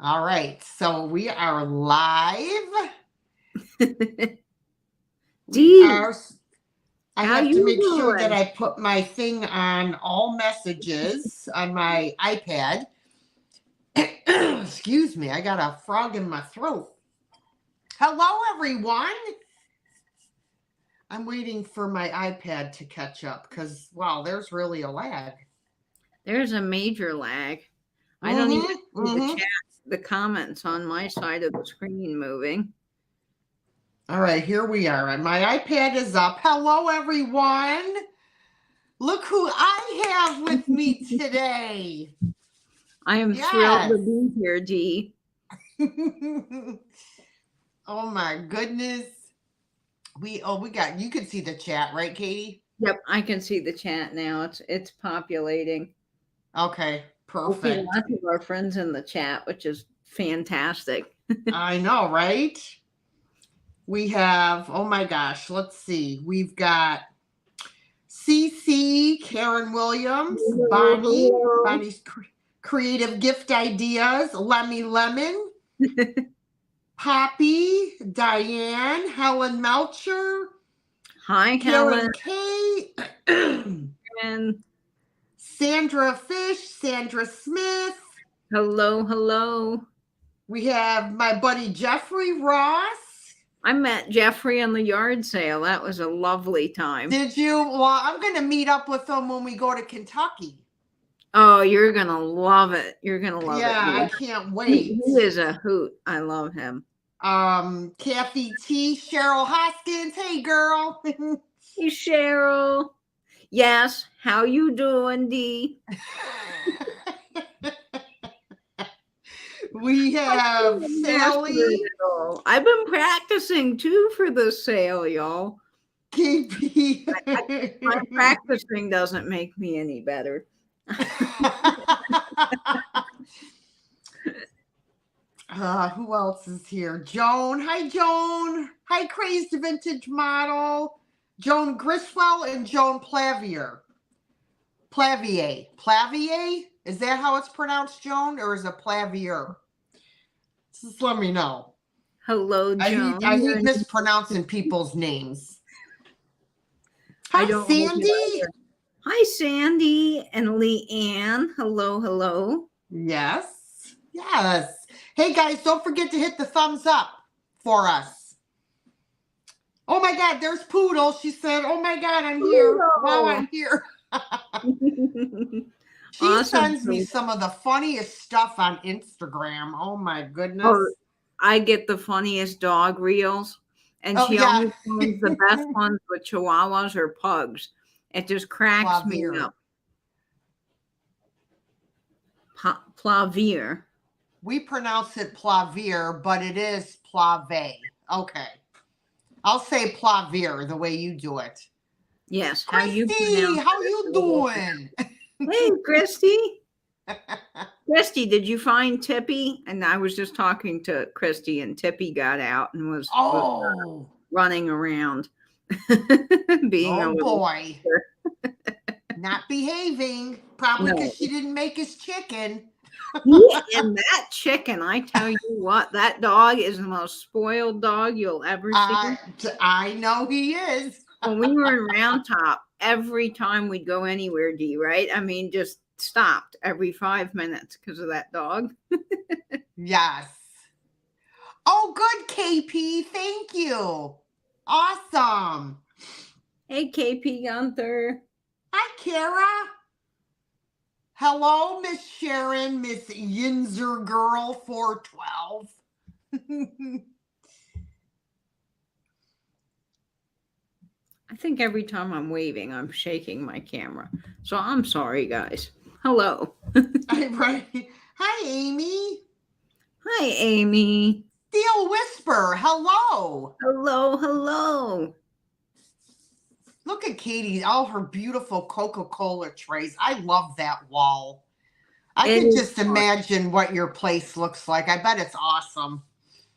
All right, so we are live. We Dee, are. I how have you to make sure that doing? I put my thing on all messages on my iPad. Excuse me, I got a frog in my throat. Hello, everyone. I'm waiting for my iPad to catch up because, wow, there's really a lag. There's a major lag. I don't even Mm-hmm. see the Mm-hmm. chat, the comments on my side of the screen moving. All right, here we are. My iPad is up. Hello, everyone. Look who I have with me today. I am thrilled Yes. to be here, Dee. Oh my goodness. We got, you can see the chat, right, Katie? Yep, I can see the chat now. It's populating. Okay, I see perfect. lots of our friends in the chat, which is fantastic. I know, right? We have, oh my gosh, let's see. We've got CC, Karen Williams, Bonnie's creative gift ideas, Lemmy Lemon, Poppy, Diane, Helen Melcher, Hi, Helen. Karen K, And Sandra Fish, Sandra Smith. hello, hello. We have my buddy Jeffrey Ross. I met Jeffrey on the yard sale. That was a lovely time. Did you? Well, I'm going to meet up with him when we go to Kentucky. Oh, you're going to love it. You're going to love it. Yeah, I can't wait. He is a hoot. I love him. Kathy T, Cheryl Hoskins. Hey, girl. Hey, Cheryl. Yes. How you doing, Dee? We have Sally. I've been practicing too for this sale, y'all. KP. My practicing doesn't make me any better. Who else is here? Joan. Hi, Joan. Hi, Crazed Vintage Model. Joan Griswell and Joan Plavier. Plavier? Is that how it's pronounced, Joan? Or is it Plavier? Just let me know. Hello, Joan. I hate mispronouncing people's names. Hi, Sandy. Hi, Sandy and Leanne. Hello, hello. Yes. Yes. Hey, guys, don't forget to hit the thumbs up for us. Oh, my God, there's Poodle. She said, oh, my God, I'm here. Wow, I'm here. She sends me some of the funniest stuff on Instagram. Oh, my goodness. Oh, I get the funniest dog reels. And she always finds the best ones with chihuahuas or pugs. It just cracks me up. Plavier. We pronounce it Plavier, but it is Plave. Okay. I'll say Plavier the way you do it. Yes. Christy, how you doing? Hey, Christy. Christy, did you find Tippy? And I was just talking to Christy, and Tippy got out and was running around. Being boy. Not behaving. Probably because she didn't make his chicken. And that chicken, I tell you what, that dog is the most spoiled dog you'll ever see. I know he is. When we were in Round Top, every time we'd go anywhere, Dee, right? I mean, just stopped every 5 minutes because of that dog. Yes. Oh, good, KP. Thank you. Awesome. Hey, KP Gunther. Hi, Kara. Hello, Miss Sharon, Miss Yinzer Girl 412. I think every time I'm waving, I'm shaking my camera. So I'm sorry, guys. Hello. Right. Hi, Amy. Hi, Amy. Steel Whisper. Hello. Hello, hello. Look at Katie, all her beautiful Coca-Cola trays. I love that wall. I can just imagine what your place looks like. I bet it's awesome.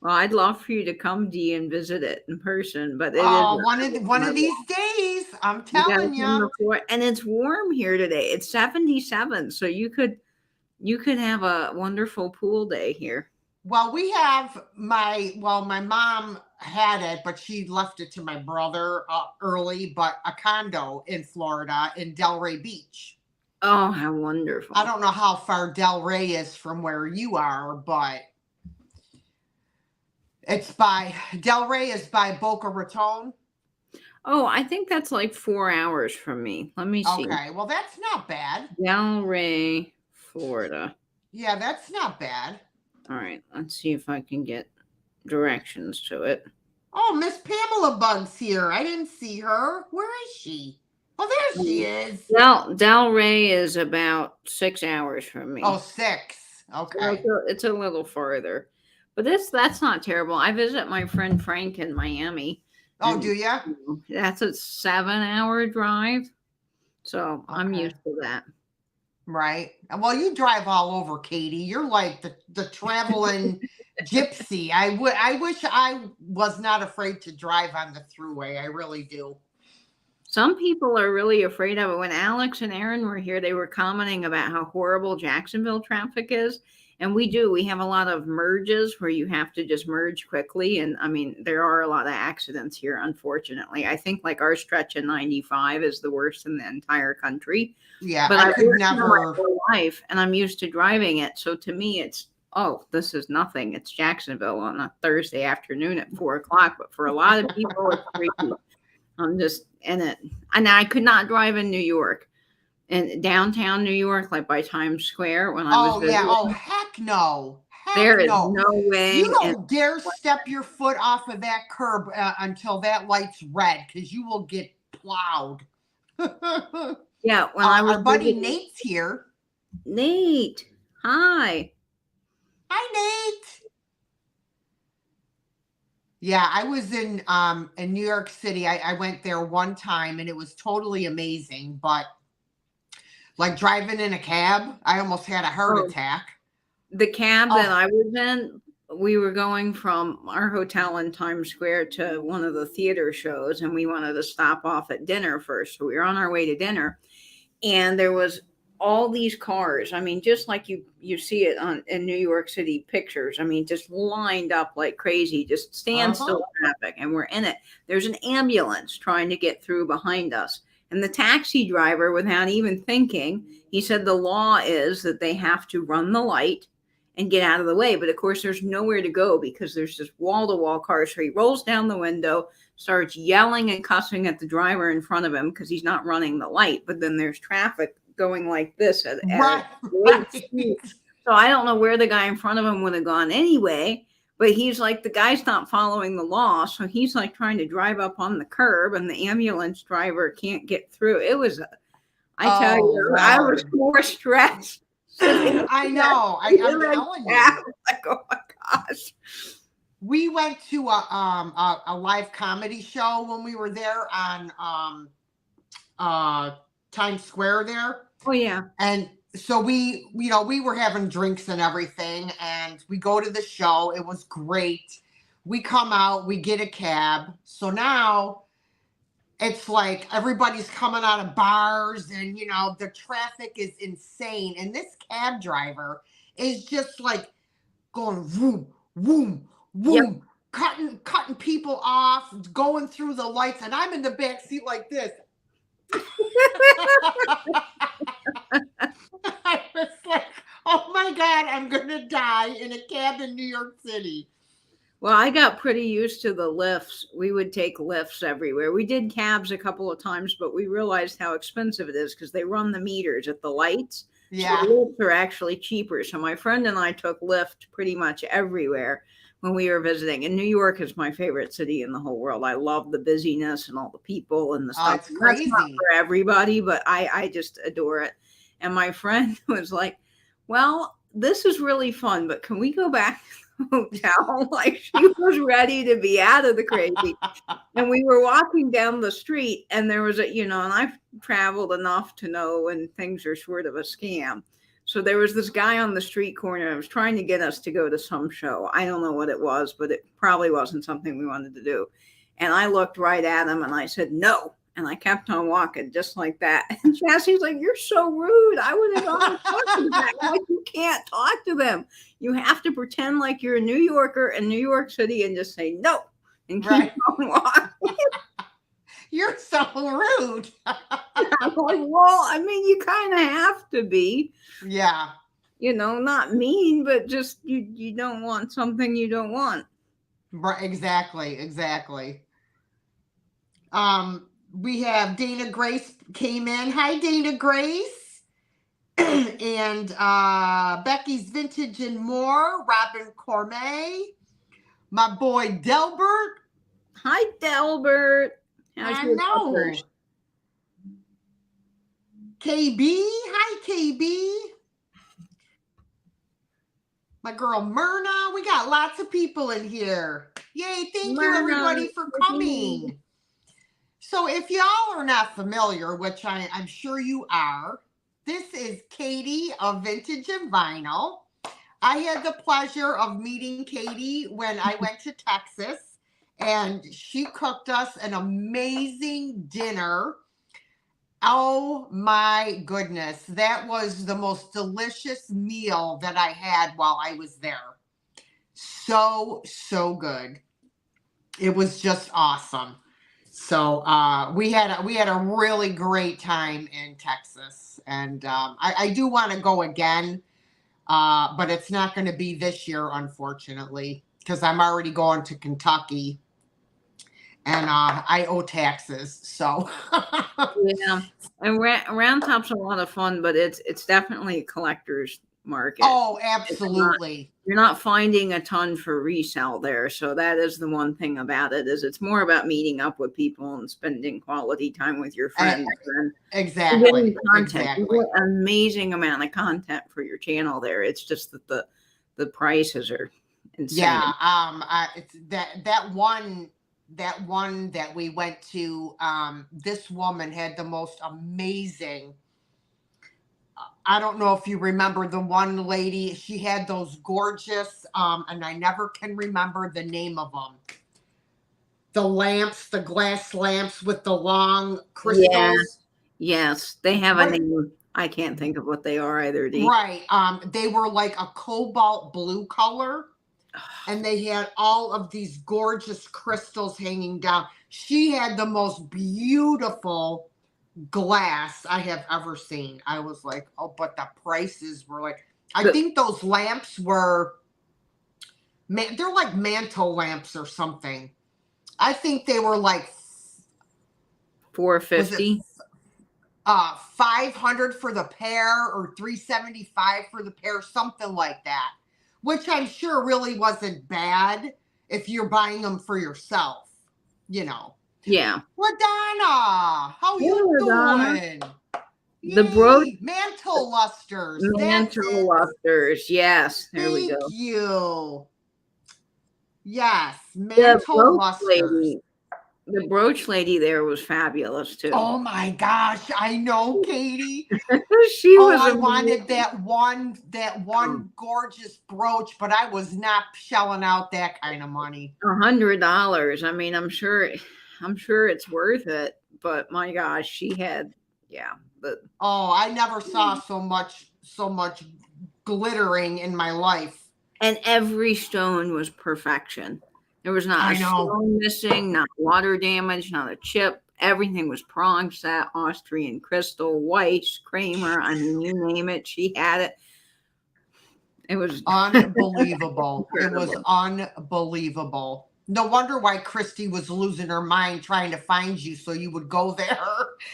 Well, I'd love for you to come, Dee, and visit it in person. But one of these days, I'm telling you. And it's warm here today. It's 77, so you could have a wonderful pool day here. Well, my mom had it, but she left it to my brother early, but a condo in Florida in Delray Beach. Oh, how wonderful. I don't know how far Delray is from where you are, but Delray is by Boca Raton. Oh, I think that's like 4 hours from me. Let me see. Okay, well, that's not bad. Delray, Florida. Yeah, that's not bad. All right, let's see if I can get directions to it. Oh, Miss Pamela Bug's here. I didn't see her. Where is she? Oh, there she is. Delray is about 6 hours from me. Oh, 6. Okay. So it's a little farther. But that's not terrible. I visit my friend Frank in Miami. Oh, do you? That's a 7-hour drive. So I'm used to that. Right. Well, you drive all over, Katie. You're like the traveling gypsy. I wish I was not afraid to drive on the thruway. I really do. Some people are really afraid of it. When Alex and Aaron were here, they were commenting about how horrible Jacksonville traffic is. And we have a lot of merges where you have to just merge quickly. And I mean, there are a lot of accidents here, unfortunately. I think like our stretch of 95 is the worst in the entire country. Yeah, but I could never. My whole life, and I'm used to driving it. So to me, it's, this is nothing. It's Jacksonville on a Thursday afternoon at 4:00. But for a lot of people, it's crazy. I'm just in it. And I could not drive in New York. In downtown New York, like by Times Square, when I was visiting. Oh, heck no. There is no way. You don't dare step your foot off of that curb until that light's red, because you will get plowed. Yeah, when our buddy Nate's here. Nate, hi. Hi, Nate. Yeah, I was in New York City. I went there one time, and it was totally amazing, but like driving in a cab, I almost had a heart attack. The cab that I was in, we were going from our hotel in Times Square to one of the theater shows, and we wanted to stop off at dinner first. So we were on our way to dinner, and there was all these cars. I mean, just like you see it in New York City pictures. I mean, just lined up like crazy, just standstill traffic, and we're in it. There's an ambulance trying to get through behind us. And the taxi driver, without even thinking, he said the law is that they have to run the light and get out of the way. But of course, there's nowhere to go because there's just wall-to-wall cars. So he rolls down the window, starts yelling and cussing at the driver in front of him because he's not running the light. But then there's traffic going like this. Right. So I don't know where the guy in front of him would have gone anyway. But he's like, the guy's not following the law. So he's like trying to drive up on the curb, and the ambulance driver can't get through. It was, I tell you, I was more stressed. I know. I'm telling you. Like, oh my gosh. We went to a live comedy show when we were there on Times Square there. Oh, yeah. And so we were having drinks and everything, and we go to the show. It was great. We come out, we get a cab. So now it's like everybody's coming out of bars, and the traffic is insane. And this cab driver is just like going vroom, vroom, vroom, cutting people off, going through the lights, and I'm in the back seat like this. I was like, oh my God, I'm going to die in a cab in New York City. Well, I got pretty used to the lifts. We would take lifts everywhere. We did cabs a couple of times, but we realized how expensive it is because they run the meters at the lights. Yeah. So lifts are actually cheaper. So my friend and I took Lyft pretty much everywhere when we were visiting. And New York is my favorite city in the whole world. I love the busyness and all the people and the stuff. It's crazy. That's not for everybody, but I just adore it. And my friend was like, well, this is really fun, but can we go back to the hotel? Like, she was ready to be out of the crazy. And we were walking down the street, and there was and I've traveled enough to know when things are sort of a scam. So there was this guy on the street corner that was trying to get us to go to some show. I don't know what it was, but it probably wasn't something we wanted to do. And I looked right at him and I said, no. And I kept on walking just like that. And Chassie's like, "You're so rude. I would have gone talked to that." I'm like, you can't talk to them. You have to pretend like you're a New Yorker in New York City and just say no and keep Right. on walking. You're so rude. I'm like, well, I mean, you kind of have to be, Yeah. not mean, but just you don't want something you don't want. Right. Exactly. We have Dana Grace came in. Hi, Dana Grace. And Becky's Vintage and More, Robin Cormay, my boy Delbert. Hi, Delbert. How's your puppers? KB. Hi, KB. My girl Myrna. We got lots of people in here. Yay. Thank you, everybody, for coming. So if y'all are not familiar, which I'm sure you are, this is Katie of Vintage and Vinyl. I had the pleasure of meeting Katie when I went to Texas, and she cooked us an amazing dinner. Oh my goodness. That was the most delicious meal that I had while I was there. So good. It was just awesome. So we had a really great time in Texas, and I do want to go again, but it's not going to be this year, unfortunately, because I'm already going to Kentucky, and I owe taxes. So yeah, and Round Top's a lot of fun, but it's definitely a collector's market. Oh, absolutely. You're not finding a ton for resale there. So that is the one thing about it, is it's more about meeting up with people and spending quality time with your friends. Exactly. You get an amazing amount of content for your channel there. It's just that the prices are insane. Yeah. It's that one that we went to, this woman had the most amazing, I don't know if you remember the one lady, she had those gorgeous, and I never can remember the name of them. The lamps, the glass lamps with the long crystals. Yeah. Yes, they have a name. I can't think of what they are either. Right. They were like a cobalt blue color, and they had all of these gorgeous crystals hanging down. She had the most beautiful glass I have ever seen. I was like, oh, but the prices were like, I think those lamps were, they're like mantle lamps or something. I think they were like $450. 500 for the pair, or 375 for the pair, something like that, which I'm sure really wasn't bad if you're buying them for yourself, Yeah. LaDonna, how you doing? The mantle lusters. Mantle lusters. Yes. There we go. Thank you. Yes. Mantle lusters. The brooch lady there was fabulous too. Oh my gosh. I know, Katie. I wanted that one gorgeous brooch, but I was not shelling out that kind of money. $100. I mean, I'm sure it's worth it, but my gosh, she had, I never saw so much glittering in my life. And every stone was perfection. There was not a stone missing, not water damage, not a chip. Everything was prong set, Austrian crystal, Weiss, Kramer. I mean, you name it, she had it. It was unbelievable. It was unbelievable. No wonder why Christy was losing her mind trying to find you so you would go there.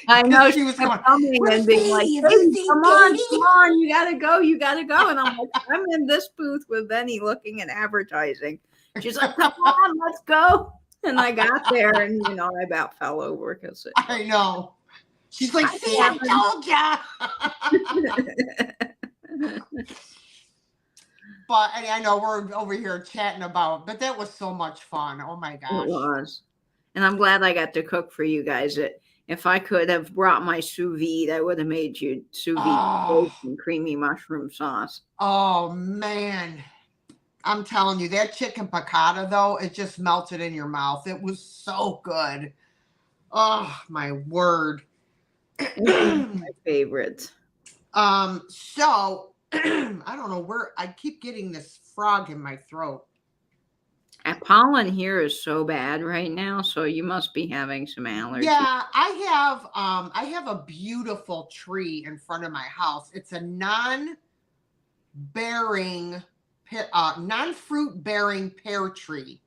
I know, she was coming and being like, hey, come on, you gotta go. And I'm like, I'm in this booth with Benny looking at advertising. She's like, come on, let's go. And I got there, and I about fell over because I know. She's like, see, I told ya. But I know we're over here chatting about, but that was so much fun. Oh my gosh. It was. And I'm glad I got to cook for you guys. If I could have brought my sous vide, I would have made you sous vide and creamy mushroom sauce. Oh man. I'm telling you, that chicken piccata though, it just melted in your mouth. It was so good. Oh, my word. My favorite. So I don't know where I keep getting this frog in my throat. Pollen here is so bad right now, so you must be having some allergies. Yeah, I have a beautiful tree in front of my house. It's a non-bearing non-fruit bearing pear tree.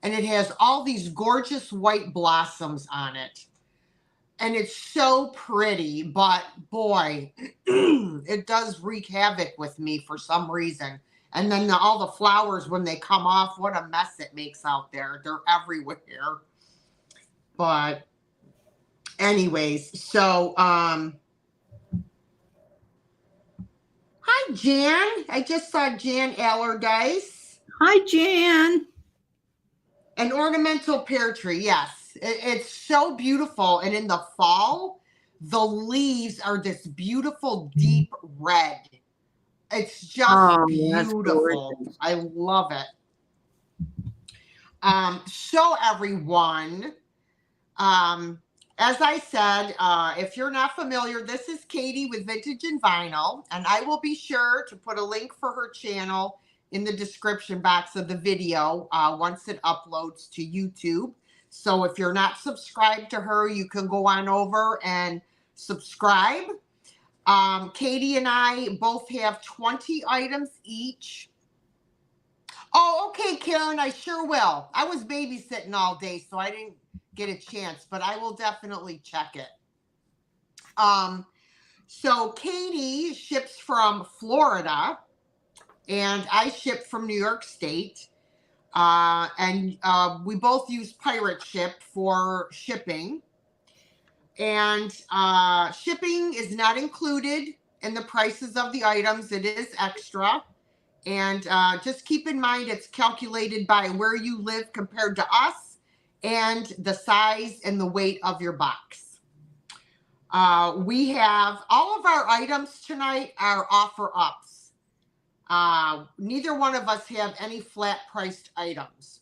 And it has all these gorgeous white blossoms on it. And it's so pretty, but boy, it does wreak havoc with me for some reason. And then all the flowers, when they come off, what a mess it makes out there. They're everywhere. But anyways, so hi Jan. I just saw Jan Allardyce. Hi, Jan. An ornamental pear tree, yes. It's so beautiful. And in the fall, the leaves are this beautiful deep red. It's just beautiful. I love it. So everyone, as I said, if you're not familiar, this is Katie with Vintage and Vinyl, and I will be sure to put a link for her channel in the description box of the video once it uploads to YouTube. So if you're not subscribed to her, you can go on over and subscribe. Katie and I both have 20 items each. Oh, okay, Karen, I sure will. I was babysitting all day, so I didn't get a chance, but I will definitely check it. So Katie ships from Florida, and I ship from New York State. And we both use Pirate Ship for shipping. And shipping is not included in the prices of the items. It is extra. And just keep in mind, it's calculated by where you live compared to us and the size and the weight of your box. We have all of our items tonight are offer ups. Neither one of us have any flat priced items.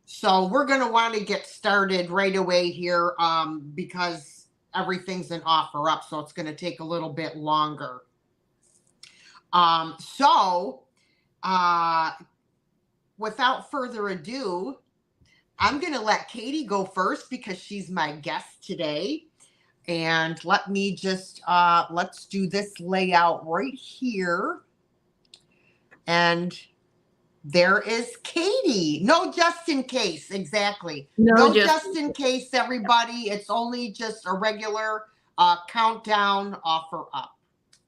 So we're going to want to get started right away here because everything's an offer up. So it's going to take a little bit longer. Without further ado, I'm going to let Katie go first because she's my guest today. And let me just, let's do this layout right here. And there is Katie. No, just in case. Exactly. No, just in case, everybody. It's only just a regular countdown offer up.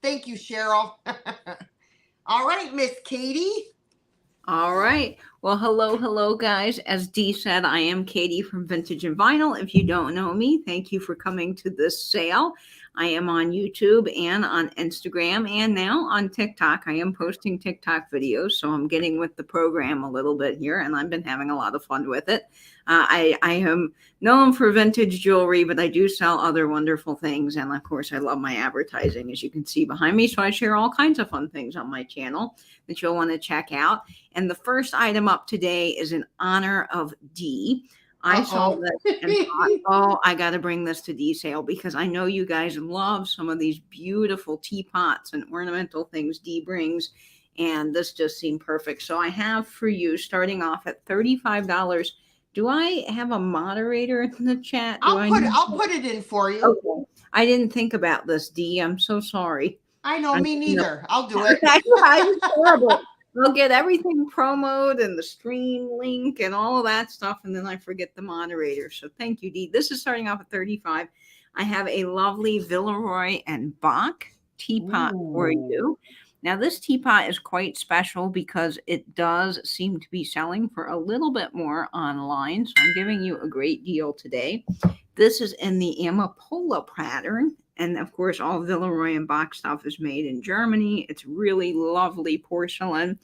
Thank you, Cheryl. All right, Miss Katie. All right. Well, hello, guys. As Dee said, I am Katie from Vintage and Vinyl. If you don't know me, thank you for coming to this sale. I am on YouTube and on Instagram and now on TikTok. I am posting TikTok videos, so I'm getting with the program a little bit here, and I've been having a lot of fun with it. I am known for vintage jewelry, but I do sell other wonderful things, and of course, I love my advertising, as you can see behind me, so I share all kinds of fun things on my channel that you'll want to check out. And the first item up today is in honor of Dee. I saw this and thought, I got to bring this to Dee sale because I know you guys love some of these beautiful teapots and ornamental things Dee brings, and this just seemed perfect. So I have for you, starting off at $35. Do I have a moderator in the chat? I'll put it in for you. Okay. I didn't think about this, Dee. I'm so sorry. I know, me neither. I'll do it. I'm horrible. We'll get everything promoted and the stream link and all of that stuff, and then I forget the moderator. So thank you, Dee. This is starting off at $35. I have a lovely Villeroy and Boch teapot for you. Now, this teapot is quite special because it does seem to be selling for a little bit more online, so I'm giving you a great deal today. This is in the Amapola pattern. And of course, all Villeroy and Boch stuff is made in Germany. It's really lovely porcelain,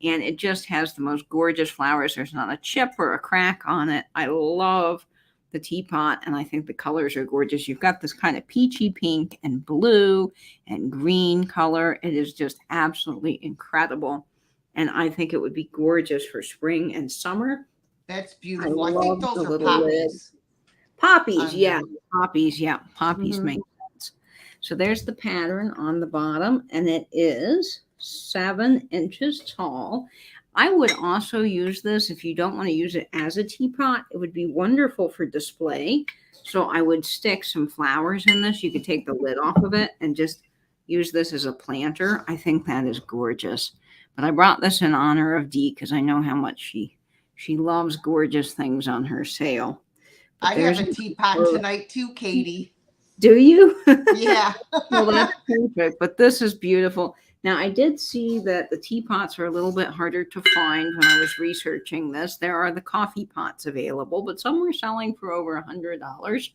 and it just has the most gorgeous flowers. There's not a chip or a crack on it. I love the teapot, and I think the colors are gorgeous. You've got this kind of peachy pink and blue and green color. It is just absolutely incredible, and I think it would be gorgeous for spring and summer. That's beautiful. I think those are poppies. Poppies, yeah. Poppies, yeah. Poppies Mhm. make sense. So there's the pattern on the bottom, and it is 7 inches tall. I would also use this if you don't want to use it as a teapot. It would be wonderful for display. So I would stick some flowers in this. You could take the lid off of it and just use this as a planter. I think that is gorgeous. But I brought this in honor of Dee because I know how much she loves gorgeous things on her sale. But I have there's a teapot tonight too, Katie. do you? Yeah. Well, that's perfect. But this is beautiful. Now, I did see that the teapots are a little bit harder to find when I was researching this. There are the coffee pots available, but some were selling for over $100.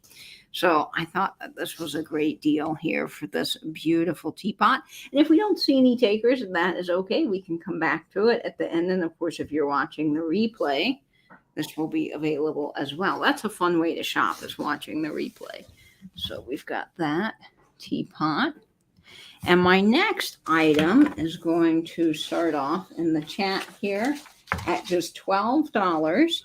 So I thought that this was a great deal here for this beautiful teapot. And if we don't see any takers, that is okay. We can come back to it at the end. And of course, if you're watching the replay, this will be available as well. That's a fun way to shop, is watching the replay. So we've got that teapot. And my next item is going to start off in the chat here at just $12.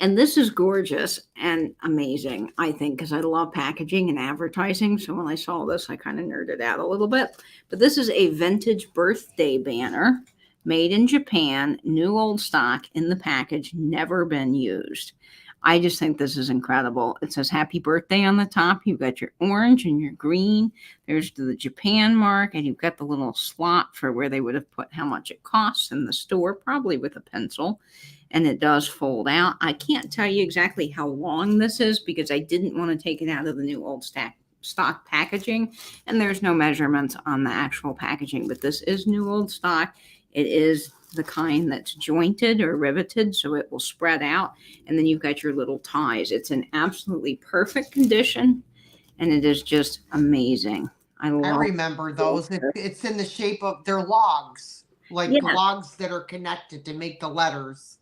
And this is gorgeous and amazing, I think, because I love packaging and advertising. So when I saw this, I kind of nerded out a little bit. But this is a vintage birthday banner made in Japan, new old stock in the package, never been used. I just think this is incredible. It says happy birthday on the top. You've got your orange and your green. There's the Japan mark, and you've got the little slot for where they would have put how much it costs in the store, probably with a pencil. And it does fold out. I can't tell you exactly how long this is because I didn't want to take it out of the new old stock packaging. And there's no measurements on the actual packaging, but this is new old stock. It is the kind that's jointed or riveted, so it will spread out. And then you've got your little ties. It's in absolutely perfect condition, and it is just amazing. I remember those. It's in the shape of their logs, like logs that are connected to make the letters.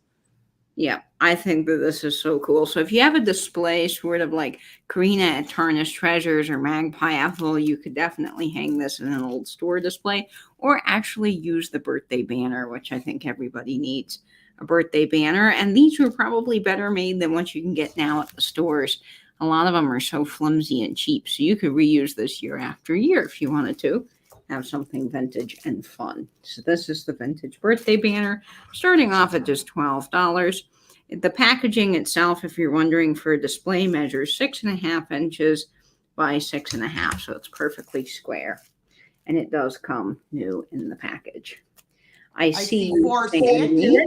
Yeah, I think that this is so cool. So if you have a display sort of like Karina at Tarnished Treasures or Magpie Ethel, you could definitely hang this in an old store display or actually use the birthday banner, which I think everybody needs a birthday banner. And these were probably better made than what you can get now at the stores. A lot of them are so flimsy and cheap. So you could reuse this year after year if you wanted to have something vintage and fun. So this is the vintage birthday banner, starting off at just $12. The packaging itself, if you're wondering, for a display, measures 6.5 inches by 6.5, so it's perfectly square. And it does come new in the package. I see for Sandy.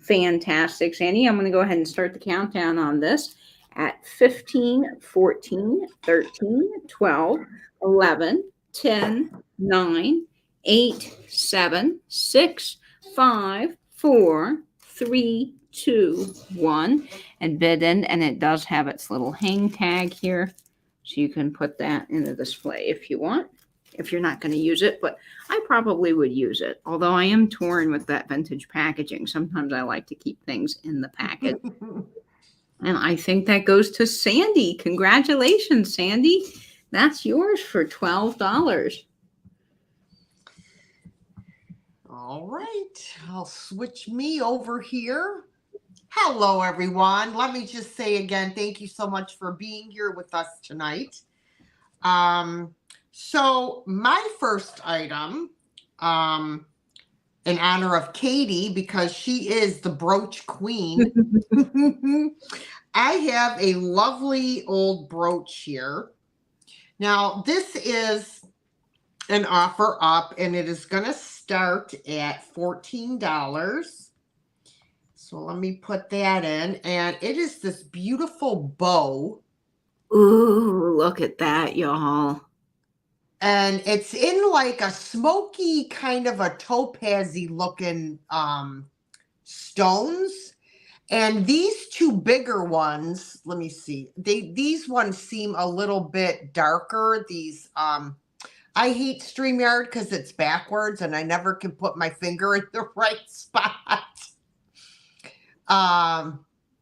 Fantastic, Sandy. I'm going to go ahead and start the countdown on this at 15, 14, 13, 12, 11, 10, 9, 8, 7, 6, 5, 4, 3, 2, 1, and bid in. And it does have its little hang tag here. So you can put that in the display if you want, if you're not going to use it. But I probably would use it, although I am torn with that vintage packaging. Sometimes I like to keep things in the package. And I think that goes to Sandy. Congratulations, Sandy. That's yours for $12. All right. I'll switch me over here. Hello, everyone. Let me just say again, thank you so much for being here with us tonight. So my first item, in honor of Katie, because she is the brooch queen, I have a lovely old brooch here. Now, this is an offer up, and it is going to start at $14. So let me put that in. And it is this beautiful bow. Ooh, look at that, y'all. And it's in like a smoky kind of a topazy looking stones. And these two bigger ones, let me see. These ones seem a little bit darker. These I hate StreamYard because it's backwards and I never can put my finger in the right spot.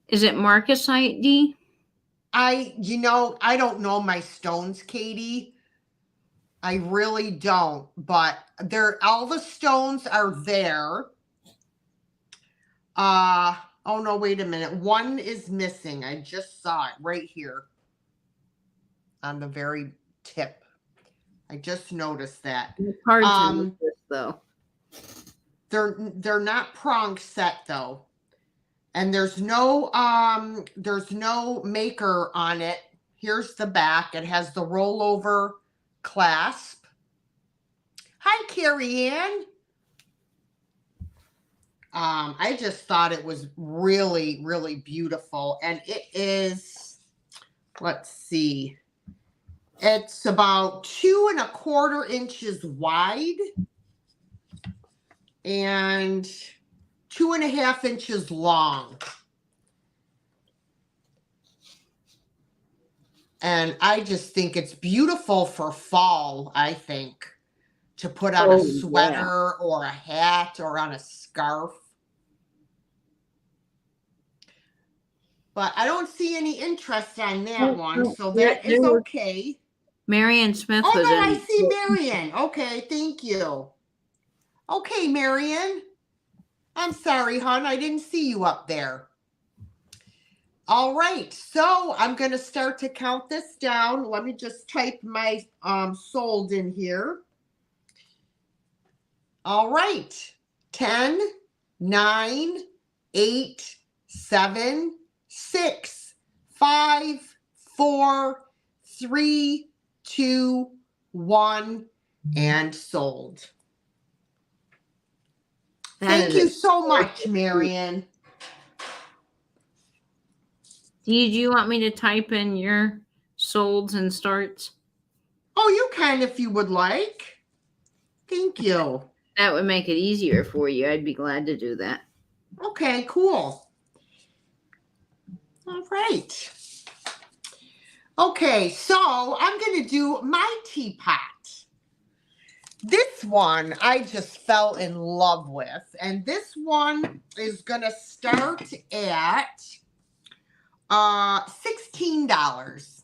Is it Marcasite, D? I don't know my stones, Katie. I really don't, but all the stones are there. Oh, no, wait a minute. One is missing. I just saw it right here on the very tip. I just noticed that. It's hard to notice, though. They're not prong set, though. And there's no maker on it. Here's the back. It has the rollover clasp. Hi, Carrie Ann. I just thought it was really, really beautiful. And it is, let's see, it's about 2¼ inches wide and 2½ inches long. And I just think it's beautiful for fall, I think, to put on a sweater or a hat or on a scarf. But I don't see any interest on that one, so that is okay. Marion Smith was in. Oh, no, I in. see Marion. Okay, thank you. Okay, Marion. I'm sorry, hon. I didn't see you up there. All right, so I'm going to start to count this down. Let me just type my sold in here. All right, 10, 9, 8, 7, 6, 5, 4, 3, 2, 1, and sold. Thank you so much, Marion. Did you want me to type in your solds and starts? Oh, you can if you would like. Thank you. That would make it easier for you. I'd be glad to do that. Okay, cool. All right. Okay, so I'm going to do my teapot. This one I just fell in love with, and this one is going to start at $16.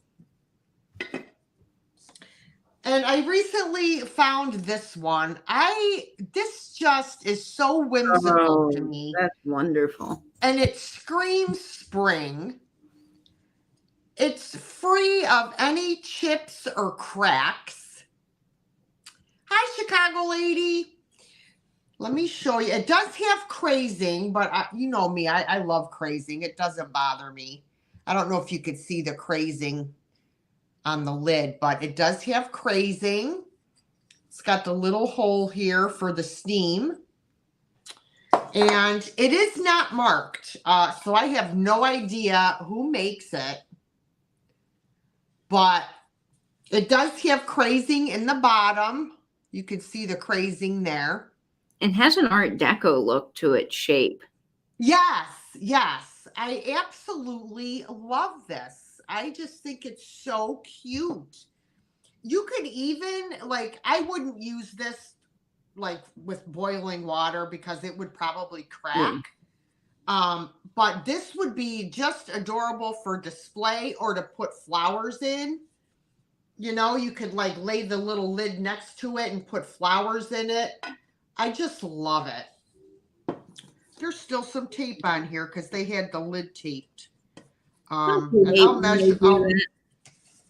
And I recently found this one. This just is so whimsical to me. That's wonderful. And it screams spring. It's free of any chips or cracks. Hi, Chicago lady. Let me show you. It does have crazing, but you know me. I love crazing. It doesn't bother me. I don't know if you could see the crazing on the lid, but it does have crazing. It's got the little hole here for the steam. And it is not marked. So I have no idea who makes it. But it does have crazing in the bottom. You can see the crazing there. It has an Art Deco look to its shape. Yes, yes. I absolutely love this. I just think it's so cute. You could even, like, I wouldn't use this, like, with boiling water because it would probably crack. But this would be just adorable for display or to put flowers in. You know, you could like lay the little lid next to it and put flowers in it. I just love it. There's still some tape on here because they had the lid taped. And I'll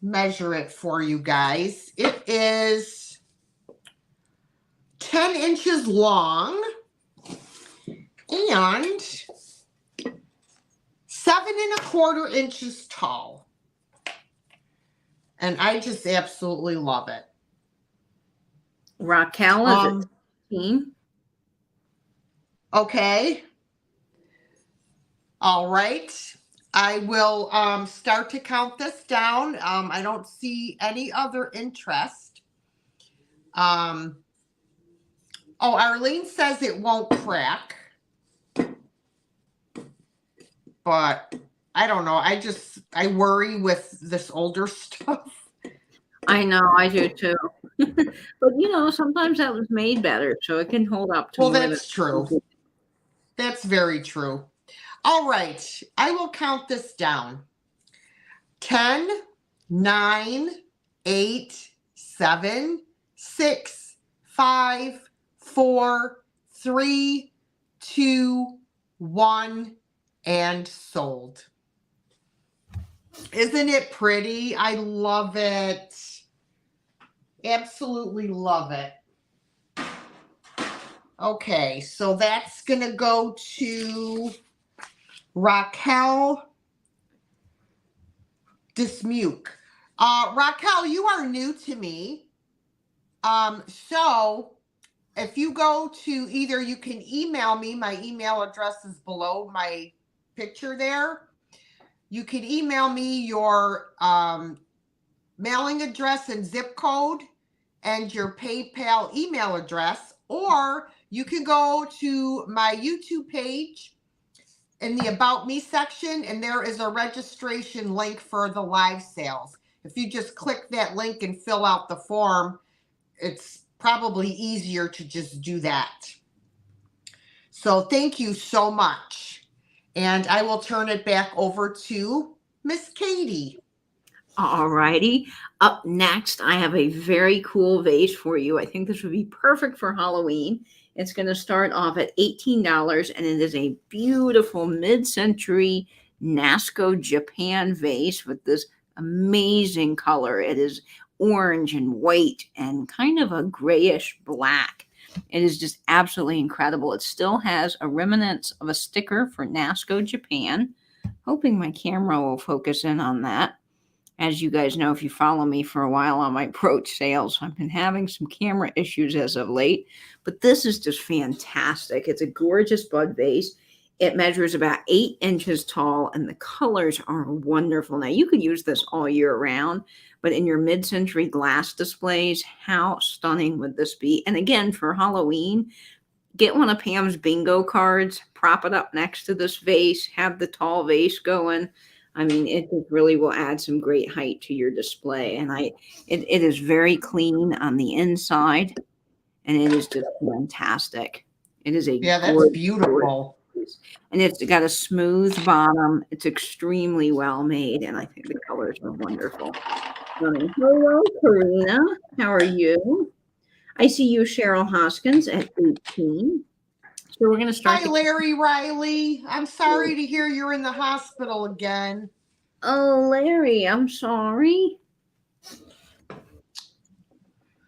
measure it for you guys. It is 10 inches long and 7¼ inches tall. And I just absolutely love it. Raquel is at 16. Okay. All right. I will start to count this down. I don't see any other interest. Oh, Arlene says it won't crack. But I don't know. I worry with this older stuff. I know, I do too. But you know, sometimes that was made better, so it can hold up to well, that's true. That's very true. All right. I will count this down. 10, 9, 8, 7, 6, 5, 4, 3, 2, 1, and sold. Isn't it pretty? I love it. Absolutely love it. Okay, so that's going to go to Raquel Dismuke. Raquel, you are new to me. So if you go to either, you can email me. My email address is below my picture there. You can email me your mailing address and zip code and your PayPal email address, or you can go to my YouTube page in the About Me section, and there is a registration link for the live sales. If you just click that link and fill out the form, it's probably easier to just do that. So thank you so much. And I will turn it back over to Miss Katie. All righty. Up next, I have a very cool vase for you. I think this would be perfect for Halloween. It's going to start off at $18, and it is a beautiful mid-century Nasco Japan vase with this amazing color. It is orange and white and kind of a grayish black. It is just absolutely incredible. It still has a remnants of a sticker for Nasco Japan. Hoping my camera will focus in on that. As you guys know, if you follow me for a while on my approach sales, I've been having some camera issues as of late, but this is just fantastic. It's a gorgeous bud vase. It measures about 8 inches tall, and the colors are wonderful. Now, you could use this all year round, but in your mid-century glass displays, how stunning would this be? And again, for Halloween, get one of Pam's bingo cards, prop it up next to this vase, have the tall vase going. I mean, it really will add some great height to your display. And it is very clean on the inside, and it is just fantastic. It is a that's beautiful. And it's got a smooth bottom. It's extremely well made, and I think the colors are wonderful. Hello, Karina. How are you? I see you, Cheryl Hoskins, at 18. So we're going to start. Hi, Larry Riley. I'm sorry to hear you're in the hospital again. Oh, Larry, I'm sorry.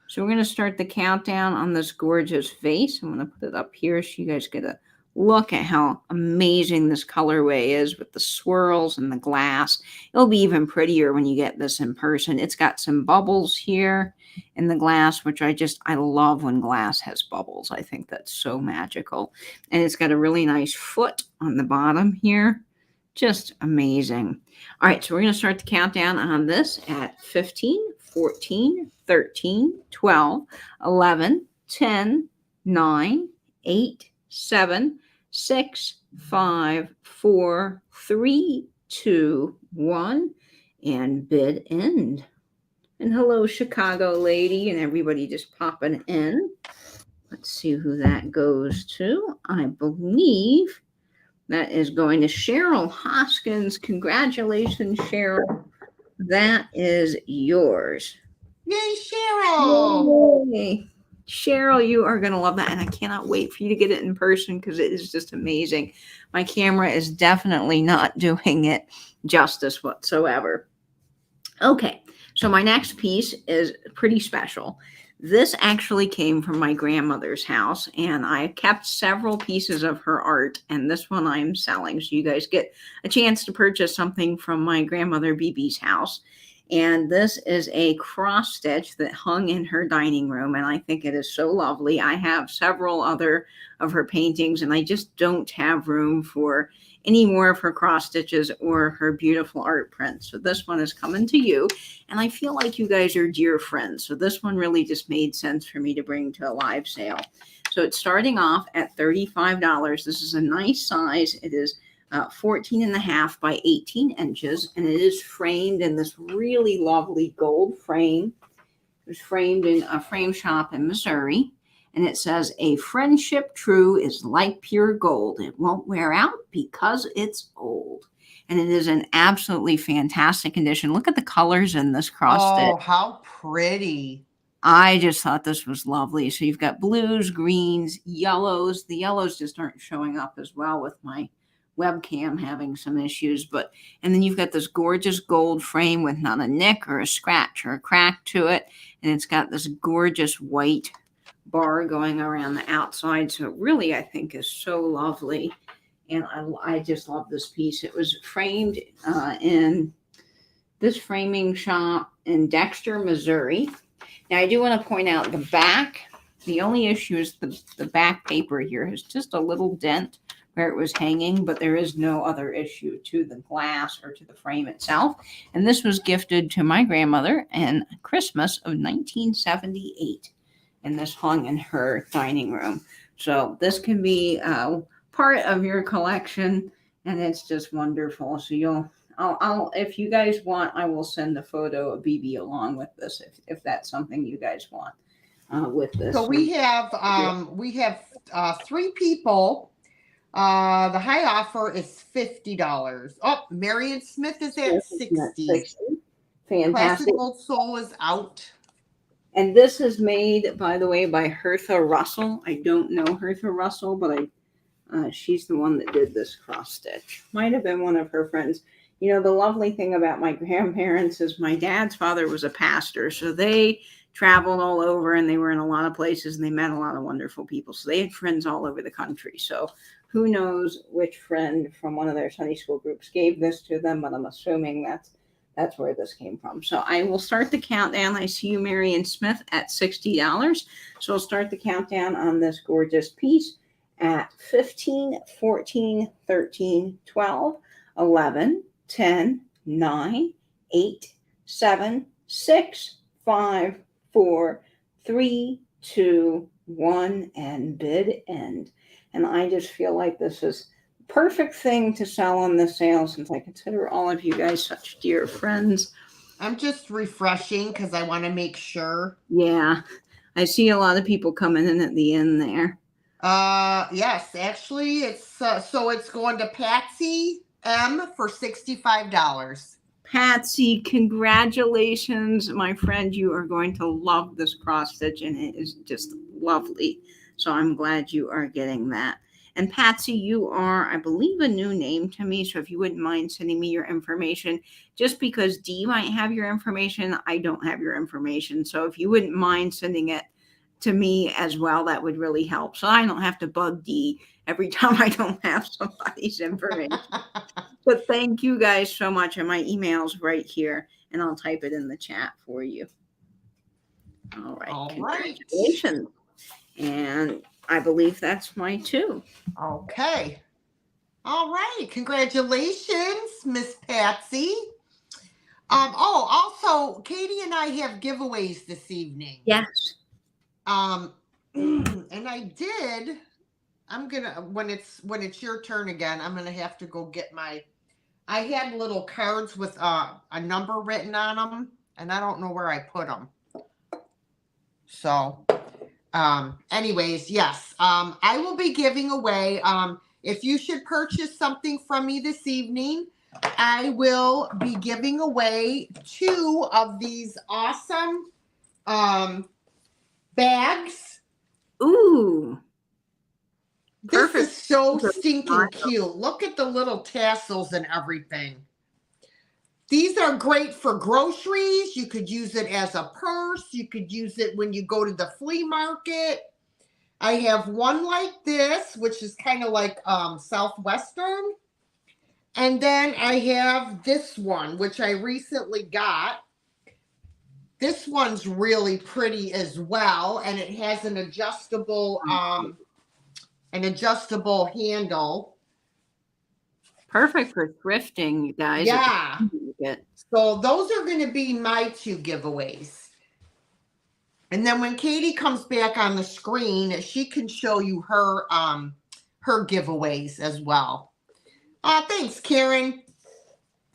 So we're going to start the countdown on this gorgeous vase. I'm going to put it up here so you guys get a look at how amazing this colorway is with the swirls and the glass. It'll be even prettier when you get this in person. It's got some bubbles here in the glass, which I love when glass has bubbles. I think that's so magical. And it's got a really nice foot on the bottom here. Just amazing. All right, so we're going to start the countdown on this at 15, 14, 13, 12, 11, 10, 9, 8, 7, 6, 5, 4, 3, 2, 1, and bid end. And hello, Chicago lady, and everybody just popping in. Let's see who that goes to. I believe that is going to Cheryl Hoskins. Congratulations, Cheryl. That is yours. Yay, Cheryl. Yay. Cheryl, you are going to love that. And I cannot wait for you to get it in person because it is just amazing. My camera is definitely not doing it justice whatsoever. Okay, so my next piece is pretty special. This actually came from my grandmother's house, and I kept several pieces of her art, and this one I'm selling. So you guys get a chance to purchase something from my grandmother BB's house. And this is a cross stitch that hung in her dining room, and I think it is so lovely. I have several other of her paintings, and I just don't have room for any more of her cross stitches or her beautiful art prints. So this one is coming to you, and I feel like you guys are dear friends. So this one really just made sense for me to bring to a live sale. So it's starting off at $35. This is a nice size. It is 14.5 by 18 inches, and it is framed in this really lovely gold frame. It was framed in a frame shop in Missouri, and it says, "A friendship true is like pure gold. It won't wear out because it's old." And it is an absolutely fantastic condition. Look at the colors in this cross stitch. Oh, how pretty. I just thought this was lovely. So you've got blues, greens, yellows. The yellows just aren't showing up as well with my webcam having some issues. And then you've got this gorgeous gold frame with not a nick or a scratch or a crack to it. And it's got this gorgeous white bar going around the outside. So it really, I think, is so lovely. And I just love this piece. It was framed in this framing shop in Dexter, Missouri. Now, I do want to point out the back. The only issue is the back paper here has just a little dent where it was hanging, but there is no other issue to the glass or to the frame itself. And this was gifted to my grandmother in Christmas of 1978. And this hung in her dining room. So this can be part of your collection, and it's just wonderful. So I'll if you guys want, I will send a photo of BB along with this if that's something you guys want with this. So we have 3 people. The high offer is $50. Oh, Marion Smith is at 60. Fantastic. Classic Old Soul is out. And this is made, by the way, by Hertha Russell. I don't know Hertha Russell, but she's the one that did this cross stitch. Might have been one of her friends. You know, the lovely thing about my grandparents is my dad's father was a pastor. So they traveled all over and they were in a lot of places and they met a lot of wonderful people. So they had friends all over the country. So who knows which friend from one of their Sunday school groups gave this to them, but I'm assuming that's where this came from. So I will start the countdown. I see you, Marion Smith, at $60. So I'll start the countdown on this gorgeous piece at 15, 14, 13, 12, 11, 10, 9, 8, 7, 6, 5, 4, 3, 2, 1, and bid end. And I just feel like this is perfect thing to sell on the sale since I consider all of you guys such dear friends. I'm just refreshing because I want to make sure. Yeah, I see a lot of people coming in at the end there. Yes, actually, it's so it's going to Patsy M for $65. Patsy, congratulations, my friend. You are going to love this cross stitch, and it is just lovely. So I'm glad you are getting that. And Patsy, you are, I believe, a new name to me. So if you wouldn't mind sending me your information, just because Dee might have your information, I don't have your information. So if you wouldn't mind sending it to me as well, that would really help. So I don't have to bug Dee every time I don't have somebody's information. But thank you guys so much. And my email's right here, and I'll type it in the chat for you. All right. All Congratulations. right. And I believe that's my 2. Okay. All right. Congratulations, Miss Patsy. Also, Katie and I have giveaways this evening. Yes. And I'm gonna when it's your turn again, I'm gonna have to go get I had little cards with a number written on them, and I don't know where I put them. So anyways, yes, I will be giving away, if you should purchase something from me this evening, I will be giving away 2 of these awesome bags. Ooh. This Perfect. is so stinking cute. Look at the little tassels and everything. These are great for groceries. You could use it as a purse. You could use it when you go to the flea market. I have one like this, which is kind of like Southwestern. And then I have this one, which I recently got. This one's really pretty as well. And it has an adjustable handle. Perfect for thrifting, you guys. Yeah. So those are going to be my 2 giveaways. And then when Katie comes back on the screen, she can show you her giveaways as well. Thanks, Karen.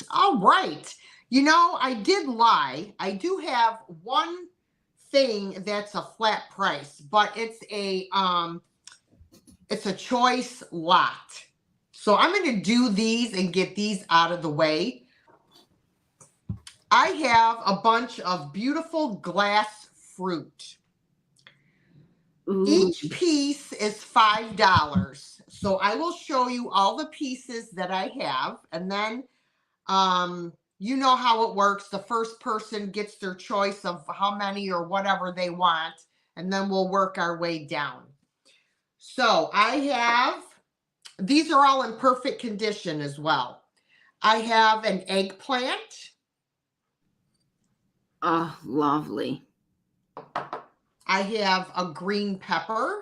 All right. You know, I did lie. I do have one thing that's a flat price, but it's a choice lot. So I'm going to do these and get these out of the way. I have a bunch of beautiful glass fruit. Ooh. Each piece is $5. So I will show you all the pieces that I have, and then you know how it works. The first person gets their choice of how many or whatever they want, and then we'll work our way down. So I have, these are all in perfect condition as well. I have an eggplant. Oh, lovely. I have a green pepper.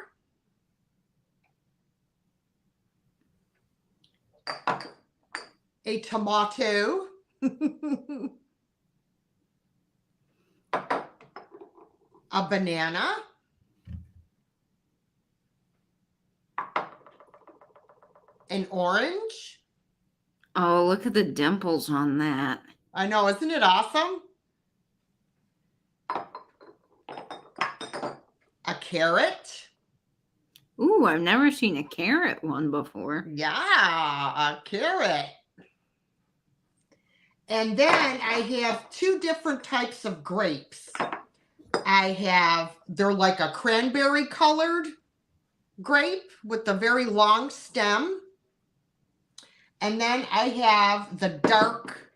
A tomato. A banana. An orange. Oh, look at the dimples on that. I know, isn't it awesome? A carrot. Ooh, I've never seen a carrot one before. Yeah, a carrot. And then I have two different types of grapes. They're like a cranberry colored grape with a very long stem. And then I have the dark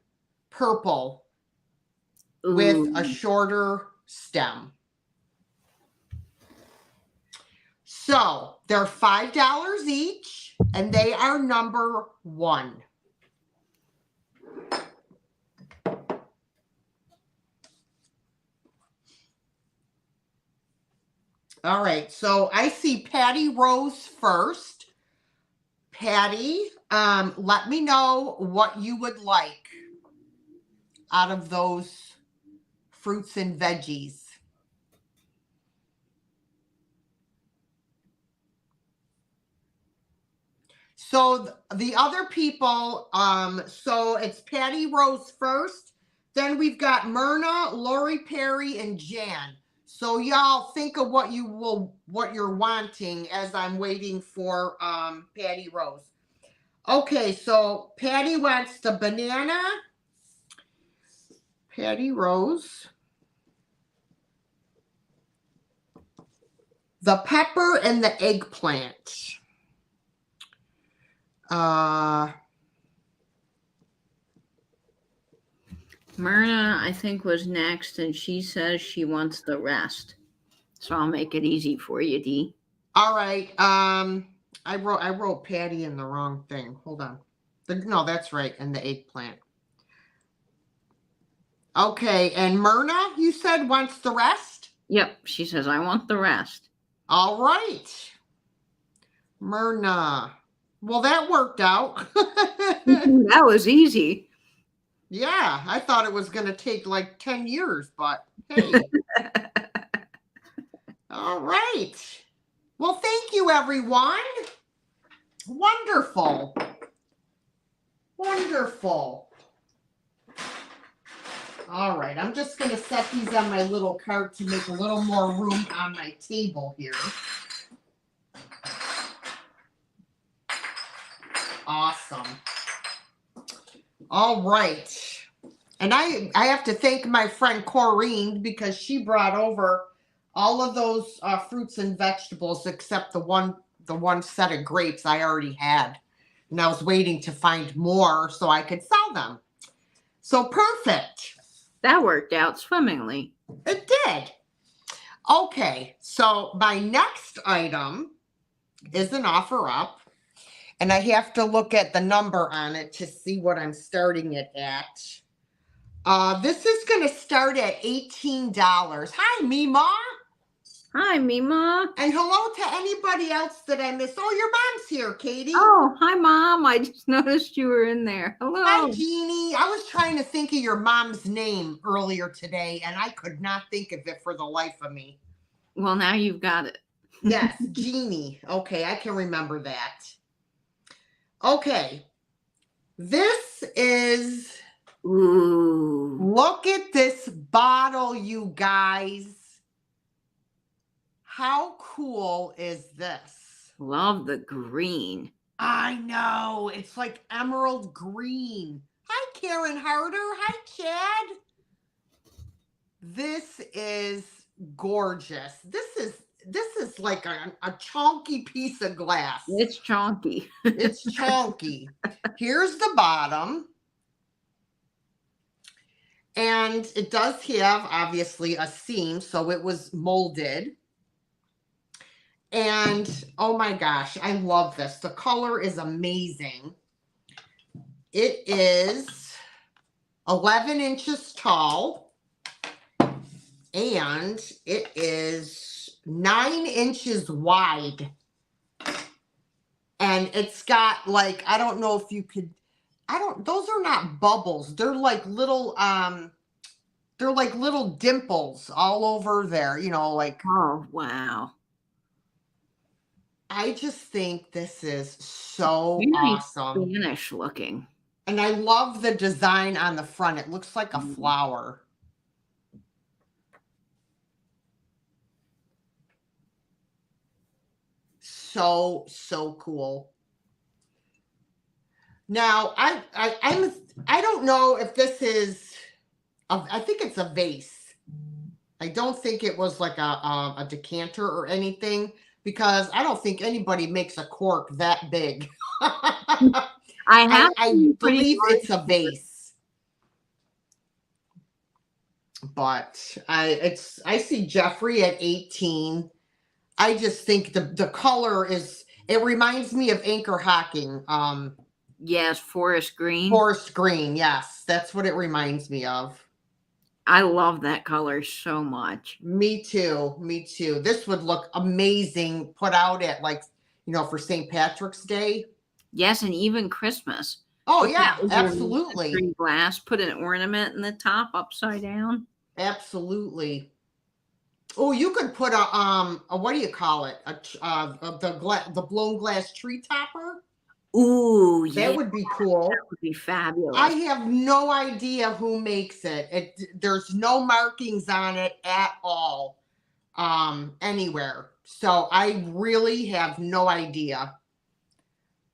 purple with a shorter stem. So they're $5 each, and they are number 1. All right, so I see Patty Rose first. Patty, let me know what you would like out of those fruits and veggies. So the other people, so it's Patty Rose first. Then we've got Myrna, Lori Perry, and Jan. So y'all think of what you're wanting as I'm waiting for Patty Rose. Okay, so Patty wants the banana. Patty Rose. The pepper and the eggplant. Myrna, I think, was next, and she says she wants the rest. So I'll make it easy for you, Dee. All right. I wrote Patty in the wrong thing. Hold on. No, that's right. And the eggplant. Okay. And Myrna, you said wants the rest? Yep. She says, I want the rest. All right. Myrna. Well, that worked out. That was easy. Yeah, I thought it was going to take like 10 years, but hey. All right. Well, thank you, everyone. Wonderful. Wonderful. All right, I'm just going to set these on my little cart to make a little more room on my table here. Awesome. All right. And I have to thank my friend Corrine because she brought over all of those fruits and vegetables except the one set of grapes I already had. And I was waiting to find more so I could sell them. So perfect. That worked out swimmingly. It did. Okay, so my next item is an offer up. And I have to look at the number on it to see what I'm starting it at. This is going to start at $18. Hi, Mima. Hi, Mima. And hello to anybody else that I missed. Oh, your mom's here, Katie. Oh, hi, Mom. I just noticed you were in there. Hello. Hi, Jeannie. I was trying to think of your mom's name earlier today, and I could not think of it for the life of me. Well, now you've got it. Yes, Jeannie. Okay, I can remember that. Okay. This is... Ooh. Look at this bottle, you guys. How cool is this? Love the green. I know. It's like emerald green. Hi, Karen Harder. Hi, Chad. This is gorgeous. this is like a chunky piece of glass. It's chunky. It's chunky. Here's the bottom. And it does have, obviously, a seam, so it was molded. And, oh my gosh, I love this. The color is amazing. It is 11 inches tall. And it is 9 inches wide. And it's got, like, I don't know if you could, those are not bubbles. They're like little dimples all over there, you know, like. Oh, wow. I just think this is so Very awesome. Spanish looking. And I love the design on the front. It looks like a flower. So cool. Now, I don't know if this is, I think it's a vase. I don't think it was like a decanter or anything, because I don't think anybody makes a cork that big. I believe it's a vase. But I see Jeffrey at 18. I just think the color is, it reminds me of Anchor Hocking. Yes, forest green. Forest green, yes. That's what it reminds me of. I love that color so much. Me too. Me too. This would look amazing put out at, like, you know, for St. Patrick's Day. Yes, and even Christmas. Oh, yeah, absolutely. Glass, put an ornament in the top upside down. Absolutely. Oh, you could put a what do you call it? The blown glass tree topper. Ooh, that would be cool. That would be fabulous. I have no idea who makes it. There's no markings on it at all, anywhere. So I really have no idea.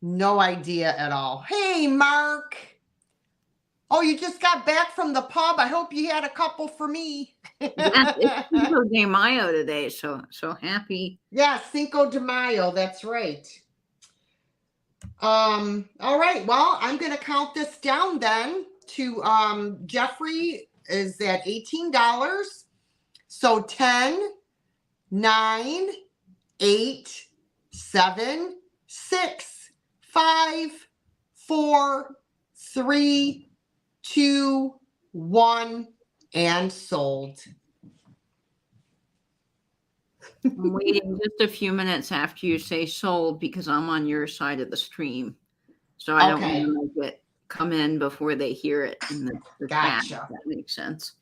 No idea at all. Hey, Mark. Oh, you just got back from the pub. I hope you had a couple for me. Yes, it's Cinco de Mayo today, so happy. Yeah, Cinco de Mayo. That's right. All right. Well, I'm going to count this down then to Jeffrey is at $18. So 10, 9, 8, 7, 6, 5, 4, 3, 2, 1, and sold. I'm waiting just a few minutes after you say sold because I'm on your side of the stream. So I don't want to come in before they hear it in the Gotcha. chat. If that makes sense.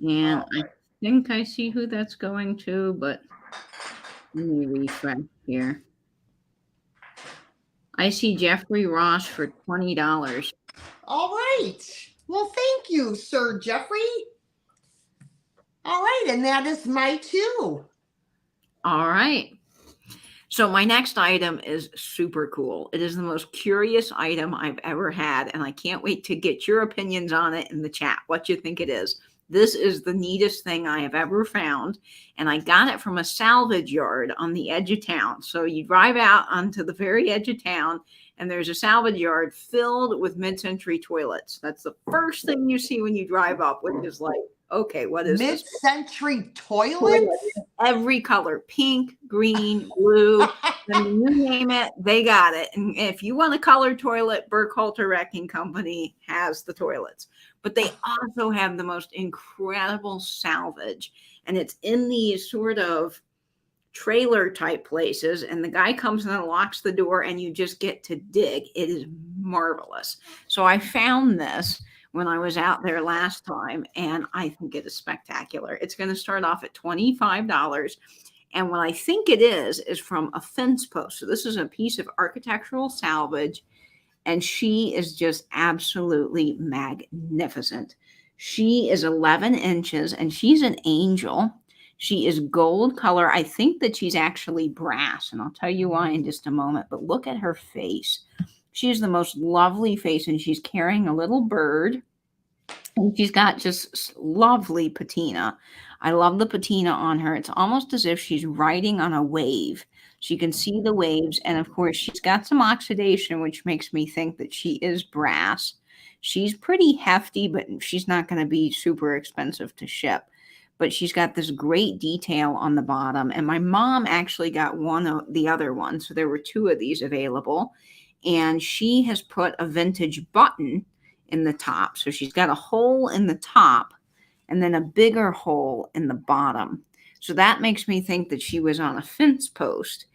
And I think I see who that's going to, but let me refresh here. I see Jeffrey Ross for $20. All right. Well, thank you, Sir Jeffrey. All right. And that is my 2. All right. So my next item is super cool. It is the most curious item I've ever had, and I can't wait to get your opinions on it in the chat. What you think it is. This is the neatest thing I have ever found, and I got it from a salvage yard on the edge of town. So you drive out onto the very edge of town, and there's a salvage yard filled with mid-century toilets. That's the first thing you see when you drive up, which is like, okay, what is this? Mid-century toilets? Every color, pink, green, blue. I mean, you name it, they got it. And if you want a colored toilet, Burkhalter Wrecking Company has the toilets. But they also have the most incredible salvage. And it's in these sort of trailer type places. And the guy comes and locks the door and you just get to dig. It is marvelous. So I found this when I was out there last time, and I think it is spectacular. It's going to start off at $25. And what I think it is from a fence post. So this is a piece of architectural salvage, and she is just absolutely magnificent. She is 11 inches, and she's an angel. She is gold color. I think that she's actually brass, and I'll tell you why in just a moment. But look at her face. She has the most lovely face, and she's carrying a little bird. And she's got just lovely patina. I love the patina on her. It's almost as if she's riding on a wave. She can see the waves. And of course, she's got some oxidation, which makes me think that she is brass. She's pretty hefty, but she's not going to be super expensive to ship. But she's got this great detail on the bottom. And my mom actually got one of the other one. So there were two of these available. And she has put a vintage button in the top. So she's got a hole in the top and then a bigger hole in the bottom. So that makes me think that she was on a fence post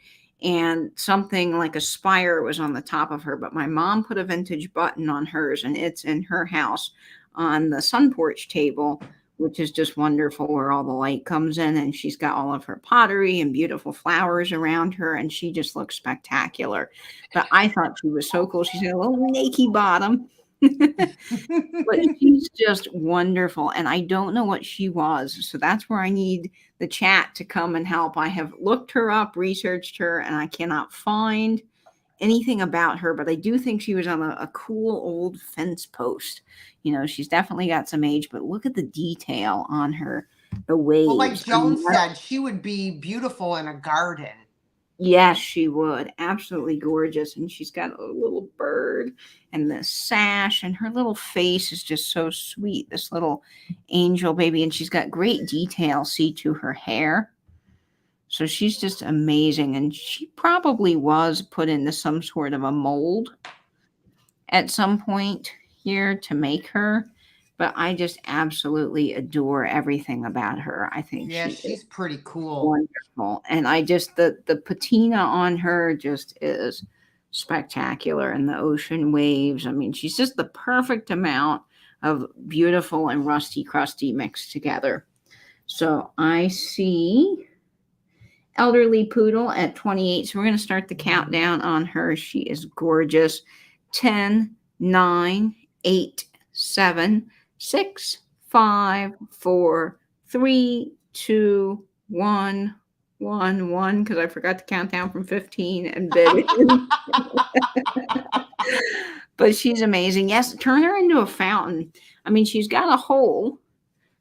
and something like a spire was on the top of her. But my mom put a vintage button on hers, and it's in her house on the sun porch table, which is just wonderful, where all the light comes in. And she's got all of her pottery and beautiful flowers around her, and she just looks spectacular. But I thought she was so cool. She's got a little naked bottom. But she's just wonderful, and I don't know what she was, so that's where I need the chat to come and help. I have looked her up, researched her, and I cannot find anything about her, but I do think she was on a cool old fence post. You know, she's definitely got some age, but look at the detail on her, the waves. Well, like Joan said, she would be beautiful in a garden. Yes, she would. Absolutely gorgeous. And she's got a little bird and the sash, and her little face is just so sweet. This little angel baby. And she's got great detail, see, to her hair. So she's just amazing. And she probably was put into some sort of a mold at some point here to make her. But I just absolutely adore everything about her. I think she's pretty cool. Wonderful. And I just, the patina on her just is spectacular. And the ocean waves. I mean, she's just the perfect amount of beautiful and rusty crusty mixed together. So I see Elderly Poodle at 28. So we're going to start the countdown on her. She is gorgeous. 10, 9, 8, 7, 6, 5, 4, 3, 2, 1, 1, 1, because I forgot to count down from 15 and bid. But she's amazing. Yes, turn her into a fountain. I mean, she's got a hole,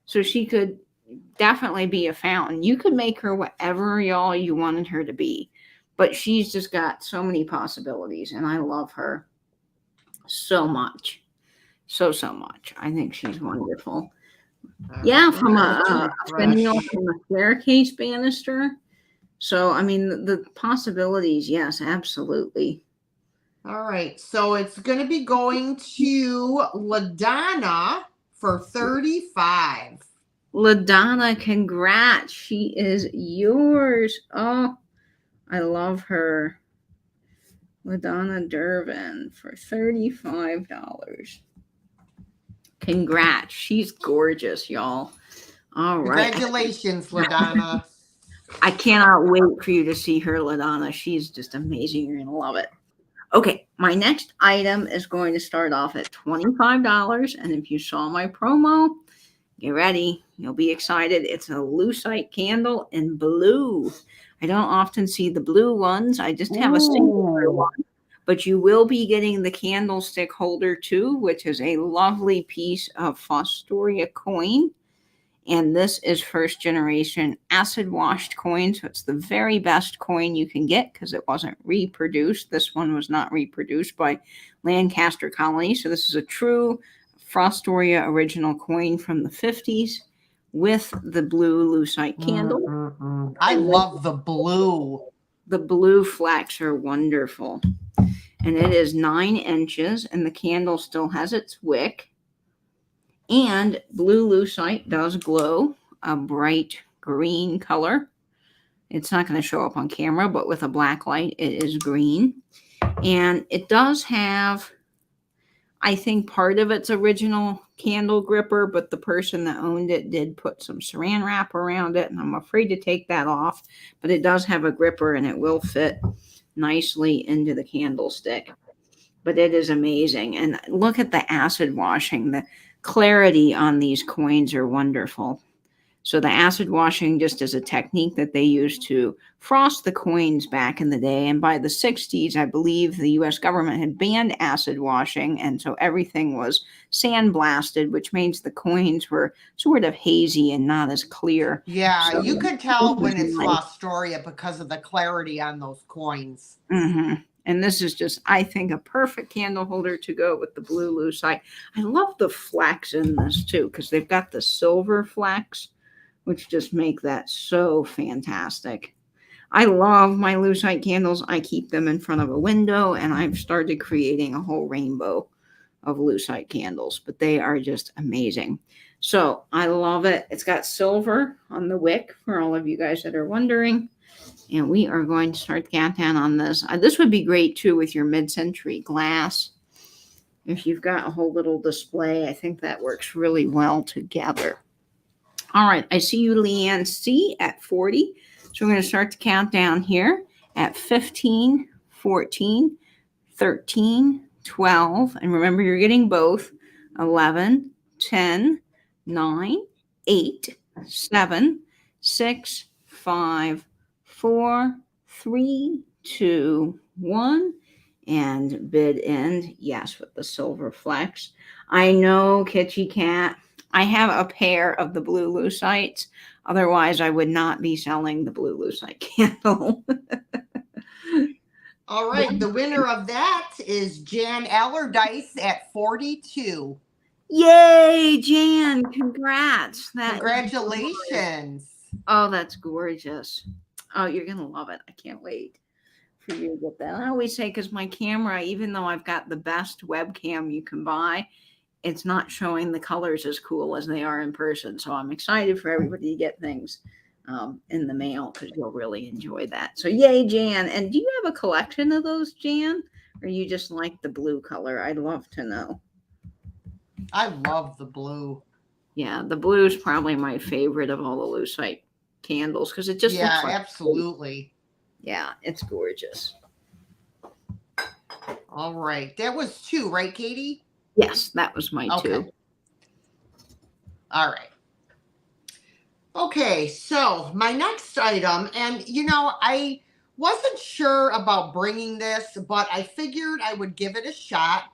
so she could definitely be a fountain. You could make her whatever y'all you wanted her to be, but she's just got so many possibilities, and I love her so much. So much. I think she's wonderful. Yeah, from a finial from a staircase banister. So, I mean, the possibilities, yes, absolutely. All right. So it's going to be going to LaDonna for 35. LaDonna, congrats. She is yours. Oh, I love her. LaDonna Durbin for $35. Congrats. She's gorgeous, y'all. All right. Congratulations, LaDonna. I cannot wait for you to see her, LaDonna. She's just amazing. You're going to love it. Okay, my next item is going to start off at $25. And if you saw my promo, get ready. You'll be excited. It's a lucite candle in blue. I don't often see the blue ones. I just have a singular one. But you will be getting the candlestick holder too, which is a lovely piece of Fostoria coin. And this is first generation acid washed coin. So it's the very best coin you can get because it wasn't reproduced. This one was not reproduced by Lancaster Colony. So this is a true Fostoria original coin from the 50s with the blue lucite candle. I love the blue. The blue flecks are wonderful. And it is 9 inches, and the candle still has its wick. And blue lucite does glow a bright green color. It's not going to show up on camera, but with a black light, it is green. And it does have, I think, part of its original candle gripper, but the person that owned it did put some saran wrap around it, and I'm afraid to take that off. But it does have a gripper, and it will fit nicely into the candlestick. But it is amazing. And look at the acid washing. The clarity on these coins are wonderful. So the acid washing just is a technique that they used to frost the coins back in the day. And by the 60s, I believe the US government had banned acid washing. And so everything was sandblasted, which means the coins were sort of hazy and not as clear. Yeah, So you could tell when it's like, Fostoria because of the clarity on those coins. And this is just, I think, a perfect candle holder to go with the blue lucite. I love the flecks in this too, because they've got the silver flecks, which just make that so fantastic. I love my lucite candles. I keep them in front of a window, and I've started creating a whole rainbow of lucite candles, but they are just amazing. So I love it. It's got silver on the wick for all of you guys that are wondering. And we are going to start the countdown on this. This would be great too with your mid-century glass. If you've got a whole little display, I think that works really well together. All right, I see you, Leanne C, at 40. So we're going to start the countdown here at 15, 14, 13, 12. And remember, you're getting both. 11, 10, 9, 8, 7, 6, 5, 4, 3, 2, 1. And bid end, yes, with the silver flecks. I know, Kitschy Cat. I have a pair of the blue lucites. Otherwise, I would not be selling the blue lucite candle. All right. The winner of that is Jan Allardyce at 42. Yay, Jan. Congrats. Congratulations. Oh, that's gorgeous. Oh, you're going to love it. I can't wait for you to get that. I always say, because my camera, even though I've got the best webcam you can buy, it's not showing the colors as cool as they are in person. So I'm excited for everybody to get things in the mail, because you'll really enjoy that. So yay, Jan. And do you have a collection of those, Jan? Or you just like the blue color? I'd love to know. I love the blue. Yeah, the blue is probably my favorite of all the lucite candles, because it just looks like absolutely. Yeah, it's gorgeous. All right. That was 2, right, Katie? Yes, that was my 2. All right. Okay, so my next item, and I wasn't sure about bringing this, but I figured I would give it a shot.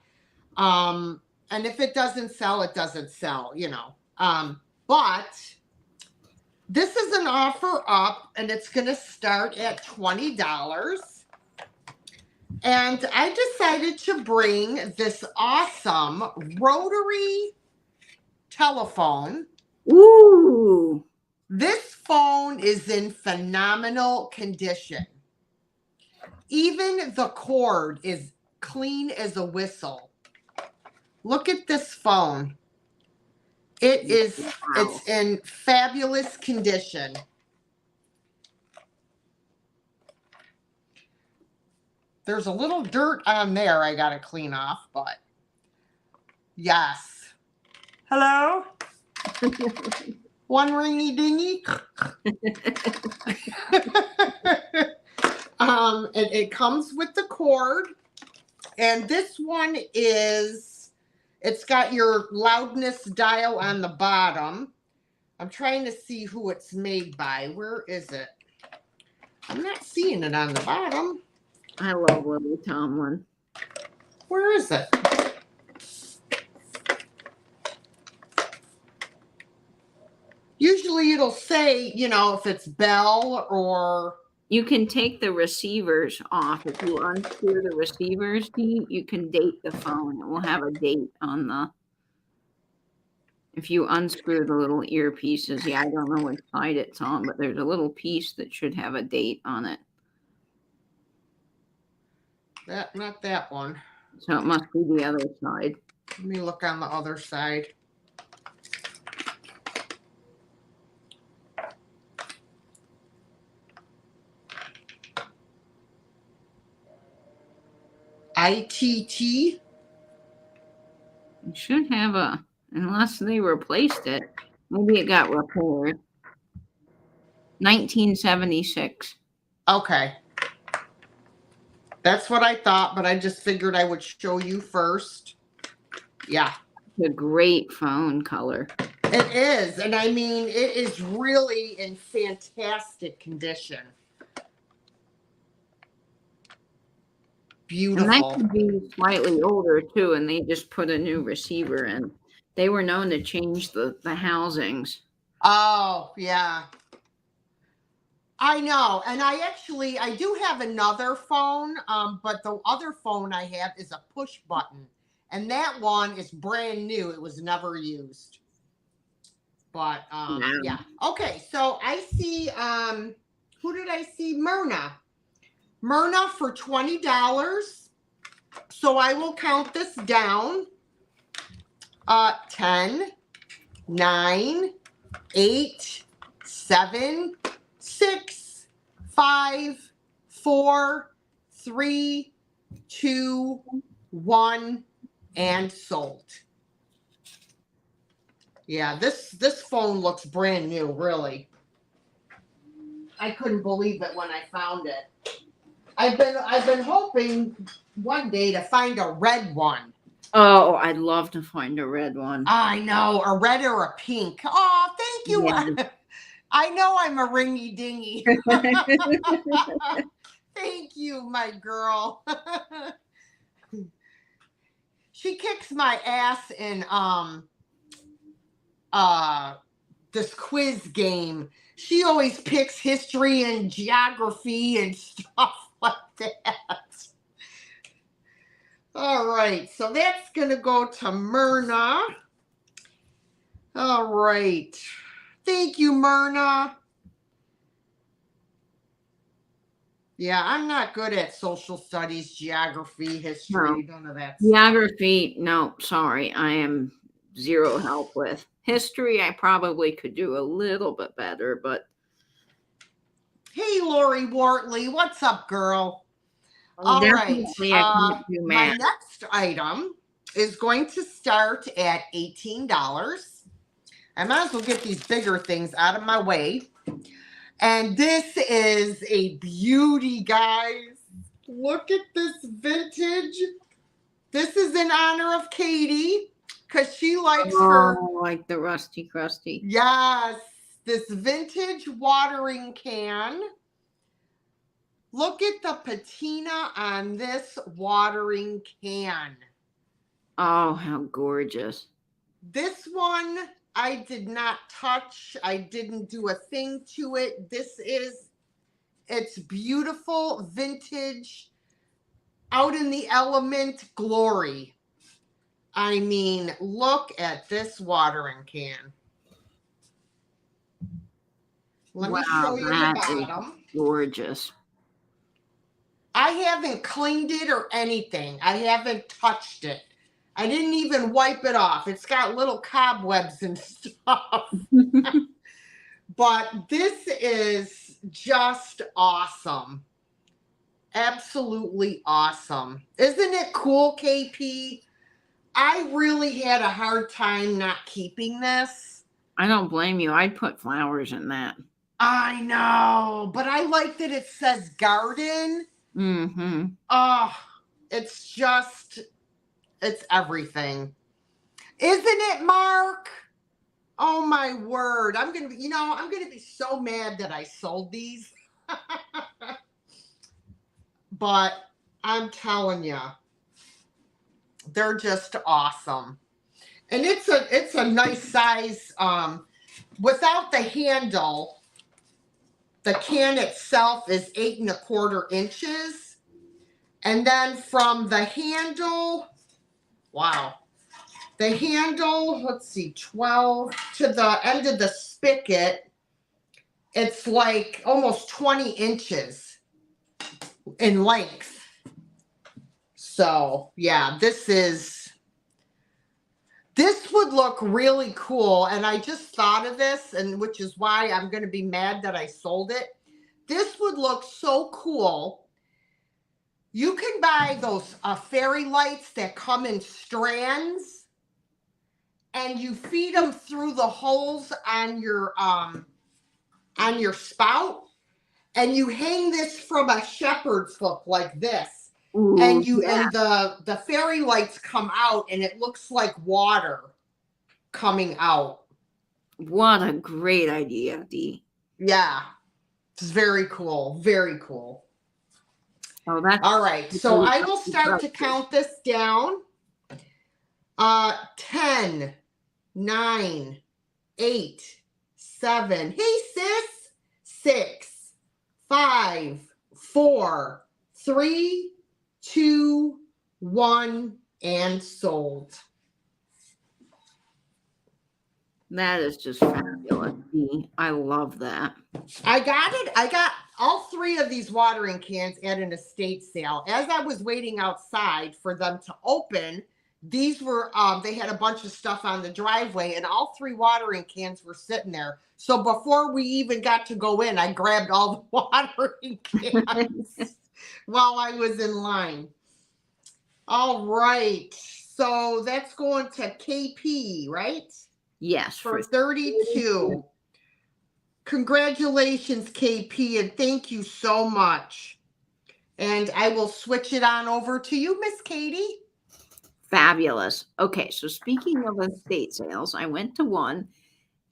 And if it doesn't sell, it doesn't sell, but this is an offer up, and it's going to start at $20. And I decided to bring this awesome rotary telephone. Ooh. This phone is in phenomenal condition. Even the cord is clean as a whistle. Look at this phone. It's in fabulous condition. There's a little dirt on there I got to clean off, but yes. Hello? One ringy dingy. It comes with the cord. And this one it's got your loudness dial on the bottom. I'm trying to see who it's made by. Where is it? I'm not seeing it on the bottom. I love Lily Tomlin. Where is it? Usually it'll say, if it's Bell or... You can take the receivers off. If you unscrew the receivers, you can date the phone. It will have a date on the... If you unscrew the little earpieces, I don't know which side it's on, but there's a little piece that should have a date on it. Not that one. So it must be the other side. Let me look on the other side. ITT. It should have unless they replaced it. Maybe it got repaired. 1976. Okay. That's what I thought, but I just figured I would show you first. Yeah. It's a great phone color. It is. And I mean, it is really in fantastic condition. And that Beautiful. could be slightly older too, and they just put a new receiver in. They were known to change the housings. Oh, yeah. I know. And I do have another phone, but the other phone I have is a push button. And that one is brand new. It was never used. But yeah. Okay, so I see who did I see? Myrna. Myrna for $20. So I will count this down. 10, 9, 8, 7, 6, 5, 4, 3, 2, 1, and sold. Yeah, this phone looks brand new, really. I couldn't believe it when I found it. I've been hoping one day to find a red one. Oh, I'd love to find a red one. I know, a red or a pink. Oh, thank you. Yeah. I know I'm a ringy dingy. Thank you, my girl. She kicks my ass in this quiz game. She always picks history and geography and stuff like that. All right, so that's gonna go to Myrna. All right. Thank you, Myrna. Yeah, I'm not good at social studies, geography, history, none of that Geography, no, sorry. I am zero help with. History, I probably could do a little bit better, but. Hey, Lori Wortley, what's up, girl? All right. My next item is going to start at $18. I might as well get these bigger things out of my way. And this is a beauty, guys. Look at this vintage. This is in honor of Katie because she likes her. Like the Rusty Crusty. Yes, this vintage watering can. Look at the patina on this watering can. Oh, how gorgeous. This one I did not touch. I didn't do a thing to it. It's beautiful, vintage, out in the element glory. I mean, look at this watering can. Let me show you the bottom. Gorgeous. I haven't cleaned it or anything. I haven't touched it. I didn't even wipe it off. It's got little cobwebs and stuff. But this is just awesome. Absolutely awesome. Isn't it cool, KP? I really had a hard time not keeping this. I don't blame you. I'd put flowers in that. I know, but I like that it says garden. Mm-hmm. Oh, it's everything. Isn't it, Mark? Oh my word. I'm gonna be so mad that I sold these. But I'm telling you, they're just awesome. And it's a nice size. Without the handle, the can itself is 8 1/4 inches. And then from the handle, wow. The handle, let's see, 12 to the end of the spigot, it's like almost 20 inches in length. So, yeah, this would look really cool. And I just thought of this, and which is why I'm going to be mad that I sold it. This would look so cool. You can buy those fairy lights that come in strands, and you feed them through the holes on your spout, and you hang this from a shepherd's hook like this. Ooh, and the fairy lights come out, and it looks like water coming out. What a great idea, Dee. Yeah, it's very cool. Very cool. Oh, that's All right. So I will start to count this down. 10, 9, 8, 7. Hey, sis. 6, 5, 4, 3, 2, 1, and sold. That is just fabulous, Dee. I love that. I got it. I got all 3 of these watering cans at an estate sale. As I was waiting outside for them to open, these were they had a bunch of stuff on the driveway, and all 3 watering cans were sitting there. So before we even got to go in, I grabbed all the watering cans while I was in line. All right. So that's going to KP, right? Yes. For 32. Congratulations, KP, and thank you so much. And I will switch it on over to you, Miss Katie. Fabulous. Okay, so speaking of estate sales, I went to one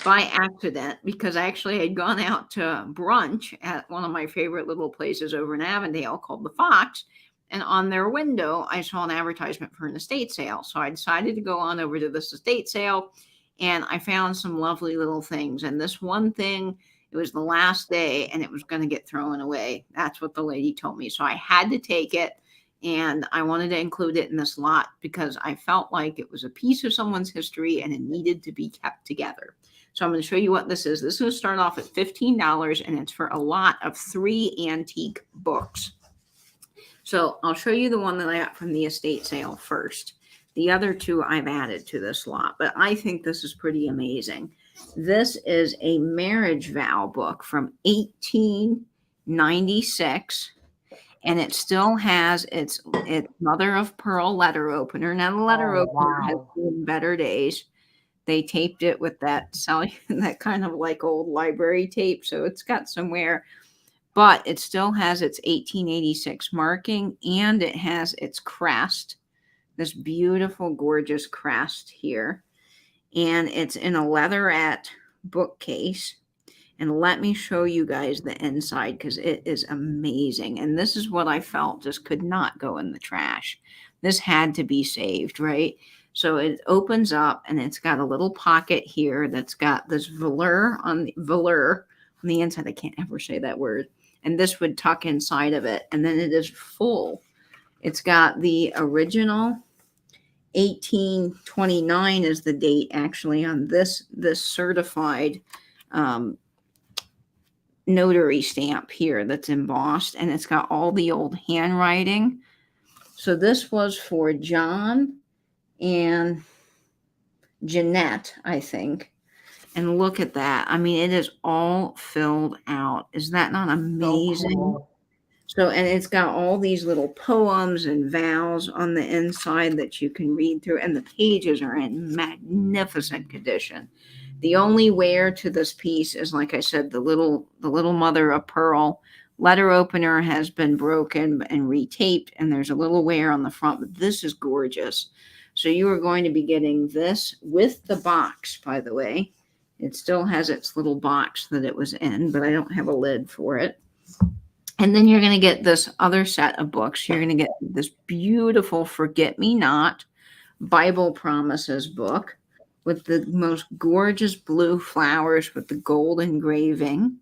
by accident because I actually had gone out to brunch at one of my favorite little places over in Avondale called The Fox. And on their window, I saw an advertisement for an estate sale. So I decided to go on over to this estate sale, and I found some lovely little things. And this one thing, it was the last day and it was going to get thrown away. That's what the lady told me. So I had to take it, and I wanted to include it in this lot because I felt like it was a piece of someone's history and it needed to be kept together. So I'm going to show you what this is. This is going to start off at $15, and it's for a lot of 3 antique books. So I'll show you the one that I got from the estate sale first. The other 2 I've added to this lot, but I think this is pretty amazing. This is a marriage vow book from 1896, and it still has its mother of pearl letter opener. Now the letter opener has seen better days. They taped it with that kind of like old library tape, so it's got some wear. But it still has its 1886 marking, and it has its crest, this beautiful, gorgeous crest here. And it's in a leatherette bookcase. And let me show you guys the inside because it is amazing. And this is what I felt just could not go in the trash. This had to be saved, right? So it opens up, and it's got a little pocket here that's got this velour on the inside. I can't ever say that word. And this would tuck inside of it. And then it is full. It's got the original 1829 is the date actually on this certified notary stamp here that's embossed. And it's got all the old handwriting. So this was for John and Jeanette, I think. And look at that. I mean, it is all filled out. Is that not amazing? So cool. So, and it's got all these little poems and vows on the inside that you can read through. And the pages are in magnificent condition. The only wear to this piece is, like I said, the little mother of pearl letter opener has been broken and retaped. And there's a little wear on the front. But this is gorgeous. So you are going to be getting this with the box, by the way. It still has its little box that it was in, but I don't have a lid for it. And then you're going to get this other set of books. You're going to get this beautiful Forget-Me-Not Bible Promises book with the most gorgeous blue flowers with the gold engraving.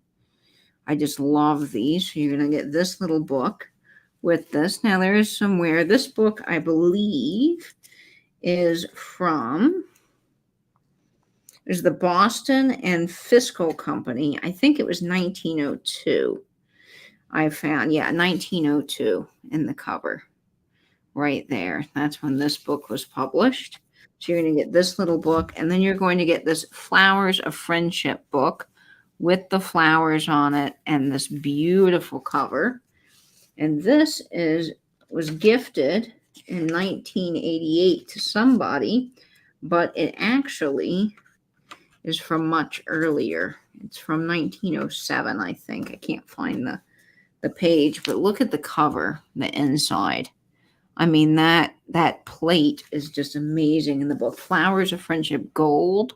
I just love these. So you're going to get this little book with this. Now there is somewhere. This book, I believe, is from... There's the Boston and Fiscal Company. I think it was 1902. I found, 1902 in the cover right there. That's when this book was published. So you're going to get this little book, and then you're going to get this Flowers of Friendship book with the flowers on it and this beautiful cover. And this was gifted in 1988 to somebody, but it actually is from much earlier. It's from 1907, I think. I can't find the page, but look at the cover, the inside. I mean, that plate is just amazing in the book. Flowers of Friendship, gold.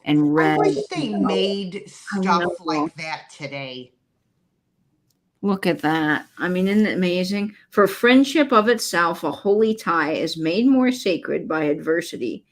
and I red. wish they and yellow. made I stuff know. like that today. Look at that. I mean, isn't it amazing? For friendship of itself, a holy tie is made more sacred by adversity.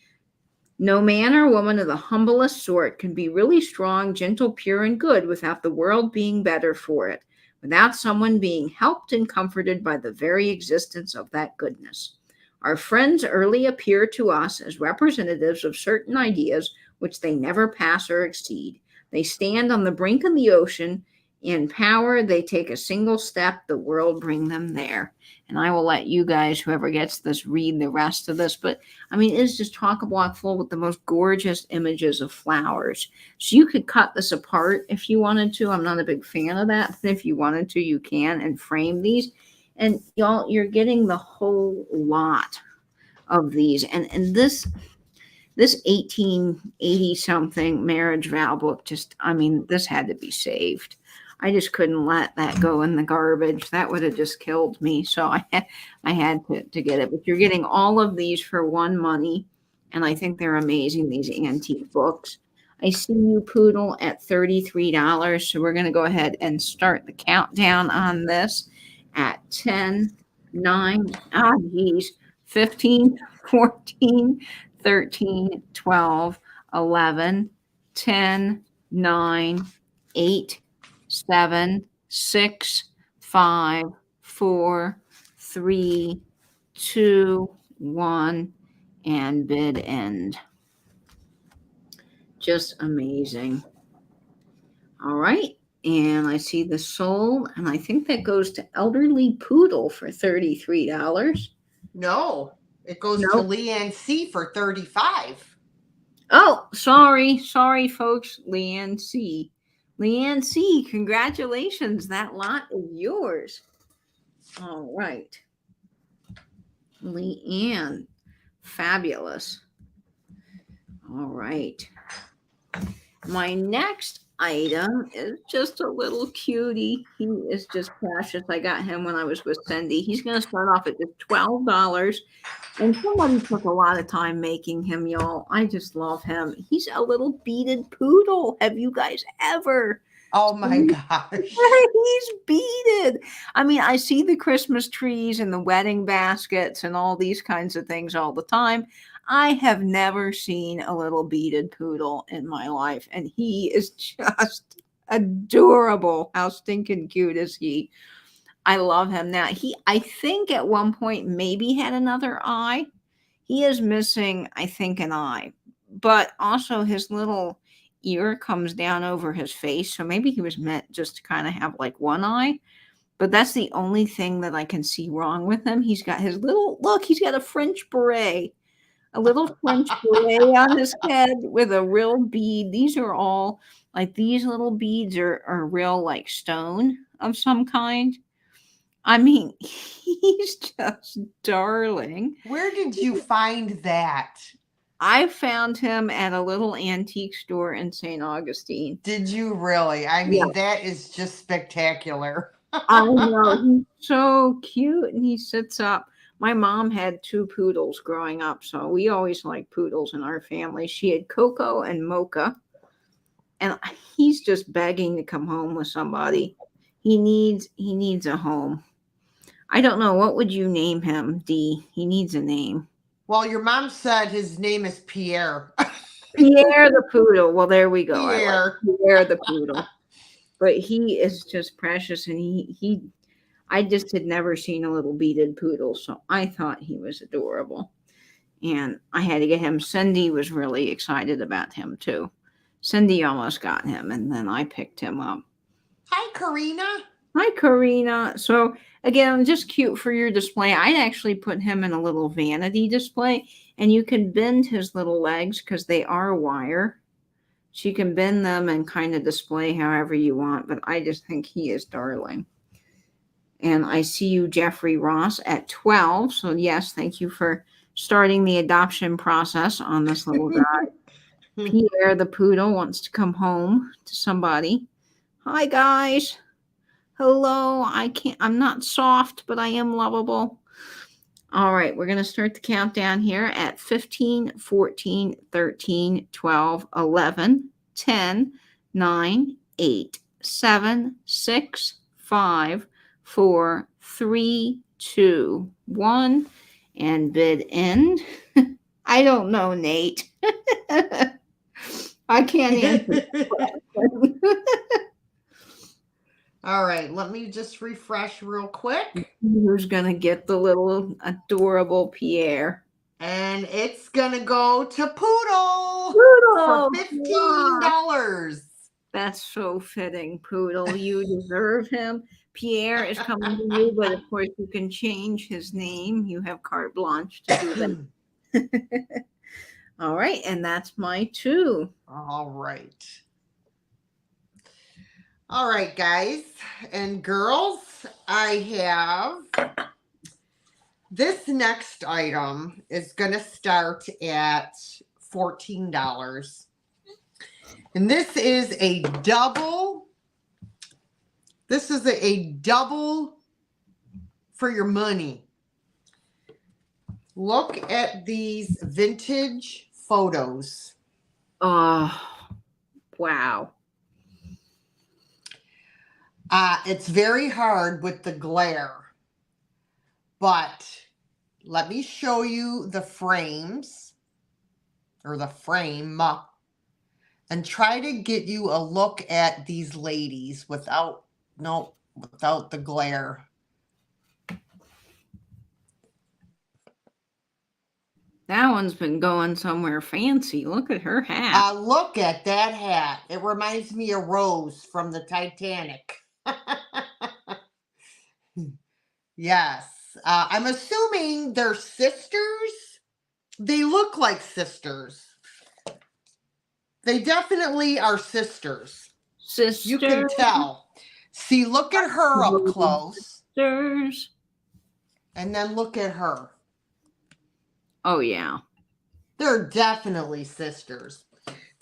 No man or woman of the humblest sort can be really strong, gentle, pure, and good without the world being better for it, without someone being helped and comforted by the very existence of that goodness. Our friends early appear to us as representatives of certain ideas which they never pass or exceed. They stand on the brink of the ocean. In power, they take a single step, the world bring them there. And I will let you guys, whoever gets this, read the rest of this. But I mean, it's just chock-a-block full with the most gorgeous images of flowers. So you could cut this apart if you wanted to. I'm not a big fan of that. But if you wanted to, you can, and frame these. And y'all, you're getting the whole lot of these. And this 1880 something marriage vow book, just, I mean, this had to be saved. I just couldn't let that go in the garbage. That would have just killed me. So I had to get it. But you're getting all of these for one money. And I think they're amazing, these antique books. I see you, Poodle, at $33. So we're going to go ahead and start the countdown on this at 10, 9, 15, 14, 13, 12, 11, 10, 9, 8, 7, 6, 5, 4, 3, 2, 1, and bid end. Just amazing. All right. And I see the soul, and I think that goes to Elderly Poodle for $33. No, it goes to Nope. Leanne C for 35. Oh, sorry, folks. Leanne C. Leanne C, congratulations. That lot is yours. All right. Leanne, fabulous. All right. My next item is just a little cutie. He is just precious. I got him when I was with Cindy. He's going to start off at just $12. And somebody took a lot of time making him, y'all. I just love him. He's a little beaded poodle. Have you guys ever? Oh my gosh. He's beaded. I mean, I see the Christmas trees and the wedding baskets and all these kinds of things all the time. I have never seen a little beaded poodle in my life, and he is just adorable. How stinking cute is he? I love him. Now, I think at one point maybe had another eye. He is missing, I think, an eye, but also his little ear comes down over his face. So maybe he was meant just to kind of have like one eye, but that's the only thing that I can see wrong with him. He's got his little, look, he's got a French beret, a little French beret on his head with a real bead. These are all like, these little beads are real like stone of some kind. I mean, he's just darling. Where did you find that? I found him at a little antique store in St. Augustine. Did you really? I mean, that is just spectacular. I know. He's so cute, and he sits up. My mom had 2 poodles growing up, so we always liked poodles in our family. She had Coco and Mocha, and he's just begging to come home with somebody. He needs a home. I don't know. What would you name him, Dee? He needs a name. Well, your mom said his name is Pierre. Pierre the poodle. Well, there we go. Pierre. I like Pierre the poodle. But he is just precious, and I just had never seen a little beaded poodle, so I thought he was adorable. And I had to get him. Cindy was really excited about him too. Cindy almost got him, and then I picked him up. Hi, Karina. Hi, Karina. So again, just cute for your display. I'd actually put him in a little vanity display, and you can bend his little legs because they are wire. So you can bend them and kind of display however you want, but I just think he is darling. And I see you, Jeffrey Ross, at 12. So yes, thank you for starting the adoption process on this little guy. Pierre the poodle wants to come home to somebody. Hi, guys. Hello. I'm not soft, but I am lovable. All right, we're going to start the countdown here at 15, 14, 13, 12, 11, 10, 9, 8, 7, 6, 5, 4, 3, 2, 1, and bid end. I don't know, Nate. I can't answer that question. All right, let me just refresh real quick. Who's going to get the little adorable Pierre? And it's going to go to Poodle, Poodle! for $15. That's so fitting, Poodle. You deserve him. Pierre is coming to you, but of course you can change his name. You have carte blanche to do that. All right, and that's my 2. All right. All right, guys and girls, I have this next item is going to start at $14. And this is a double. This is a double for your money. Look at these vintage photos. Oh, wow. It's very hard with the glare, but let me show you the frames or the frame and try to get you a look at these ladies without the glare. That one's been going somewhere fancy. Look at her hat. Look at that hat. It reminds me of Rose from the Titanic. Yes. I'm assuming they're sisters. They look like sisters. They definitely are sisters. Sisters. You can tell. See, look at her up close. Sisters. And then look at her. Oh, yeah. They're definitely sisters.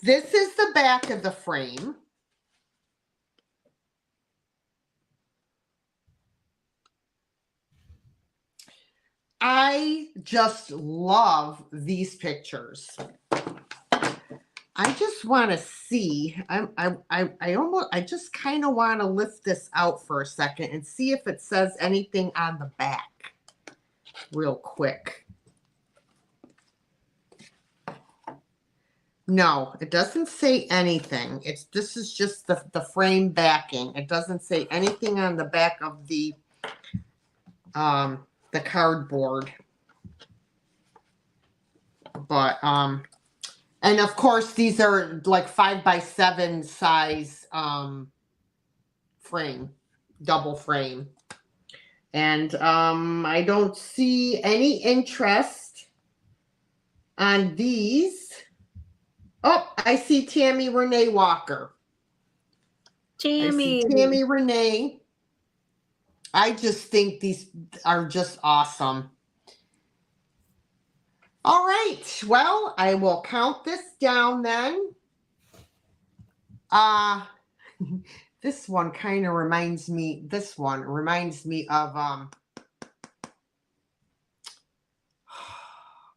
This is the back of the frame. I just love these pictures. I just want to see. I just kind of want to lift this out for a second and see if it says anything on the back real quick. No, it doesn't say anything. This is just the frame backing. It doesn't say anything on the back of the cardboard. But and of course these are like 5x7 size frame, double frame. And I don't see any interest on these. Oh, I see Tammy Renee Walker. Tammy. Tammy Renee. I just think these are just awesome. All right. Well, I will count this down then. This one kind of reminds me. This one reminds me of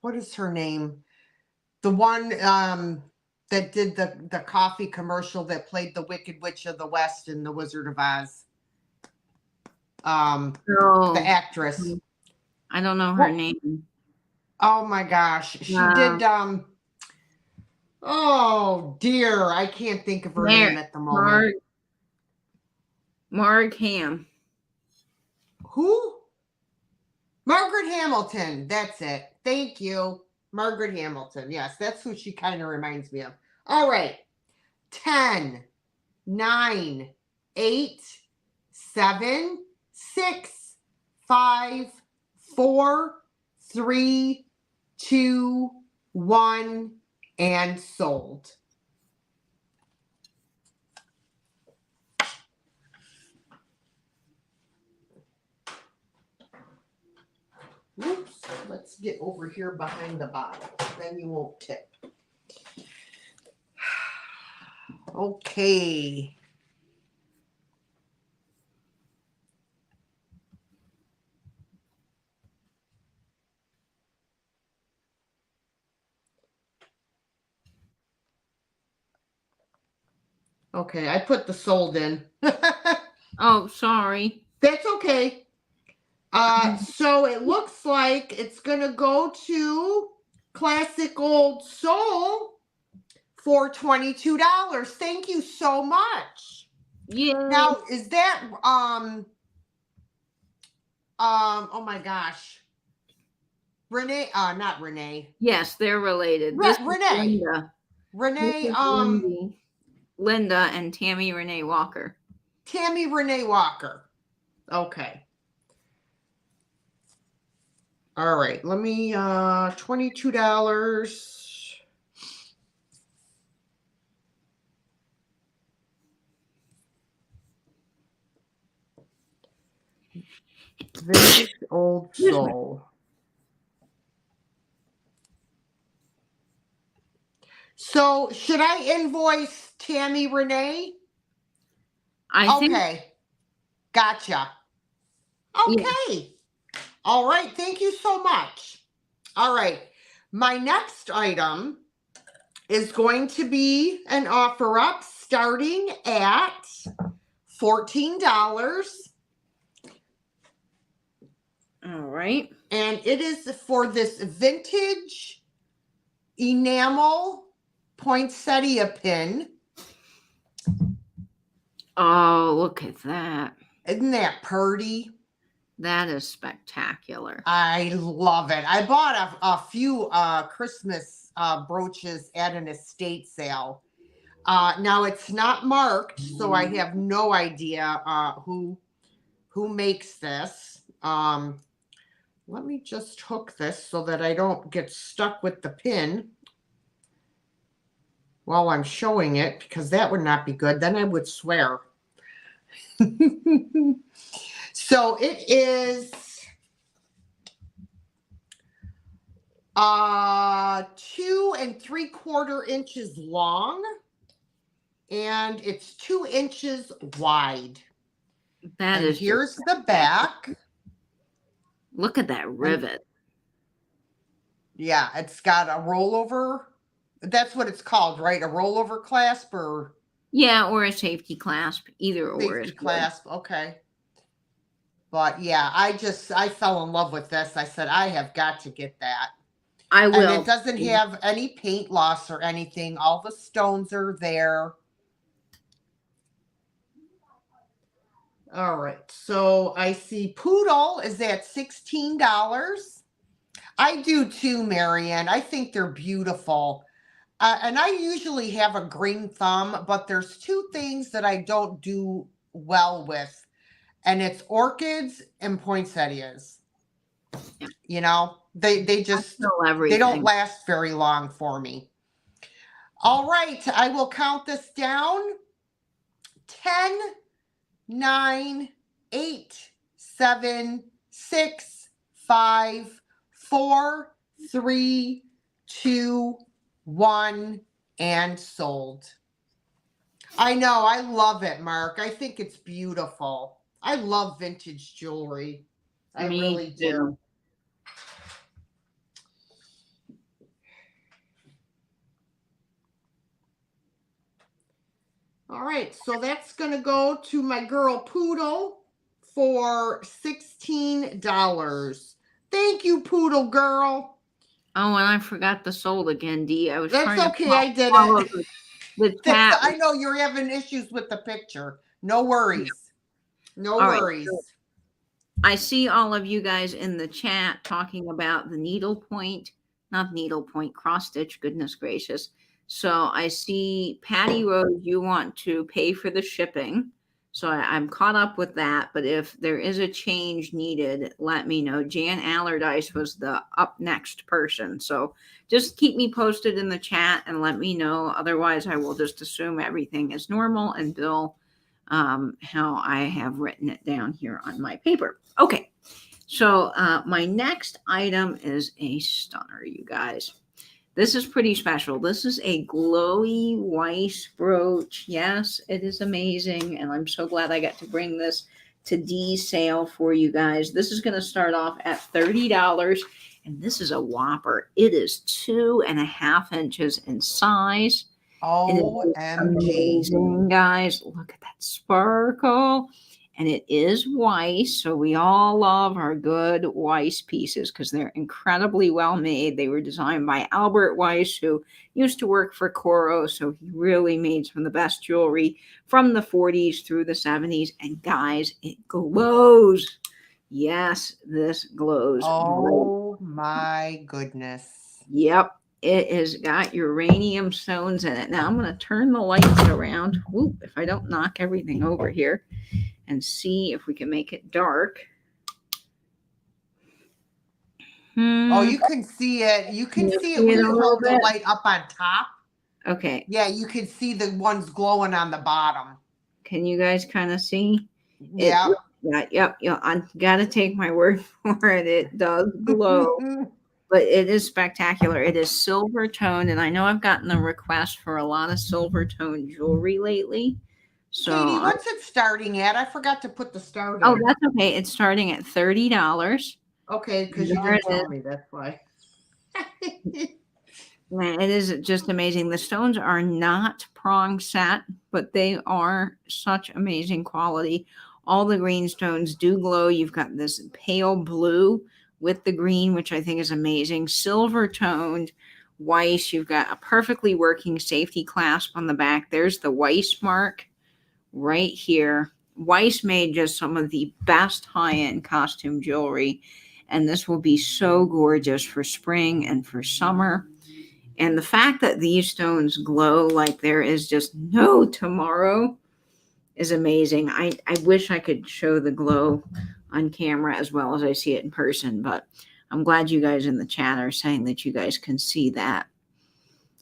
what is her name? The one that did the coffee commercial that played the Wicked Witch of the West in The Wizard of Oz. The actress. I don't know her name. Oh my gosh. She did oh dear, I can't think of her name at the moment. Marg Ham. Who? Margaret Hamilton. That's it. Thank you. Margaret Hamilton. Yes, that's who she kind of reminds me of. All right. 10, 9, 8, 7, 6, 5, 4, 3, 2, 1, and sold. Oops, let's get over here behind the bottle. Then you won't tip. Okay. Okay, I put the sold in. Oh, sorry. That's okay. So it looks like it's gonna go to Classic Old Soul for $22. Thank you so much. Yeah. Now, is that oh my gosh. Renee, not Renee. Yes, they're related. This is Renee. Linda. Renee, This is Linda and Tammy Renee Walker. Tammy Renee Walker. Okay. All right, let me $22. Vintage Old Soul. So should I invoice Tammy Renee? I think Okay. Gotcha. Okay. All right. Thank you so much. All right. My next item is going to be an offer up starting at $14. all right. And it is for this vintage enamel poinsettia pin. Oh, look at that. Isn't that pretty? That is spectacular. I love it. I bought a few Christmas brooches at an estate sale. Now it's not marked, so I have no idea who makes this. Let me just hook this so that I don't get stuck with the pin while I'm showing it, because that would not be good. Then I would swear. So it is 2 3/4 inches long, and it's 2 inches wide. That is. Here's the back. Look at that rivet. Yeah, it's got a rollover. That's what it's called, right? A rollover clasp or? Yeah, or a safety clasp, either or. Safety clasp, okay. But yeah, I fell in love with this. I said, I have got to get that. I will. And it doesn't have any paint loss or anything. All the stones are there. All right. So I see Poodle is at $16. I do too, Marianne. I think they're beautiful. And I usually have a green thumb, but there's two things that I don't do well with. And it's orchids and poinsettias. Yeah. You know, they just, they don't last very long for me. All right, I will count this down. 10, 9, 8, 7, 6, 5, 4, 3, 2, 1, and sold. I know, I love it, Mark. I think it's beautiful. I love vintage jewelry. I really do. All right, so that's going to go to my girl Poodle for $16. Thank you, Poodle girl. Oh, and I forgot the sold again, Dee. That's okay, I did it. The chat. I know you're having issues with the picture. No worries. No worries. Right. I see all of you guys in the chat talking about the needlepoint, not needlepoint, cross stitch, goodness gracious. So I see Patty Rose, you want to pay for the shipping. So I'm caught up with that. But if there is a change needed, let me know. Jan Allardyce was the up next person. So just keep me posted in the chat and let me know. Otherwise, I will just assume everything is normal and bill how I have written it down here on my paper. Okay, so my next item is a stunner, you guys. This is pretty special. This is a glowy Weiss brooch. Yes, it is amazing, and I'm so glad I got to bring this to Dee's sale for you guys. This is going to start off at $30, and this is a whopper. It is 2.5 inches in size. And it is OMG. amazing, guys. Look at that sparkle. And it is Weiss. So we all love our good Weiss pieces because they're incredibly well made. They were designed by Albert Weiss, who used to work for Coro. So he really made some of the best jewelry from the 40s through the 70s. And guys, it glows. Yes, this glows. Oh my goodness. Yep. It has got uranium stones in it. Now I'm going to turn the lights around. Whoop, if I don't knock everything over here and see if we can make it dark. Oh, you can see it. You can see it when you hold the light up on top. Okay. Yeah, you can see the ones glowing on the bottom. Can you guys kind of see? Yeah. Yep. I got to take my word for it. It does glow. But it is spectacular. It is silver toned, and I know I've gotten a request for a lot of silver toned jewelry lately. So Katie, what's it starting at? I forgot to put the start. Oh, that's okay. It's starting at $30. Okay, because you didn't tell me. That's why. Man, it is just amazing. The stones are not prong set, but they are such amazing quality. All the green stones do glow. You've got this pale blue with the green, which I think is amazing. Silver toned Weiss. You've got a perfectly working safety clasp on the back. There's the Weiss mark right here. Weiss made just some of the best high-end costume jewelry, and this will be so gorgeous for spring and for summer. And the fact that these stones glow like there is just no tomorrow is amazing. I wish I could show the glow on camera as well as I see it in person, but I'm glad you guys in the chat are saying that you guys can see that.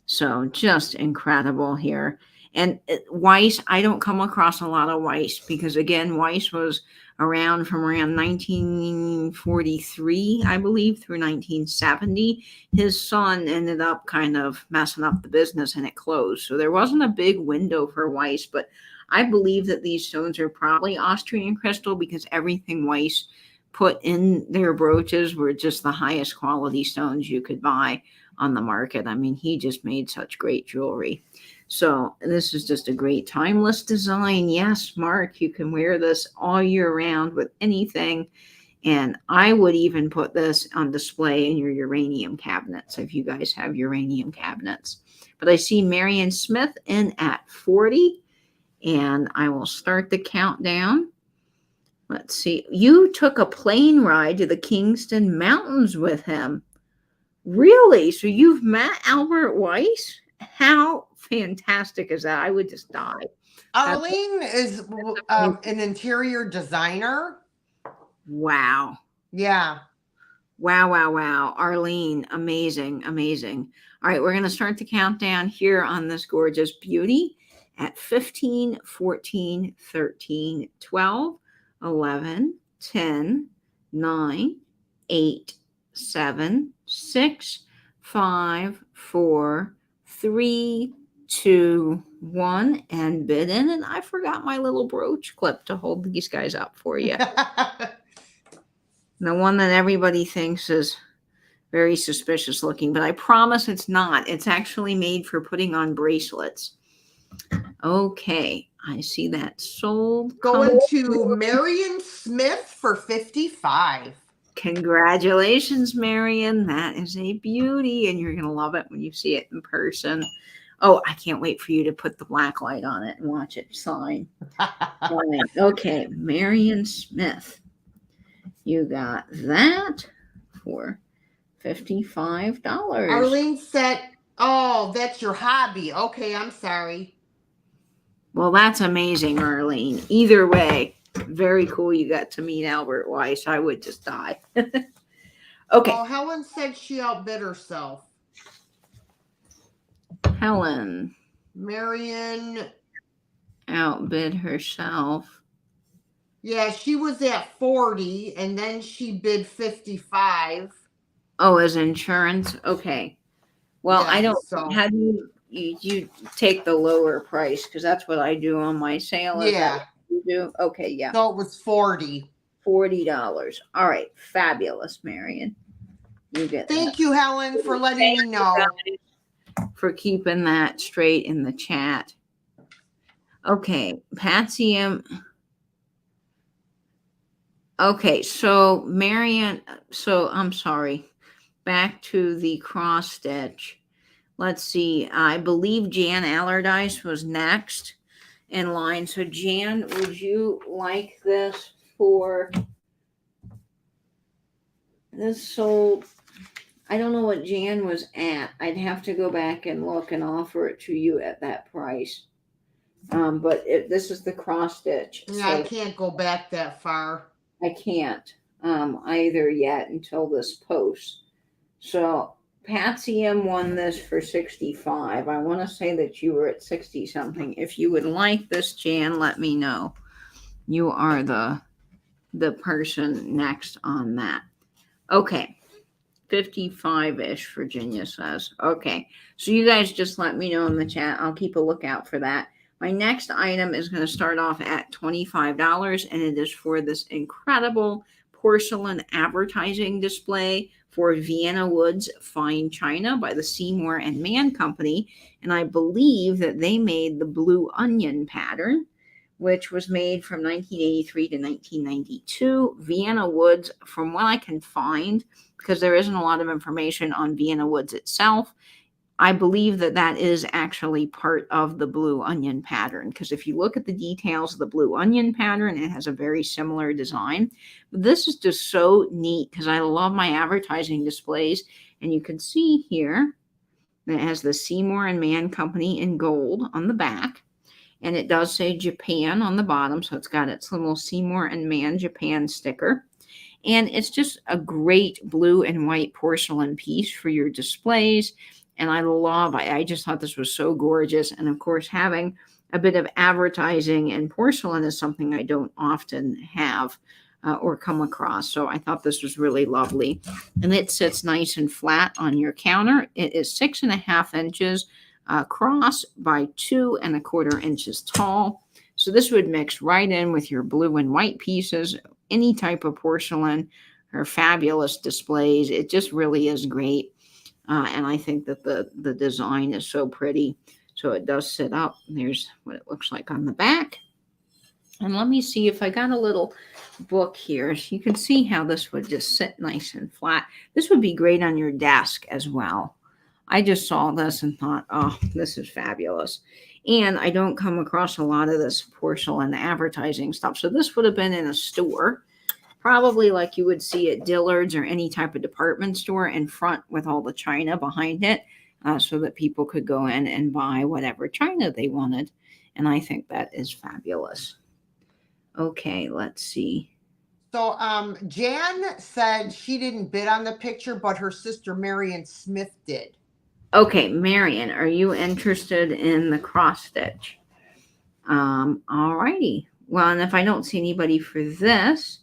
So just incredible here. And Weiss, I don't come across a lot of Weiss because, again, Weiss was around from around 1943, I believe, through 1970. His son ended up kind of messing up the business and it closed. So there wasn't a big window for Weiss, but I believe that these stones are probably Austrian crystal because everything Weiss put in their brooches were just the highest quality stones you could buy on the market. I mean, he just made such great jewelry. So this is just a great timeless design. Yes, Mark, you can wear this all year round with anything. And I would even put this on display in your uranium cabinets if you guys have uranium cabinets. But I see Marion Smith in at 40. And I will start the countdown. Let's see. You took a plane ride to the Kingston Mountains with him. Really? So you've met Albert Weiss? How fantastic is that? I would just die. Arlene is an interior designer. Wow. Yeah. Wow. Arlene, amazing. All right, we're going to start the countdown here on this gorgeous beauty at 15, 14, 13, 12, 11, 10, 9, 8, 7, 6, 5, 4, 3, 2, 1, and bid in. And I forgot my little brooch clip to hold these guys up for you. The one that everybody thinks is very suspicious looking, but I promise it's not. It's actually made for putting on bracelets. Okay, I see that sold. Going to Marion Smith for 55. Congratulations, Marion. That is a beauty, and you're going to love it when you see it in person. Oh, I can't wait for you to put the black light on it and watch it shine. Okay, Marion Smith. You got that for $55. Arlene said, oh, that's your hobby. Okay, I'm sorry. Well, that's amazing, Arlene. Either way, very cool. You got to meet Albert Weiss. I would just die. Okay. Oh, Helen said she outbid herself. Helen. Marion outbid herself. Yeah, she was at 40 and then she bid 55. Oh, as insurance? Okay. Well, yeah, I don't. So. How do you take the lower price? Because that's what I do on my sale. Is yeah. That what you do? Okay. Yeah. So it was 40. $40. All right. Fabulous, Marion. You get. Thank you, Helen, for letting me know. for keeping that straight in the chat. Okay, Patsy M. Okay, so Marion, so I'm sorry. Back to the cross stitch. Let's see. I believe Jan Allardyce was next in line. So Jan, would you like this for this sold? I don't know what Jan was at. I'd have to go back and look and offer it to you at that price. But this is the cross stitch. Yeah, So I can't go back that far. I can't either yet until this post. So Patsy M won this for 65. I want to say that you were at 60 something. If you would like this, Jan, let me know. You are the person next on that. Okay. 55-ish, Virginia says. Okay. So you guys just let me know in the chat. I'll keep a lookout for that. My next item is going to start off at $25, and it is for this incredible porcelain advertising display for Vienna Woods Fine China by the Seymour and Mann Company. And I believe that they made the blue onion pattern, which was made from 1983 to 1992. Vienna Woods, from what I can find, because there isn't a lot of information on Vienna Woods itself, I believe that that is actually part of the blue onion pattern, because if you look at the details of the blue onion pattern, it has a very similar design. But this is just so neat because I love my advertising displays, and you can see here that it has the Seymour and Mann Company in gold on the back, and it does say Japan on the bottom, so it's got its little Seymour and Mann Japan sticker. And it's just a great blue and white porcelain piece for your displays. And I just thought this was so gorgeous. And of course, having a bit of advertising and porcelain is something I don't often have or come across. So I thought this was really lovely. And it sits nice and flat on your counter. It is 6.5 inches across by 2.25 inches tall. So this would mix right in with your blue and white pieces, any type of porcelain, or fabulous displays. It just really is great. And I think that the design is so pretty. So it does sit up. There's what it looks like on the back. And let me see if I got a little book here. So you can see how this would just sit nice and flat. This would be great on your desk as well. I just saw this and thought, oh, this is fabulous. And I don't come across a lot of this porcelain advertising stuff. So this would have been in a store, probably like you would see at Dillard's or any type of department store, in front with all the china behind it, so that people could go in and buy whatever china they wanted. And I think that is fabulous. Okay, let's see. So Jan said she didn't bid on the picture, but her sister Marion Smith did. Okay, Marion, are you interested in the cross stitch? All righty. Well, and if I don't see anybody for this,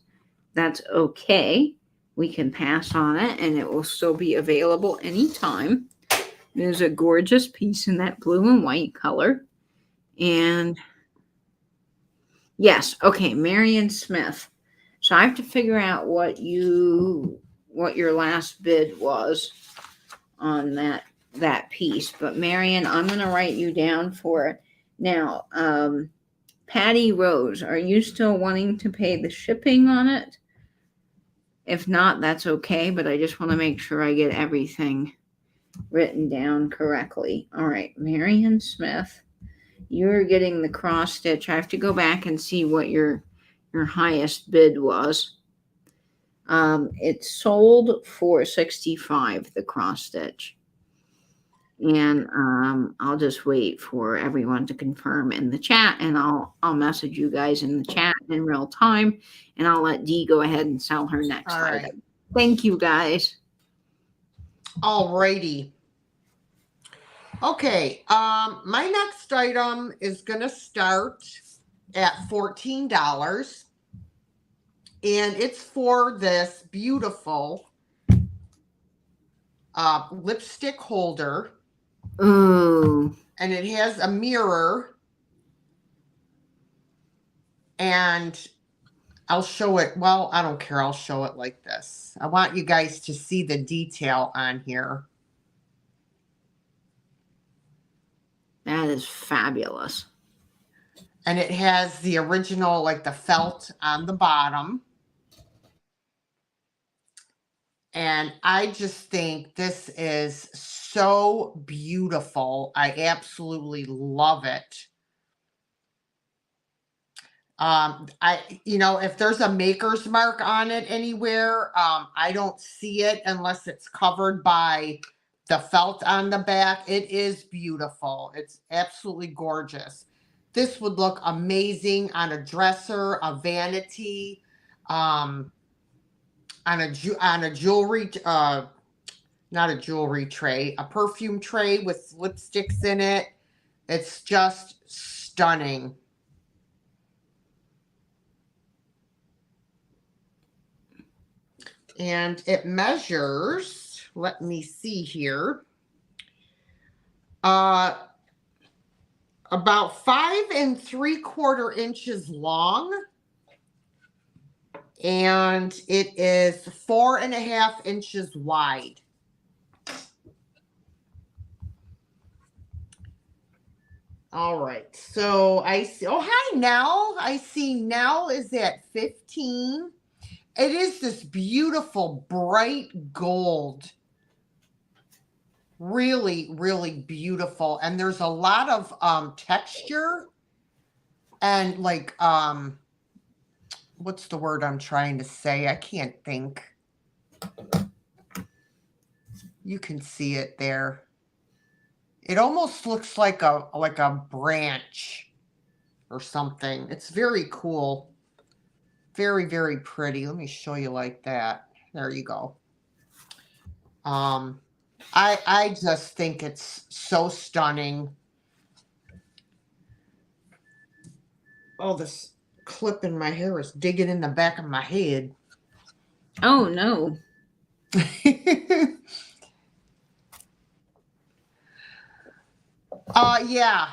that's okay. We can pass on it, and it will still be available anytime. There's a gorgeous piece in that blue and white color. And yes, okay, Marion Smith. So I have to figure out what your last bid was on that piece. But Marion, I'm going to write you down for it. Now, Patty Rose, are you still wanting to pay the shipping on it? If not, that's okay, but I just want to make sure I get everything written down correctly. All right, Marion Smith, you're getting the cross stitch. I have to go back and see what your highest bid was. It sold for $65, the cross stitch. And I'll just wait for everyone to confirm in the chat, and I'll message you guys in the chat in real time, and I'll let Dee go ahead and sell her next item. Thank you, guys. All righty. Okay, my next item is going to start at $14, and it's for this beautiful lipstick holder. Ooh. And it has a mirror, and I'll show it. Well, I don't care. I'll show it like this. I want you guys to see the detail on here. That is fabulous. And it has the original, like the felt on the bottom. And I just think this is so beautiful. I absolutely love it. If there's a maker's mark on it anywhere, I don't see it unless it's covered by the felt on the back. It is beautiful. It's absolutely gorgeous. This would look amazing on a dresser, a vanity, on a jewelry, not a jewelry tray, a perfume tray with lipsticks in it. It's just stunning. And it measures, let me see here, about 5 3/4 inches long. And it is 4.5 inches wide. All right. So I see, oh, hi, Nell. I see Nell is at 15. It is this beautiful, bright gold. Really, really beautiful. And there's a lot of texture and like, what's the word I'm trying to say? I can't think. You can see it there. It almost looks like a branch or something. It's very cool. Very, very pretty. Let me show you like that. There you go. I just think it's so stunning. Oh, this clip in my hair is digging in the back of my head. Oh no. Yeah.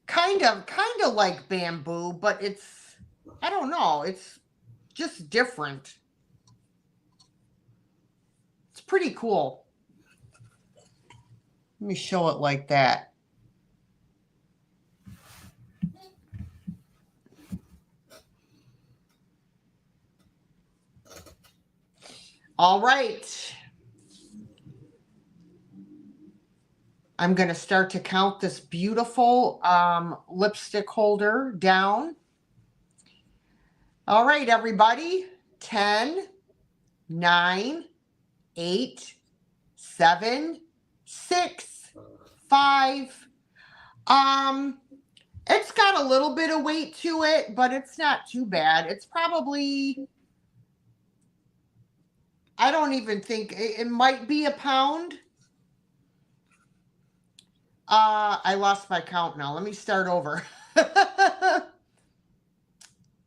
Kind of like bamboo, but it's, I don't know, it's just different. It's pretty cool. Let me show it like that. All right. I'm going to start to count this beautiful lipstick holder down. All right, everybody. 10, 9, 8, 7, 6, 5. It's got a little bit of weight to it, but it's not too bad. It's probably, I don't even think, it might be a pound. I lost my count now. Let me start over.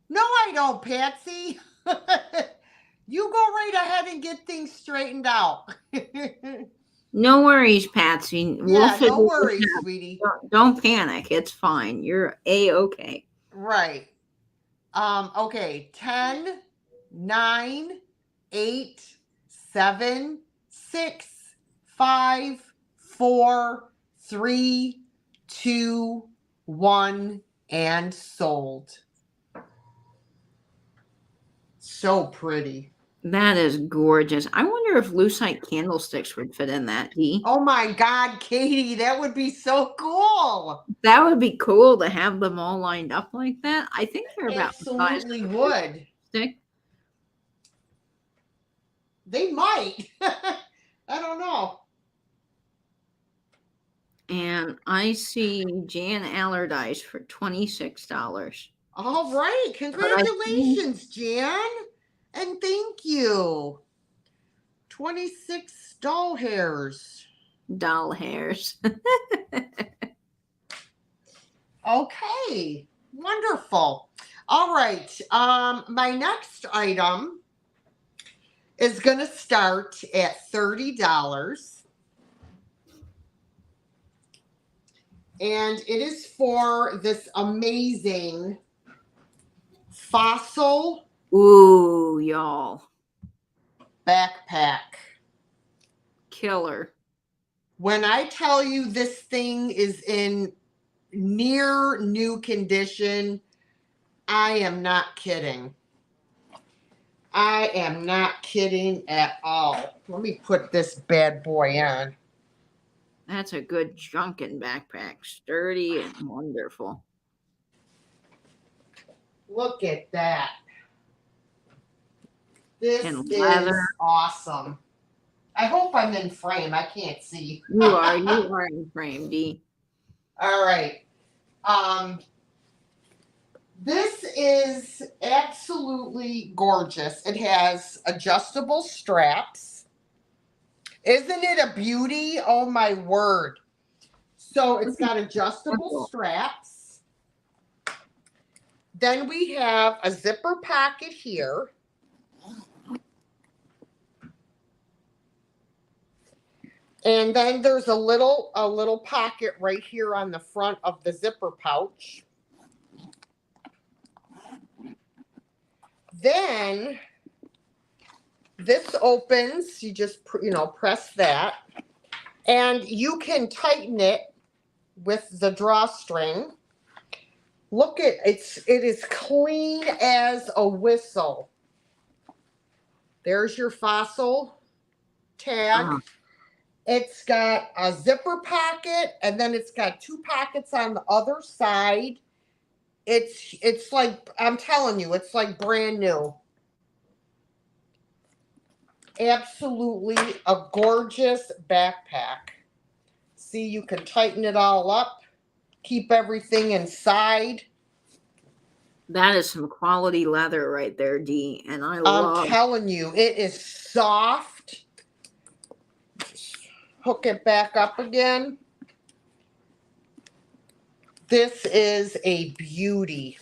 No, I don't, Patsy. You go right ahead and get things straightened out. No worries, Patsy. Yeah, no worries, sweetie. Don't panic. It's fine. You're A-okay. Right. Okay. 10, 9, 8, 7, 6, 5, 4, 3, 2, 1, and sold. So pretty. That is gorgeous. I wonder if lucite candlesticks would fit in that, Dee. Oh my God, Katie, that would be so cool. That would be cool to have them all lined up like that. I think they're about absolutely would. Stick. They might. I don't know. And I see Jan Allardyce for $26. All right. Congratulations, Jan. And thank you. 26 doll hairs. Doll hairs. Okay. Wonderful. All right. My next item is going to start at $30. And it is for this amazing Fossil. Ooh, y'all. Backpack. Killer. When I tell you this thing is in near new condition. I am not kidding. I am not kidding at all. Let me put this bad boy on. That's a good Junkin backpack. Sturdy and wonderful. Look at that. This And is leather. awesome. I hope I'm in frame. I can't see. You are in frame, Dee. All right. This is absolutely gorgeous. It has adjustable straps. Isn't it a beauty? Oh my word. So it's got adjustable straps. Then we have a zipper pocket here. And then there's a little pocket right here on the front of the zipper pouch. Then this opens, you just press that, and you can tighten it with the drawstring. Look at it is clean as a whistle. There's your Fossil tag. It's got a zipper pocket, and then it's got two pockets on the other side. It's like, I'm telling you, it's like brand new. Absolutely a gorgeous backpack. See, you can tighten it all up, keep everything inside. That is some quality leather right there, Dee. And I'm telling you, it is soft. Hook it back up again. This is a beauty.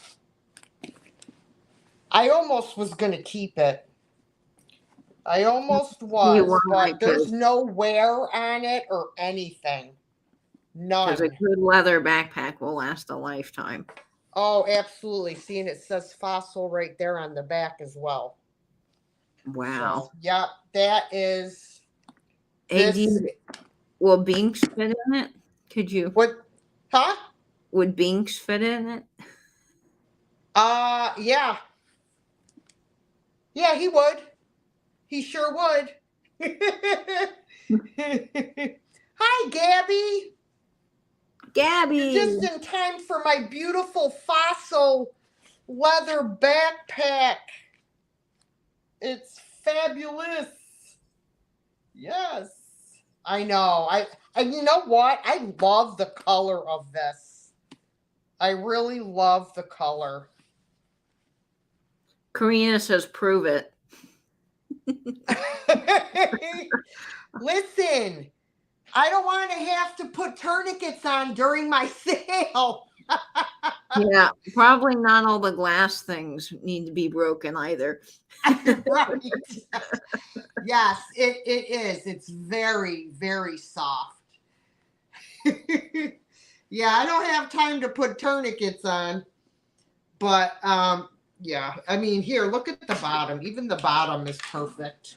I almost was going to keep it. I almost was, but there's no wear on it or anything. None. Because a good leather backpack will last a lifetime. Oh, absolutely. See, and it says Fossil right there on the back as well. Wow. So, yep, that is. Will Binks fit in it? Could you? What? Huh? Would Binks fit in it? Yeah. Yeah, he would. He sure would. Hi, Gabby. Gabby. Just in time for my beautiful Fossil leather backpack. It's fabulous. Yes. I know. And you know what? I love the color of this. I really love the color. Karina says, prove it. Listen, I don't want to have to put tourniquets on during my sale. Yeah, probably not all the glass things need to be broken either. Right. Yes, it is. It's very, very soft. Yeah, I don't have time to put tourniquets on. But, yeah, I mean, here, look at the bottom. Even the bottom is perfect.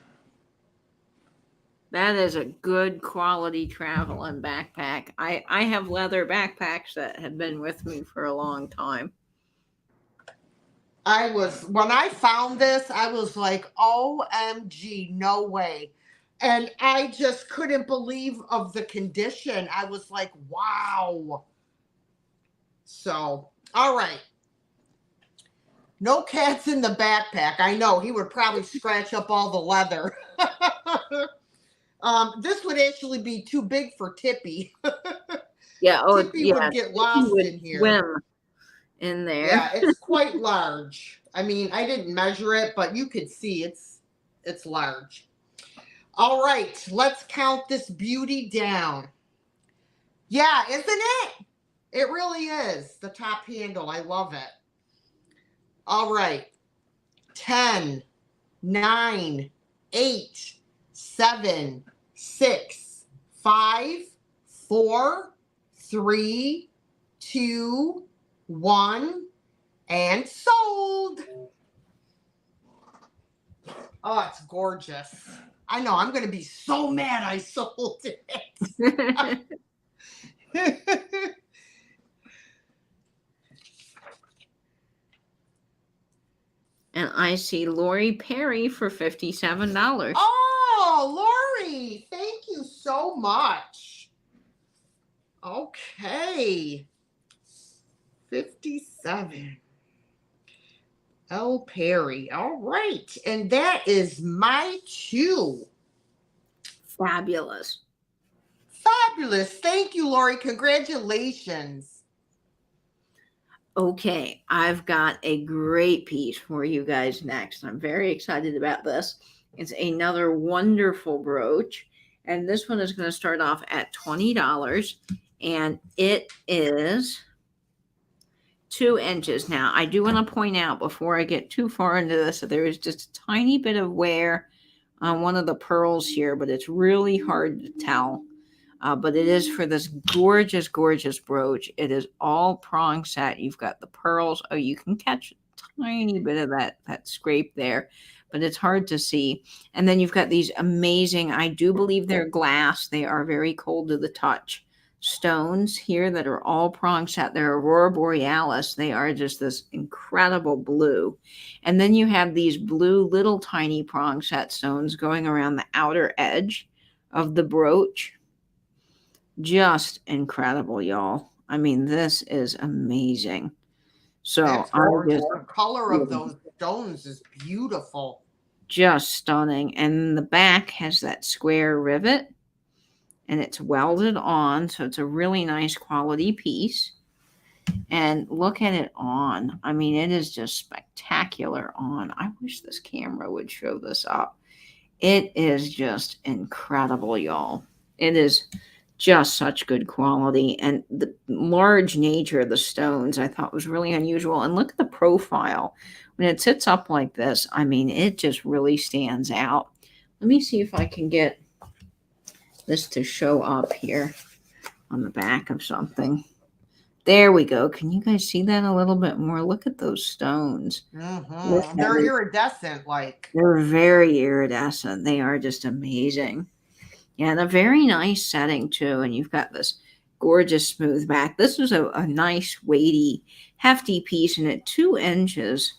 That is a good quality traveling backpack. I have leather backpacks that have been with me for a long time. When I found this, I was like, OMG, no way. And I just couldn't believe of the condition. I was like, wow. So, all right. No cats in the backpack. I know, he would probably scratch up all the leather. This would actually be too big for Tippy. Yeah, Tippy would get lost in here. Swim in there. Yeah, it's quite large. I mean, I didn't measure it, but you could see it's large. All right, let's count this beauty down. Yeah, isn't it? It really is. The top handle, I love it. All right. 10, 9, 8, 7, 6, 5, 4, 3, 2, 1, and sold. Oh, it's gorgeous. I know, I'm going to be so mad I sold it. And I see Lori Perry for $57. Oh, Lori, thank you so much. Okay. 57. L. Perry. All right. And that is my two. Fabulous. Fabulous. Thank you, Lori. Congratulations. Okay, I've got a great piece for you guys next. I'm very excited about this. It's another wonderful brooch, and this one is going to start off at $20, and it is 2 inches. Now, I do want to point out before I get too far into this that there is just a tiny bit of wear on one of the pearls here, but it's really hard to tell. But it is for this gorgeous, gorgeous brooch. It is all prong set. You've got the pearls. Oh, you can catch a tiny bit of that scrape there, but it's hard to see. And then you've got these amazing, I do believe they're glass. They are very cold to the touch. Stones here that are all prong set. They're Aurora Borealis. They are just this incredible blue. And then you have these blue little tiny prong set stones going around the outer edge of the brooch. Just incredible, y'all. I mean, this is amazing. So the color of those stones is beautiful. Just stunning. And the back has that square rivet and it's welded on. So it's a really nice quality piece. And look at it on. I mean, it is just spectacular on. I wish this camera would show this up. It is just incredible, y'all. It is just such good quality, and the large nature of the stones I thought was really unusual. And look at the profile when it sits up like this. I mean, it just really stands out. Let me see if I can get this to show up here on the back of something. There we go. Can you guys see that a little bit more? Look at those stones. Mm-hmm. They're iridescent, like. They're very iridescent. They are just amazing. Yeah, and a very nice setting too. And you've got this gorgeous smooth back. This is a nice, weighty, hefty piece. And at 2 inches,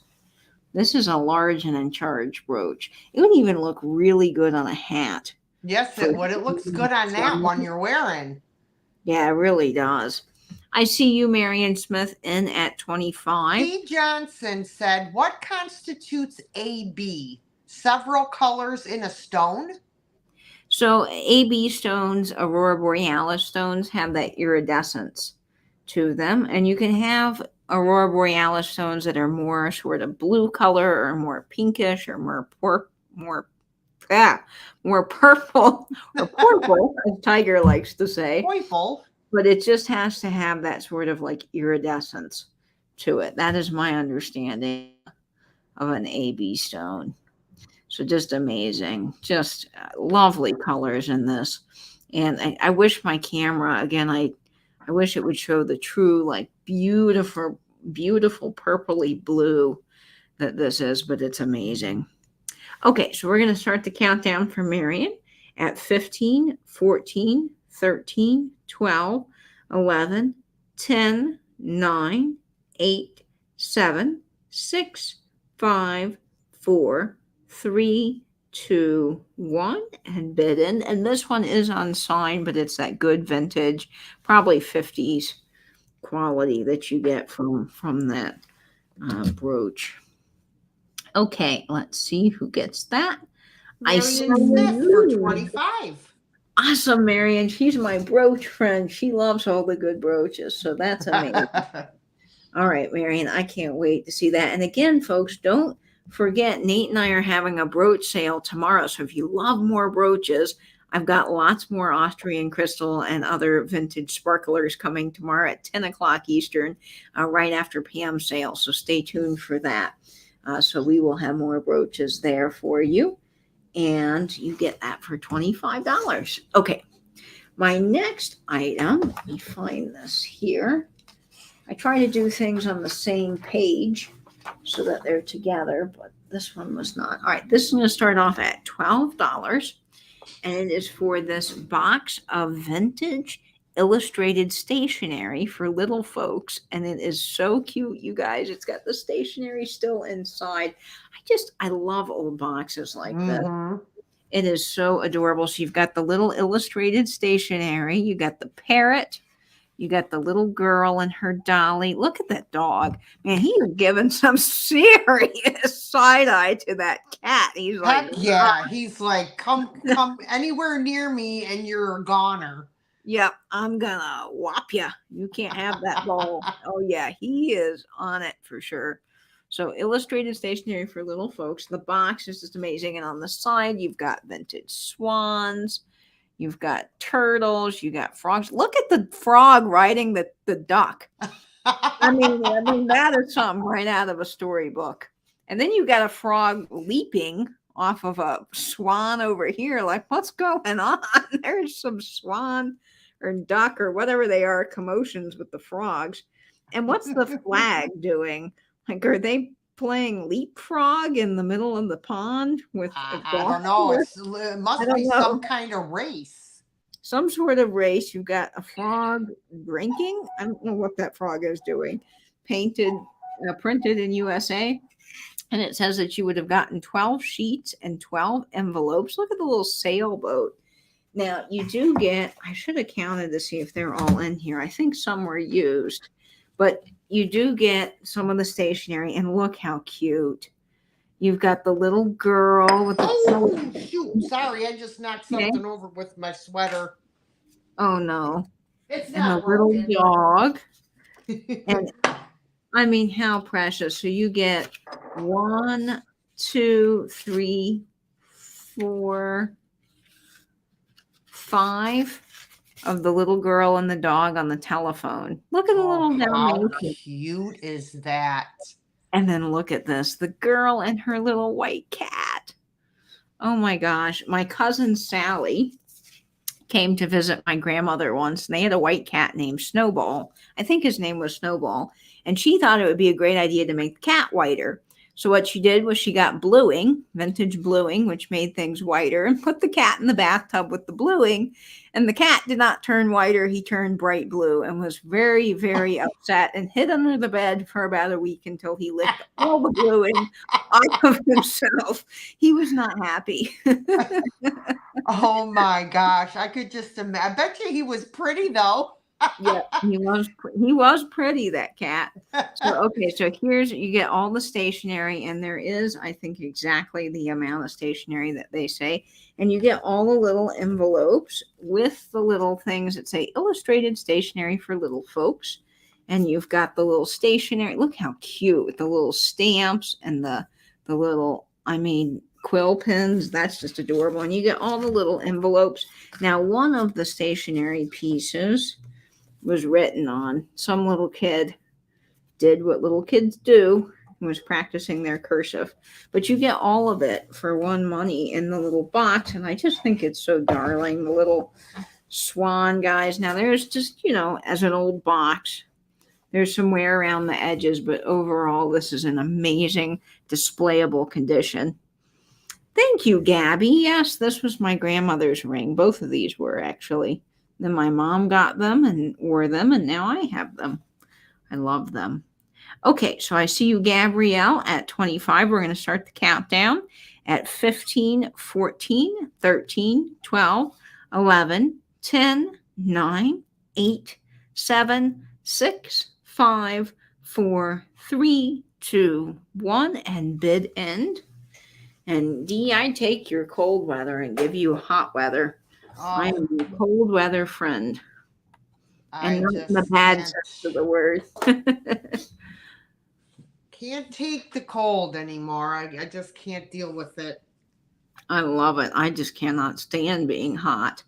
this is a large and in charge brooch. It would even look really good on a hat. Yes, it would. It looks good on that one you're wearing. Yeah, it really does. I see you, Marion Smith, in at 25. B. Johnson said, what constitutes AB? Several colors in a stone? So AB stones, Aurora Borealis stones, have that iridescence to them. And you can have Aurora Borealis stones that are more sort of blue color or more pinkish or more purple or purple, as Tiger likes to say. Purple. But it just has to have that sort of like iridescence to it. That is my understanding of an AB stone. So just amazing, just lovely colors in this. And I wish my camera, again, I wish it would show the true, like beautiful, beautiful purpley blue that this is, but it's amazing. Okay, so we're going to start the countdown for Marion at 15, 14, 13, 12, 11, 10, 9, 8, 7, 6, 5, 4, 3, 2, 1, and bid in. And this one is unsigned, but it's that good vintage, probably 50s quality that you get from that brooch. Okay, let's see who gets that. Marion Smith for 25. Awesome, Marion. She's my brooch friend. She loves all the good brooches, so that's amazing. All right, Marion, I can't wait to see that. And again, folks, don't forget, Nate and I are having a brooch sale tomorrow. So if you love more brooches, I've got lots more Austrian crystal and other vintage sparklers coming tomorrow at 10 o'clock Eastern, right after Pam's sale. So stay tuned for that. So we will have more brooches there for you. And you get that for $25. Okay, my next item, let me find this here. I try to do things on the same page so that they're together, but this one was not. All right, this is going to start off at $12, and it is for this box of vintage illustrated stationery for little folks, and it is so cute, you guys. It's got the stationery still inside. I love old boxes like this. Mm-hmm. It is so adorable. So you've got the little illustrated stationery, you got the parrot, you got the little girl and her dolly. Look at that dog. Man, he is giving some serious side eye to that cat. He's like, Heck yeah. He's like, come anywhere near me and you're a goner. yep, I'm gonna whop you. You can't have that ball. Oh yeah, he is on it for sure. So illustrated stationery for little folks. The box is just amazing. And on the side, you've got vintage swans, you've got turtles, you got frogs. Look at the frog riding the duck. I mean, that is something right out of a storybook. And then you got a frog leaping off of a swan over here. Like, what's going on? There's some swan or duck or whatever they are commotions with the frogs. And what's the flag doing? Like, are they playing leapfrog in the middle of the pond with I don't know. It must be some kind of race. Some sort of race. You've got a frog drinking. I don't know what that frog is doing. Printed in USA. And it says that you would have gotten 12 sheets and 12 envelopes. Look at the little sailboat. Now, you do get, I should have counted to see if they're all in here. I think some were used. But you do get some of the stationery. And look how cute. You've got the little girl with the... Oh, shoot. Sorry, I just knocked something over with my sweater. Oh, no. It's and not a little broken. dog. And I mean, how precious. So you get 1, 2, 3, 4, 5 of the little girl and the dog on the telephone. Look at the little How cute is that? And then look at this, the girl and her little white cat. Oh my gosh. My cousin Sally came to visit my grandmother once, and they had a white cat named Snowball. I think his name was Snowball. And she thought it would be a great idea to make the cat whiter. So what she did was she got bluing, vintage bluing, which made things whiter, and put the cat in the bathtub with the bluing. And the cat did not turn whiter. He turned bright blue and was very, very upset and hid under the bed for about a week until he licked all the bluing off of himself. He was not happy. Oh my gosh. I could just imagine. I bet you he was pretty though. Yeah, he was pretty, that cat. So okay, so here's, you get all the stationery, and there is, I think, exactly the amount of stationery that they say, and you get all the little envelopes with the little things that say illustrated stationery for little folks. And you've got the little stationery. Look how cute with the little stamps and the little, quill pens. That's just adorable. And you get all the little envelopes. Now, one of the stationery pieces was written on. Some little kid did what little kids do and was practicing their cursive. But you get all of it for one money in the little box. And I just think it's so darling. The little swan guys. Now, there's just, as an old box, there's some wear around the edges. But overall, this is an amazing displayable condition. Thank you, Gabby. Yes, this was my grandmother's ring. Both of these were, actually. Then my mom got them and wore them, and now I have them. I love them. Okay, so I see you, Gabrielle, at 25. We're going to start the countdown at 15, 14, 13, 12, 11, 10, 9, 8, 7, 6, 5, 4, 3, 2, 1, and bid end. And Dee, I take your cold weather and give you hot weather. I'm a cold weather friend. And not in the bad sense of the word. Can't take the cold anymore. I just can't deal with it. I love it. I just cannot stand being hot.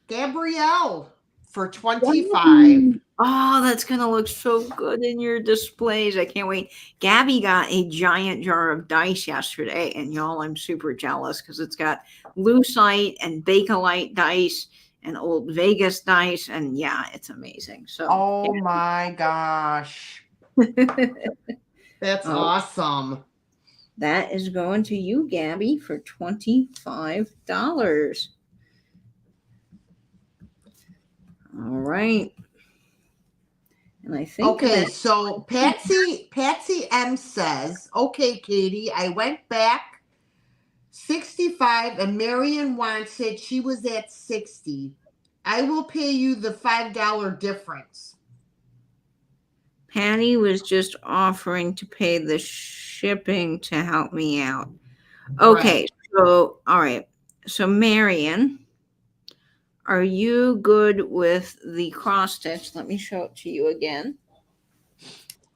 Gabrielle for 25. Oh, that's going to look so good in your displays. I can't wait. Gabby got a giant jar of dice yesterday, and y'all, I'm super jealous because it's got Lucite and Bakelite dice and Old Vegas dice, and yeah, it's amazing. So, oh my gosh. That's awesome. That is going to you, Gabby, for $25. All right. And I think Okay, that so Patsy M says, okay, Katie, I went back 65 and Marion wants it. She was at 60. I will pay you the $5 difference. Patty was just offering to pay the shipping to help me out. Okay, Right. so all right. So Marion, are you good with the cross stitch? Let me show it to you again.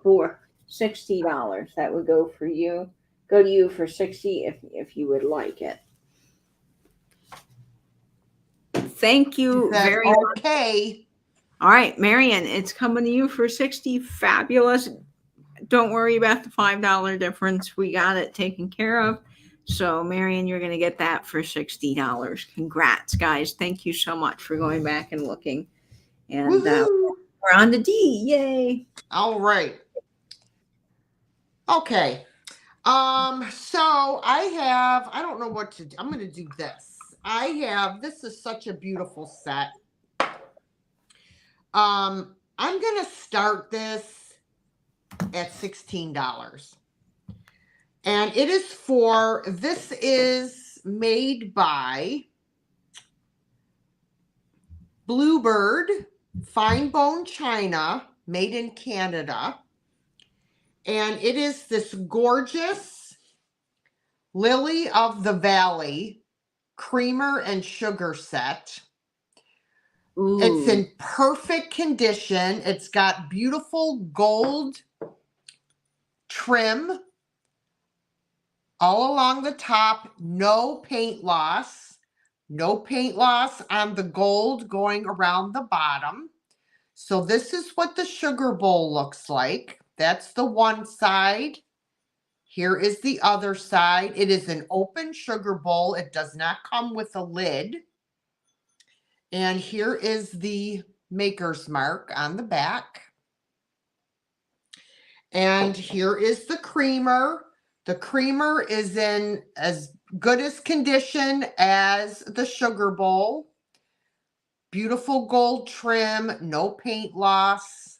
For $60. That would go for you. Go to you for 60 if you would like it. Thank She you said, very much. okay. All right, Marion, it's coming to you for 60. Fabulous. Don't worry about the $5 difference. We got it taken care of. So, Marion, you're going to get that for $60. Congrats, guys. Thank you so much for going back and looking. And we're on to D. Yay. All right. Okay. So I don't know what to do. I'm going to do this. This is such a beautiful set. I'm going to start this at $16. And this is made by Bluebird Fine Bone China, made in Canada. And it is this gorgeous Lily of the Valley creamer and sugar set. Ooh. It's in perfect condition. It's got beautiful gold trim all along the top, no paint loss. No paint loss on the gold going around the bottom. So this is what the sugar bowl looks like. That's the one side. Here is the other side. It is an open sugar bowl. It does not come with a lid. And here is the maker's mark on the back. And here is the creamer. The creamer is in as good as condition as the sugar bowl. Beautiful gold trim, no paint loss,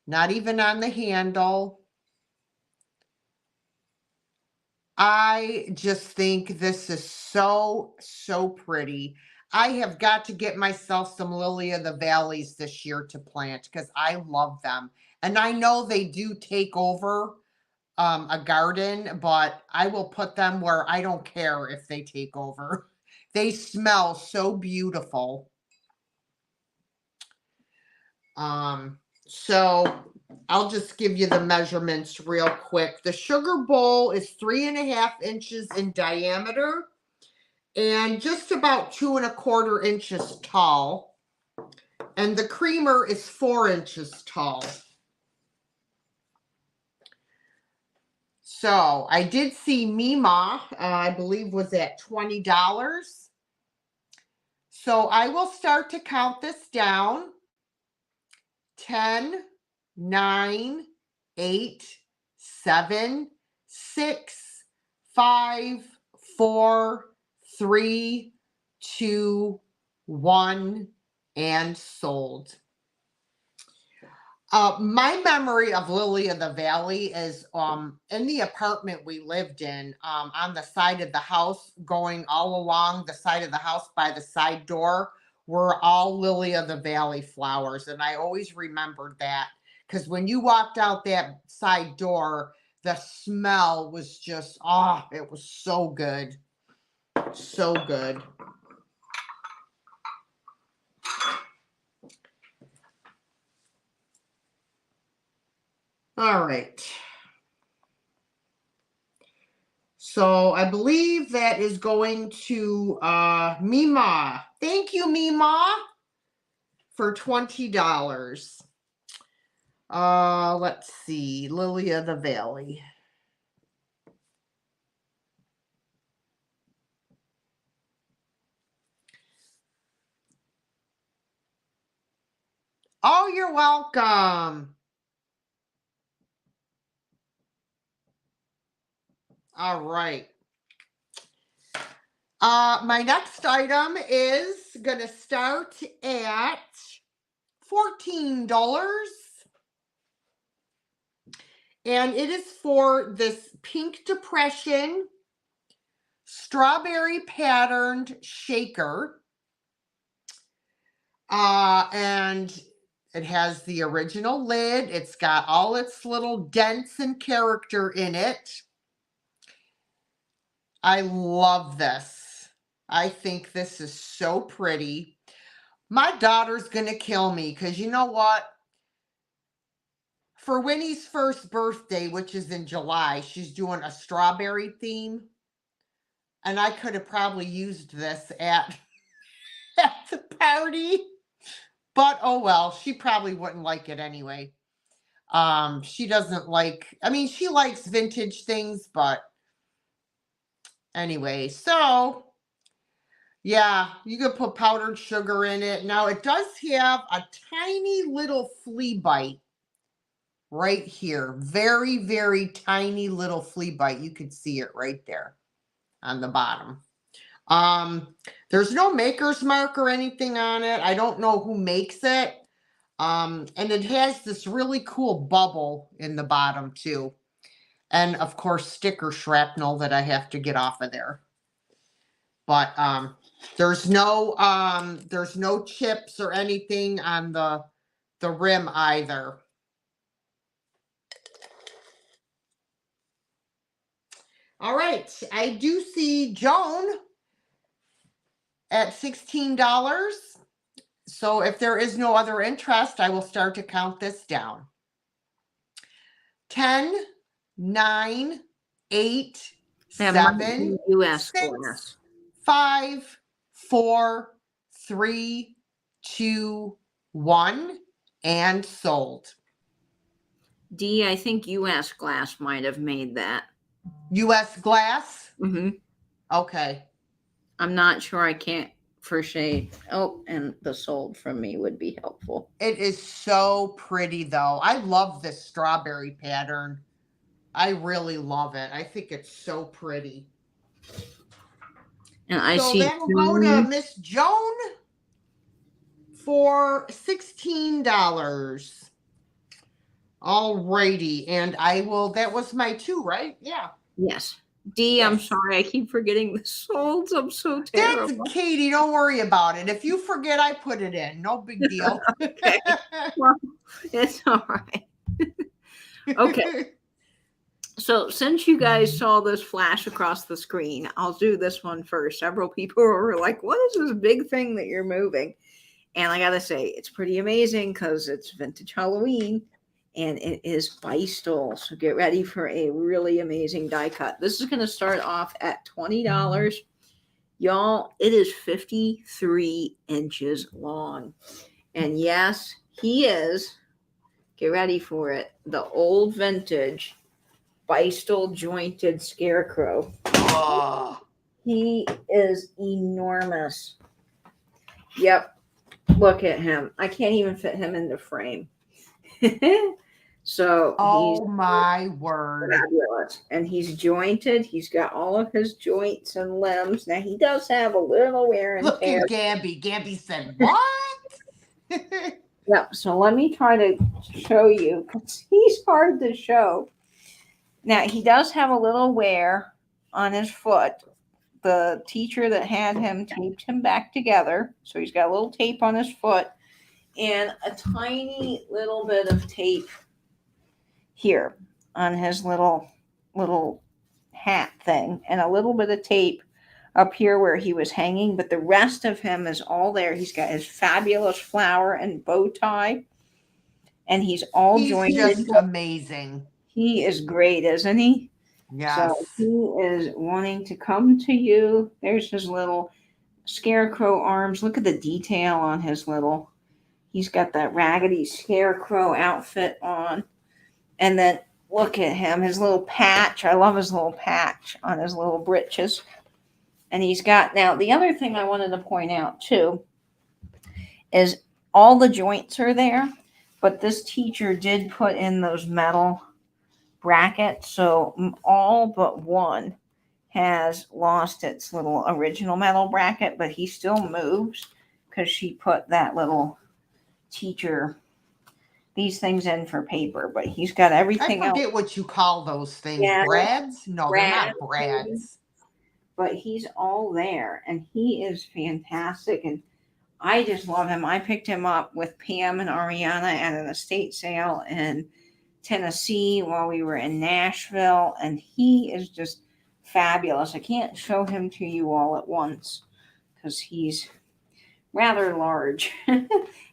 not even on the handle. I just think this is so, so pretty. I have got to get myself some Lily of the Valleys this year to plant because I love them. And I know they do take over a garden, but I will put them where I don't care if they take over. They smell so beautiful. So I'll just give you the measurements real quick. The sugar bowl is 3.5 inches in diameter and just about 2.25 inches tall. And the creamer is 4 inches tall. So I did see Mima, I believe was at $20. So I will start to count this down. 10, 9, 8, 7, 6, 5, 4, 3, 2, 1, and sold. My memory of Lily of the Valley is in the apartment we lived in, on the side of the house, going all along the side of the house by the side door were all Lily of the Valley flowers. And I always remembered that because when you walked out that side door, the smell was just, it was so good. So good. All right. So I believe that is going to Mima. Thank you, Mima, for $20. Let's see. Lily of the Valley. Oh, you're welcome. All right. My next item is going to start at $14. And it is for this Pink Depression strawberry patterned shaker. And it has the original lid. It's got all its little dents and character in it. I love this. I think this is so pretty. My daughter's going to kill me because you know what? For Winnie's first birthday, which is in July, she's doing a strawberry theme. And I could have probably used this at the party. But oh well, she probably wouldn't like it anyway. She doesn't like, I mean, she likes vintage things, but anyway, so yeah, you could put powdered sugar in it. Now it does have a tiny little flea bite right here. Very, very tiny little flea bite. You could see it right there on the bottom. There's no maker's mark or anything on it. I don't know who makes it. And it has this really cool bubble in the bottom too. And of course, sticker shrapnel that I have to get off of there. But there's no chips or anything on the rim either. All right, I do see Joan at $16. So if there is no other interest, I will start to count this down. 10, 9, 8, 7, US 6, 5, 4, 3, 2, 1, and sold. D, I think US Glass might have made that. US Glass? Mm-hmm. Okay. I'm not sure. I can't for shade. Oh, and the sold from me would be helpful. It is so pretty though. I love this strawberry pattern. I really love it. I think it's so pretty. And I so see that'll go to Miss Joan for $16. Alrighty, and I will. That was my 2, right? Yeah. Yes. D, yes. I'm sorry. I keep forgetting the solds. I'm so terrible. Katie, don't worry about it. If you forget, I put it in. No big deal. Okay. Well, it's all right. Okay. So since you guys saw this flash across the screen, I'll do this one first. Several people were like, what is this big thing that you're moving? And I got to say, it's pretty amazing because it's vintage Halloween. And it is Feistal. So get ready for a really amazing die cut. This is going to start off at $20. Y'all, it is 53 inches long. And yes, he is, get ready for it, the old vintage Feistal jointed scarecrow. Oh. He is enormous. Yep. Look at him. I can't even fit him in the frame. So oh my word, fabulous. And he's jointed. He's got all of his joints and limbs. Now he does have a little wear and tear. Look at Gabby. Gabby said, what? Yep. So let me try to show you because he's hard to show. Now he does have a little wear on his foot. The teacher that had him taped him back together. So he's got a little tape on his foot and a tiny little bit of tape here on his little hat thing and a little bit of tape up here where he was hanging, but the rest of him is all there. He's got his fabulous flower and bow tie and he's jointed. Just amazing. He is great, isn't he? Yeah. So he is wanting to come to you. There's his little scarecrow arms. Look at the detail on his he's got that raggedy scarecrow outfit on. And then look at him, his little patch. I love his little patch on his little breeches. And he's got, now the other thing I wanted to point out too is all the joints are there, but this teacher did put in those metal brackets. So all but one has lost its little original metal bracket, but he still moves because she put that little teacher these things in for paper, but he's got I everything else. forget what you call those things. Yeah, Brads? No, they're not Brad, brads. but he's all there and he is fantastic. And I just love him. I picked him up with Pam and Ariana at an estate sale in Tennessee while we were in Nashville, and he is just fabulous. I can't show him to you all at once because he's rather large.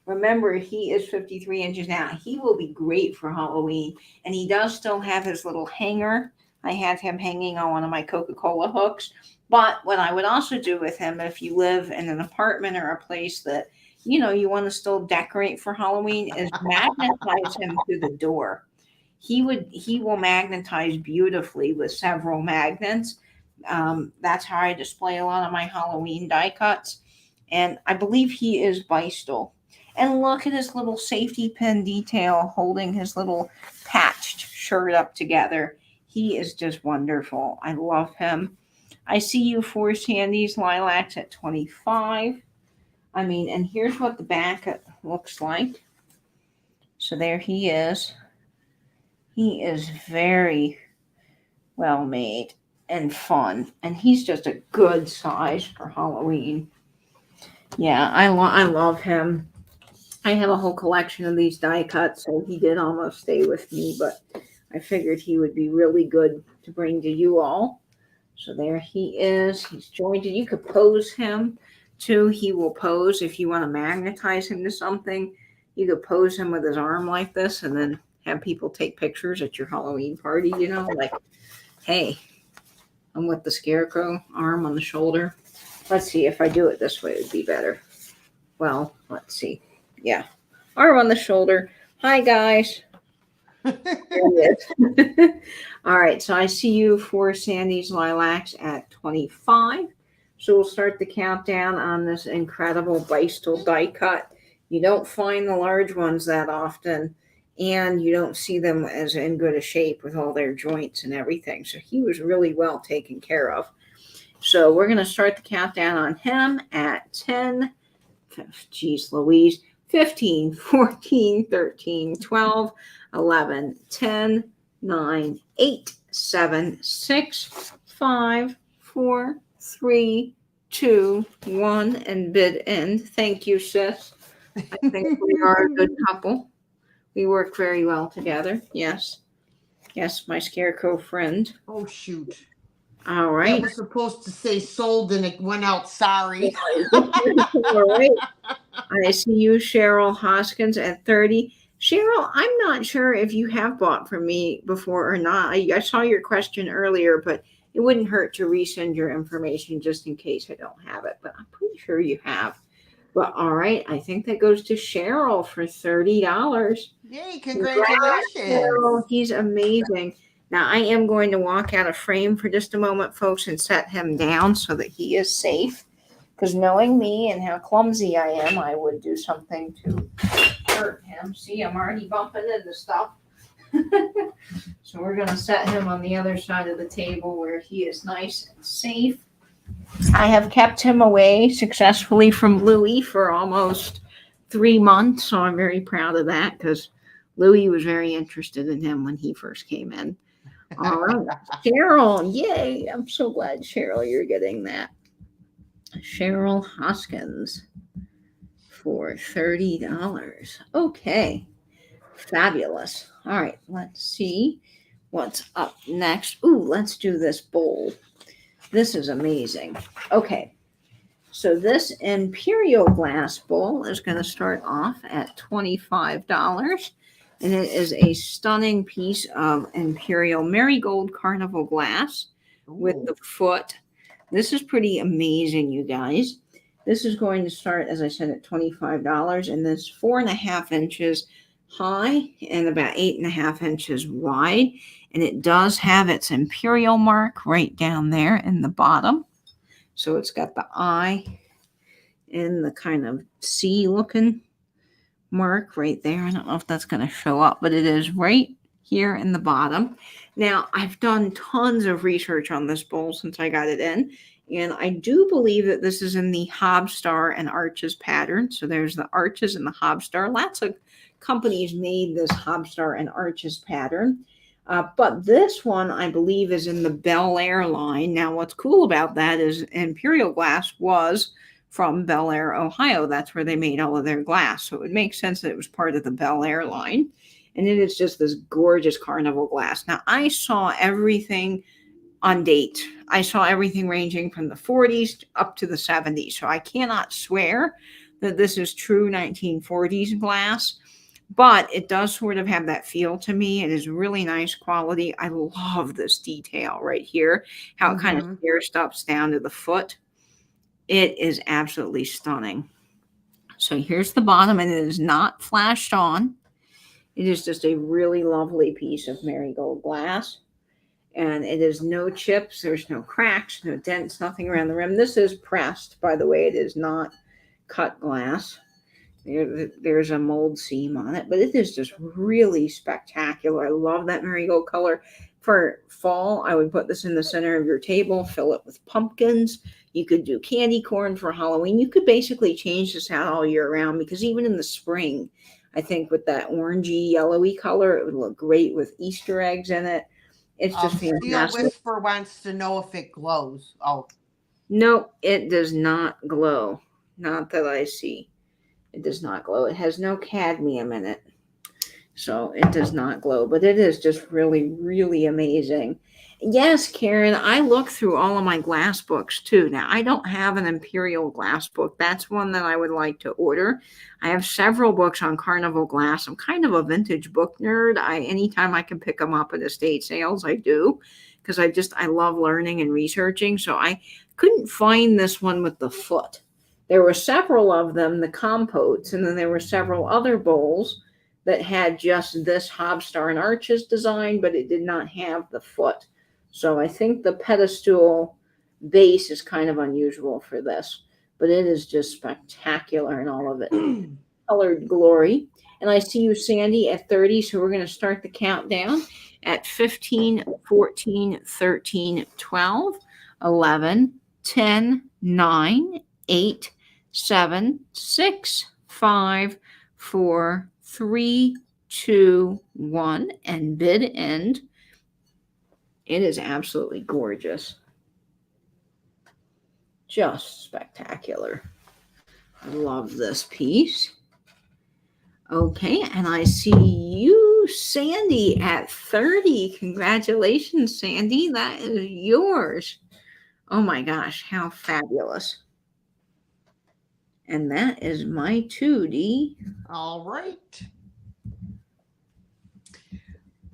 Remember, he is 53 inches now. He will be great for Halloween, and he does still have his little hanger. I have him hanging on one of my Coca-Cola hooks. But what I would also do with him, if you live in an apartment or a place that, you know, you want to still decorate for Halloween, is magnetize him to the door. He will magnetize beautifully with several magnets. That's how I display a lot of my Halloween die cuts. And I believe he is Beistel. And look at his little safety pin detail holding his little patched shirt up together. He is just wonderful. I love him. I see you for Sandy's Lilacs at 25. I mean, and here's what the back looks like. So there he is. He is very well made and fun. And he's just a good size for Halloween. Yeah, I love him. I have a whole collection of these die cuts, so he did almost stay with me, but I figured he would be really good to bring to you all. So there he is. He's jointed. You could pose him too. He will pose if you want to magnetize him to something. You could pose him with his arm like this and then have people take pictures at your Halloween party, you know, like, hey, I'm with the scarecrow, arm on the shoulder. Let's see, if I do it this way, it would be better. Well, let's see. Yeah. Arm on the shoulder. Hi, guys. There it is. All right. So I see you for Sandy's Lilacs at 25. So we'll start the countdown on this incredible Beistel die cut. You don't find the large ones that often, and you don't see them as in good a shape with all their joints and everything. So he was really well taken care of. So we're going to start the countdown on him at 10. Geez Louise. 15, 14, 13, 12, 11, 10, 9, 8, 7, 6, 5, 4, 3, 2, 1, and bid end. Thank you, sis. I think we are a good couple. We work very well together. Yes. Yes, my scarecrow friend. Oh, shoot. All right. That was supposed to say sold and it went out. Sorry. All right. I see you, Cheryl Hoskins, at 30. Cheryl, I'm not sure if you have bought from me before or not. I saw your question earlier, but it wouldn't hurt to resend your information just in case I don't have it. But I'm pretty sure you have. But all right, I think that goes to Cheryl for $30. Yay, congratulations. Cheryl, he's amazing. Now, I am going to walk out of frame for just a moment, folks, and set him down so that he is safe. Because knowing me and how clumsy I am, I would do something to hurt him. See, I'm already bumping into stuff. So we're going to set him on the other side of the table where he is nice and safe. I have kept him away successfully from Louie for almost 3 months. So I'm very proud of that because Louie was very interested in him when he first came in. All right. Cheryl, yay. I'm so glad, Cheryl, you're getting that. Cheryl Hoskins for $30. Okay. Fabulous. All right. Let's see what's up next. Ooh, let's do this bowl. This is amazing. Okay. So this Imperial glass bowl is going to start off at $25. And it is a stunning piece of Imperial Marigold Carnival glass with the foot. This is pretty amazing, you guys. This is going to start, as I said, at $25, and this 4.5 inches high and about 8.5 inches wide. And it does have its Imperial mark right down there in the bottom. So it's got the eye and the kind of C looking mark right there. I don't know if that's going to show up, but it is right here in the bottom. Now, I've done tons of research on this bowl since I got it in, and I do believe that this is in the Hobstar and Arches pattern. So there's the Arches and the Hobstar. Lots of companies made this Hobstar and Arches pattern. But this one, I believe, is in the Bel Air line. Now, what's cool about that is Imperial Glass was from Bel Air, Ohio. That's where they made all of their glass. So it would make sense that it was part of the Bel Air line. And it is just this gorgeous carnival glass. Now, I saw everything on date. I saw everything ranging from the 40s up to the 70s. So I cannot swear that this is true 1940s glass, but it does sort of have that feel to me. It is really nice quality. I love this detail right here, how it kind of stair steps down to the foot. It is absolutely stunning. So here's the bottom, and it is not flashed on. It is just a really lovely piece of marigold glass. And it is no chips. There's no cracks, no dents, nothing around the rim. This is pressed, by the way. It is not cut glass. There's a mold seam on it, but it is just really spectacular. I love that marigold color. For fall, I would put this in the center of your table, fill it with pumpkins. You could do candy corn for Halloween. You could basically change this out all year round, because even in the spring, I think with that orangey, yellowy color, it would look great with Easter eggs in it. It's just fantastic. Steel Whisper wants to know if it glows. Oh. No, it does not glow. Not that I see. It does not glow. It has no cadmium in it. So it does not glow. But it is just really, really amazing. Yes, Karen, I look through all of my glass books too. Now, I don't have an Imperial glass book. That's one that I would like to order. I have several books on carnival glass. I'm kind of a vintage book nerd. Anytime I can pick them up at estate sales, I do, because I love learning and researching. So I couldn't find this one with the foot. There were several of them, the compotes, and then there were several other bowls that had just this Hobstar and Arches design, but it did not have the foot. So I think the pedestal base is kind of unusual for this, but it is just spectacular in all of it. Colored glory. And I see you, Sandy, at 30. So we're going to start the countdown at 15, 14, 13, 12, 11, 10, 9, 8, 7, 6, 5, 4, 3, 2, 1, and bid end. It is absolutely gorgeous. Just spectacular. I love this piece. Okay, and I see you, Sandy, at 30. Congratulations, Sandy. That is yours. Oh my gosh, how fabulous. And that is my 2D. All right.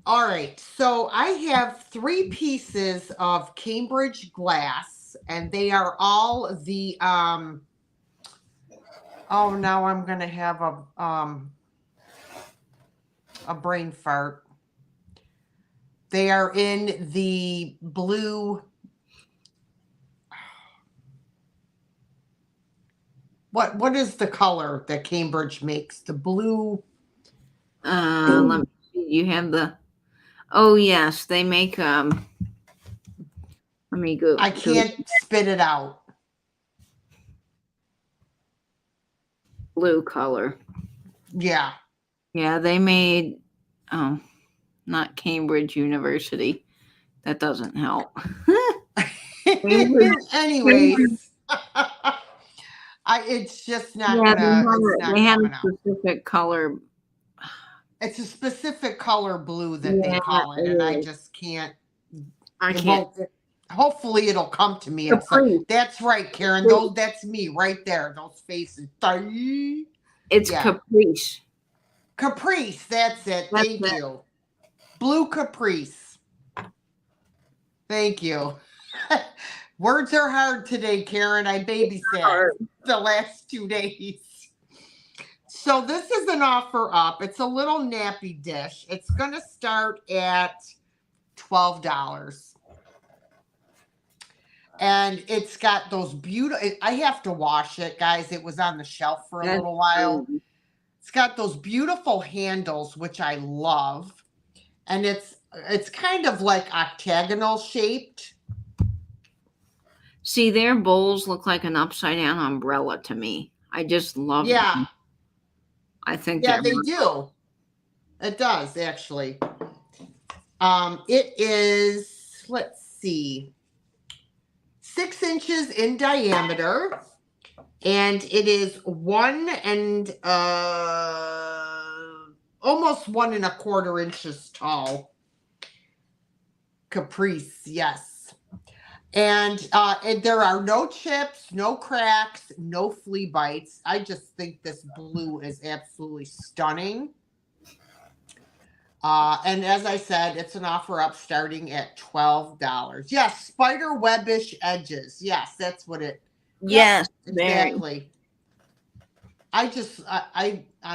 All right, so I have 3 pieces of Cambridge glass, and they are all the oh, now I'm gonna have a brain fart. They are in the blue. What is the color that Cambridge makes? The blue. Let me see. You have the. Oh yes, they make let me go. I can't spit it out. Blue color. Yeah. Yeah, they made not Cambridge University. That doesn't help. Anyways. It's just not they have a specific color. It's a specific color blue that they call it, and I just can't. I can't. Hopefully, it'll come to me. That's right, Karen. That's me right there. Those faces. It's Caprice. Caprice. That's it. Thank you. Blue Caprice. Thank you. Words are hard today, Karen. I babysat the last 2 days. So this is an offer up. It's a little nappy dish. It's going to start at $12. And it's got those beautiful, I have to wash it, guys. It was on the shelf for a little while. It's got those beautiful handles, which I love. and it's kind of like octagonal shaped. See, their bowls look like an upside down umbrella to me. I just love Yeah, them. I think yeah, they're they do. It does actually. It is, let's see, 6 inches in diameter, and it is almost 1¼ inches tall. Caprice, yes. And there are no chips, no cracks, no flea bites. I just think this blue is absolutely stunning. And as I said, it's an offer up starting at $12. Yes, spider webbish edges. Yes, that's what it. Yes, Yep, very. exactly. I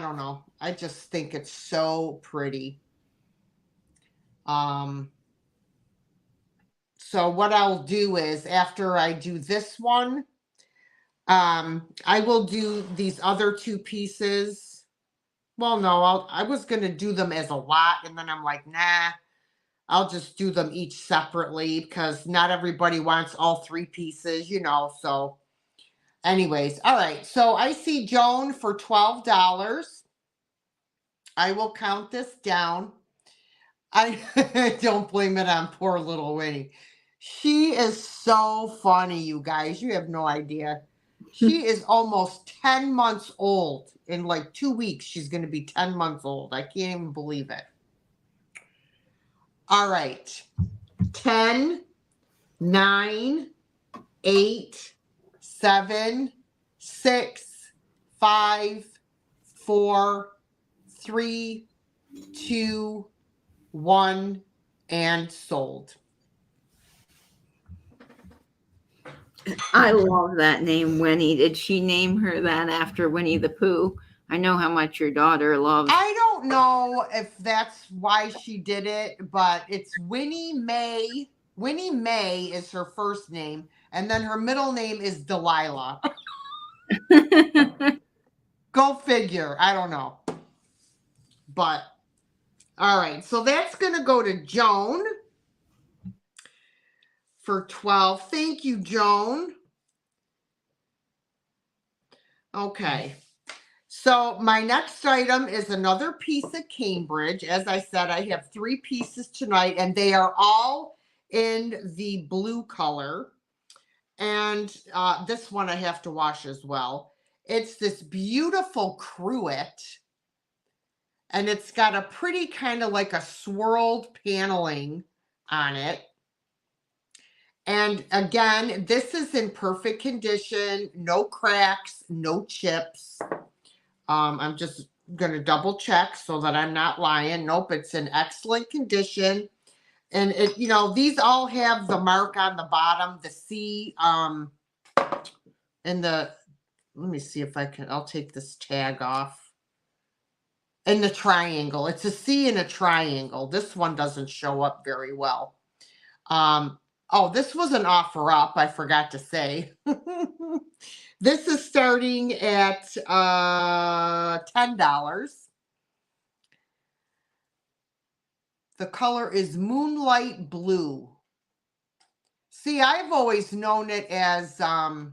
don't know. I just think it's so pretty. So what I'll do is after I do this one, I will do these other 2 pieces. Well, no, I was gonna do them as a lot, and then I'm like, nah, I'll just do them each separately because not everybody wants all 3 pieces, so anyways, all right. So I see Joan for $12. I will count this down. I don't blame it on poor little Winnie. She is so funny, you guys. You have no idea. She is almost 10 months old. In like 2 weeks, she's going to be 10 months old. I can't even believe it. All right. 10, 9, 8, 7, 6, 5, 4, 3, 2, 1, and sold. I love that name, Winnie. Did she name her that after Winnie the Pooh? I know how much your daughter loves. I don't know if that's why she did it, but it's Winnie May. Winnie May is her first name, and then her middle name is Delilah. Go figure. I don't know. But, all right. So that's going to go to Joan for 12. Thank you, Joan. Okay. So my next item is another piece of Cambridge. As I said, I have 3 pieces tonight, and they are all in the blue color. And this one I have to wash as well. It's this beautiful cruet, and it's got a pretty kind of like a swirled paneling on it. And again, this is in perfect condition, no cracks, no chips. I'm just going to double check so that I'm not lying. Nope, it's in excellent condition. And it, these all have the mark on the bottom, the C, and let me see if I'll take this tag off. And the triangle. It's a C and a triangle. This one doesn't show up very well. Oh, this was an offer up, I forgot to say. This is starting at $10. The color is Moonlight Blue. See, I've always known it as I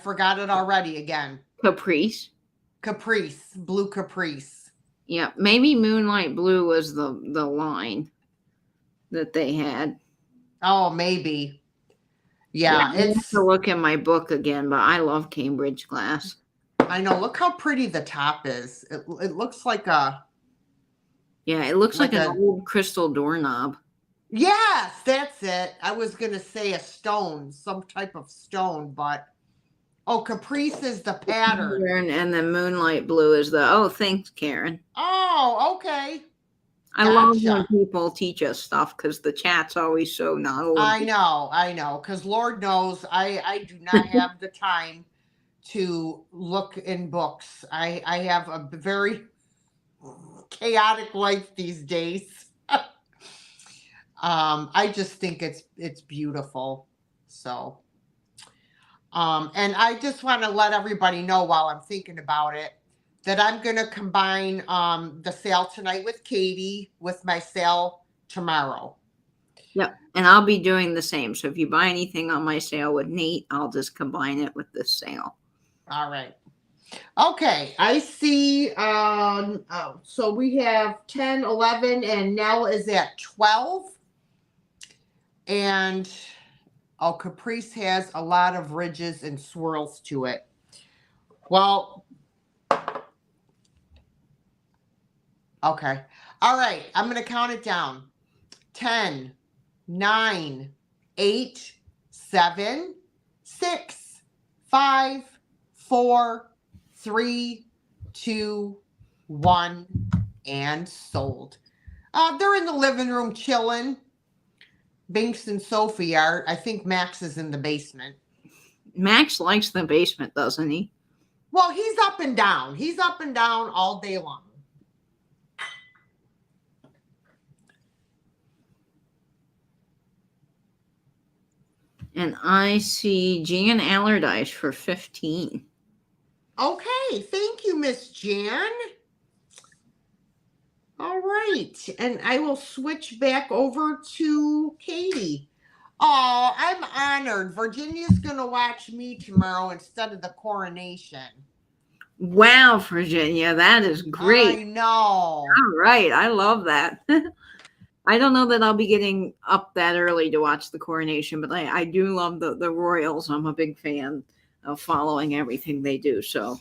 forgot it already again. Caprice. Caprice, blue Caprice. Yeah, maybe Moonlight Blue was the line that they had. Oh, maybe. Yeah, I have to look in my book again, but I love Cambridge glass. I know. Look how pretty the top is. It looks like a. Yeah, it looks like an old crystal doorknob. Yes, that's it. I was going to say a stone, some type of stone, but Caprice is the pattern. And then Moonlight Blue is thanks, Karen. Oh, okay. I love when people teach us stuff because the chat's always so knowledgeable. I know, because Lord knows I do not have the time to look in books. I have a very chaotic life these days. I just think it's beautiful. So, and I just want to let everybody know while I'm thinking about it that I'm going to combine the sale tonight with Katie with my sale tomorrow. Yep. And I'll be doing the same. So if you buy anything on my sale with Nate, I'll just combine it with this sale. All right. Okay. I see. So we have 10, 11, and Nell is at 12. And Caprice has a lot of ridges and swirls to it. Well, okay. All right. I'm going to count it down. 10, 9, 8, 7, 6, 5, 4, 3, 2, 1, and sold. They're in the living room chilling. Binks and Sophie are. I think Max is in the basement. Max likes the basement, doesn't he? Well, he's up and down. He's up and down all day long. And I see Jan Allardyce for 15. Okay, thank you, Miss Jan. All right, and I will switch back over to Katie. Oh, I'm honored. Virginia's going to watch me tomorrow instead of the coronation. Wow, Virginia, that is great. I know. All right, I love that. I don't know that I'll be getting up that early to watch the coronation, but I do love the royals. I'm a big fan of following everything they do. So,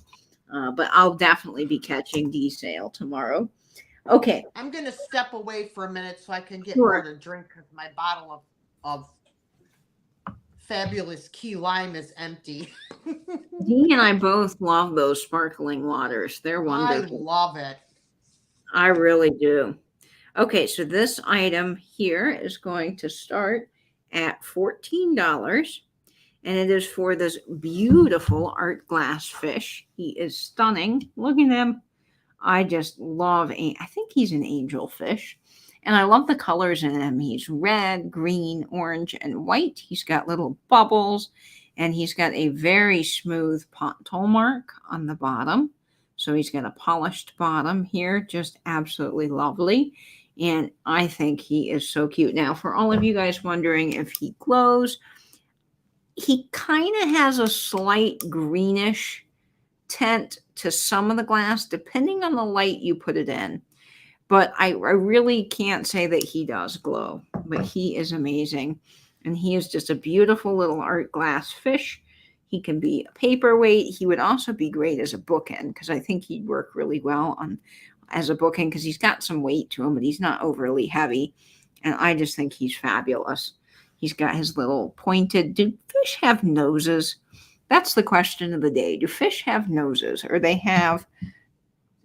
but I'll definitely be catching D-Sale tomorrow. Okay. I'm going to step away for a minute so I can get Sure. more to drink because my bottle of fabulous key lime is empty. Dee and I both love those sparkling waters. They're wonderful. I love it. I really do. Okay, so this item here is going to start at $14, and it is for this beautiful art glass fish. He is stunning. Look at him. I just love, I think he's an angelfish, and I love the colors in him. He's red, green, orange, and white. He's got little bubbles, and he's got a very smooth pontil mark on the bottom. So he's got a polished bottom here, just absolutely lovely. And I think he is so cute. Now, for all of you guys wondering if he glows, he kind of has a slight greenish tint to some of the glass, depending on the light you put it in. But I really can't say that he does glow, but he is amazing. And he is just a beautiful little art glass fish. He can be a paperweight. He would also be great as a bookend because I think he'd work really well as a bookend because he's got some weight to him, but he's not overly heavy. And I just think he's fabulous. He's got his little pointed. Do fish have noses? That's the question of the day. Do fish have noses, or they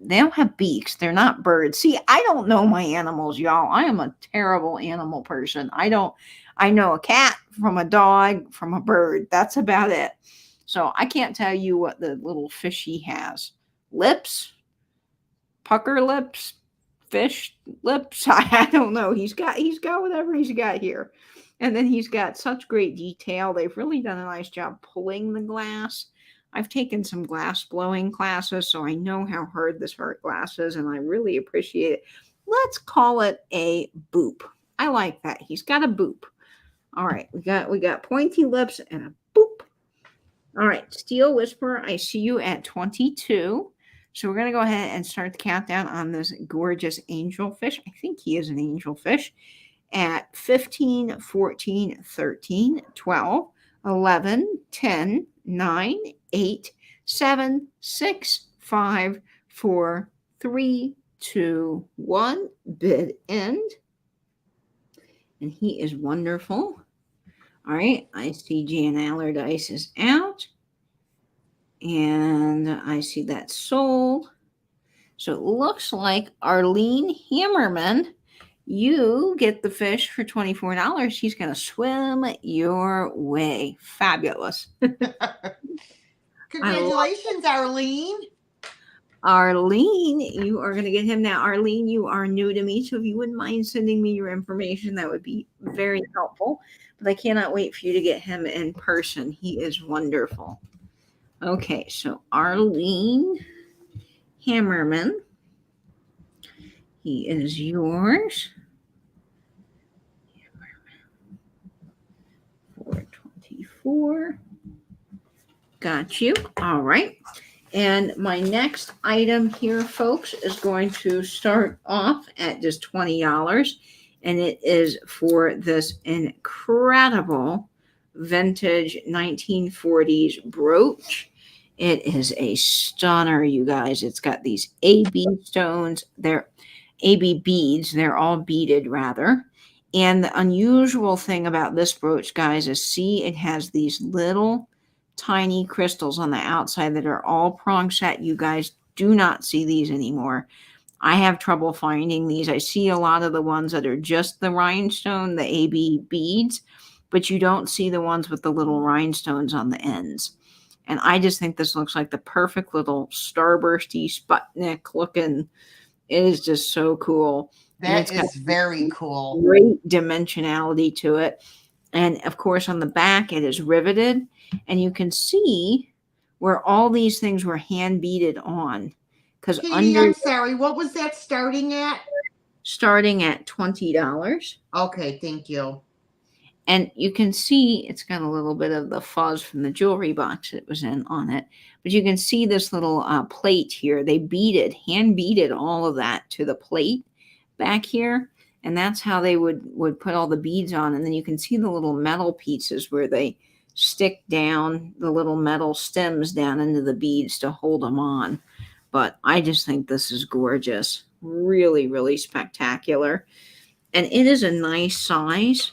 don't have beaks? They're not birds. See, I don't know my animals, y'all. I am a terrible animal person. I know a cat from a dog from a bird. That's about it. So I can't tell you what the little fishy has. Lips, pucker lips, fish lips. I don't know. He's got whatever he's got here. And then he's got such great detail. They've really done a nice job pulling the glass. I've taken some glass blowing classes, so I know how hard this art glass is, and I really appreciate it. Let's call it a boop. I like that. He's got a boop. All right, we got pointy lips and a boop. All right, Steel Whisperer, I see you at 22. So we're going to go ahead and start the countdown on this gorgeous angelfish. I think he is an angelfish. At 15, 14, 13, 12, 11, 10, 9, 8, 7, 6, 5, 4, 3, 2, 1. Bid end. And he is wonderful. All right, I see Jan Allardyce is out. And I see that sold. So it looks like Arlene Hammerman, you get the fish for $24. He's going to swim your way. Fabulous. Congratulations, Arlene. Arlene, you are going to get him now. Arlene, you are new to me, so if you wouldn't mind sending me your information, that would be very helpful. But I cannot wait for you to get him in person. He is wonderful. Okay, so Arlene, Hammerman. He is yours. 424. Got you. All right. And my next item here, folks, is going to start off at just $20. And it is for this incredible vintage 1940s brooch. It is a stunner, you guys. It's got these AB stones. They're AB beads. They're all beaded, rather. And the unusual thing about this brooch, guys, is see it has these little tiny crystals on the outside that are all prong set. You guys do not see these anymore. I have trouble finding these. I see a lot of the ones that are just the rhinestone, the AB beads, but you don't see the ones with the little rhinestones on the ends. And I just think this looks like the perfect little starbursty Sputnik looking. It is just so cool. That is very cool. Great dimensionality to it. And of course, on the back, it is riveted. And you can see where all these things were hand beaded on. Because I'm sorry, what was that starting at? Starting at $20. Okay, thank you. And you can see it's got a little bit of the fuzz from the jewelry box it was in on it. But you can see this little plate here. They hand beaded all of that to the plate back here. And that's how they would put all the beads on. And then you can see the little metal pieces where they stick down the little metal stems down into the beads to hold them on. But I just think this is gorgeous. Really, really spectacular. And it is a nice size.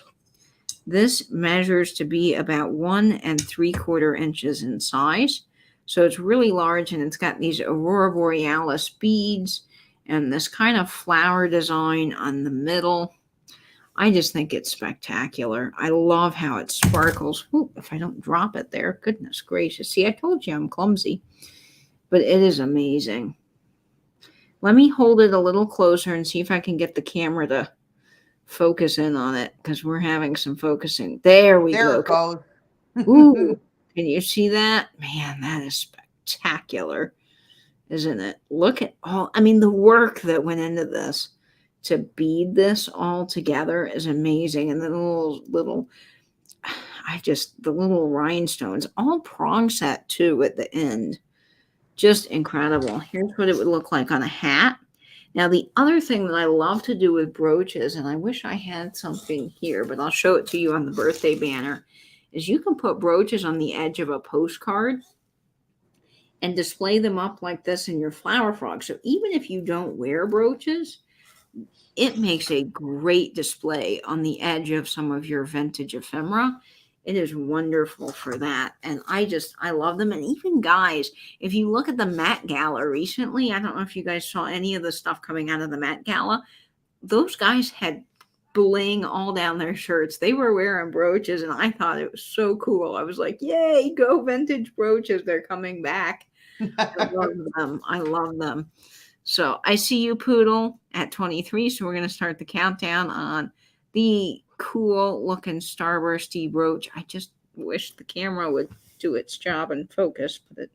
This measures to be about 1 3/4 inches in size. So it's really large, and it's got these Aurora Borealis beads and this kind of flower design on the middle. I just think it's spectacular. I love how it sparkles. Ooh, if I don't drop it there, goodness gracious. See, I told you I'm clumsy, but it is amazing. Let me hold it a little closer and see if I can get the camera to focus in on it, because we're having some focusing. There we go. There it goes. Ooh, can you see that? Man, that is spectacular, isn't it? Look at the work that went into this to bead this all together is amazing. And the little rhinestones, all prong set too at the end. Just incredible. Here's what it would look like on a hat. Now, the other thing that I love to do with brooches, and I wish I had something here, but I'll show it to you on the birthday banner, is you can put brooches on the edge of a postcard and display them up like this in your flower frog. So even if you don't wear brooches, it makes a great display on the edge of some of your vintage ephemera. It is wonderful for that. And I love them. And even guys, if you look at the Met Gala recently, I don't know if you guys saw any of the stuff coming out of the Met Gala. Those guys had bling all down their shirts. They were wearing brooches, and I thought it was so cool. I was like, yay, go vintage brooches. They're coming back. I love them. I love them. So I see you, Poodle, at 23. So we're going to start the countdown on the cool looking starbursty brooch. I just wish the camera would do its job and focus, but it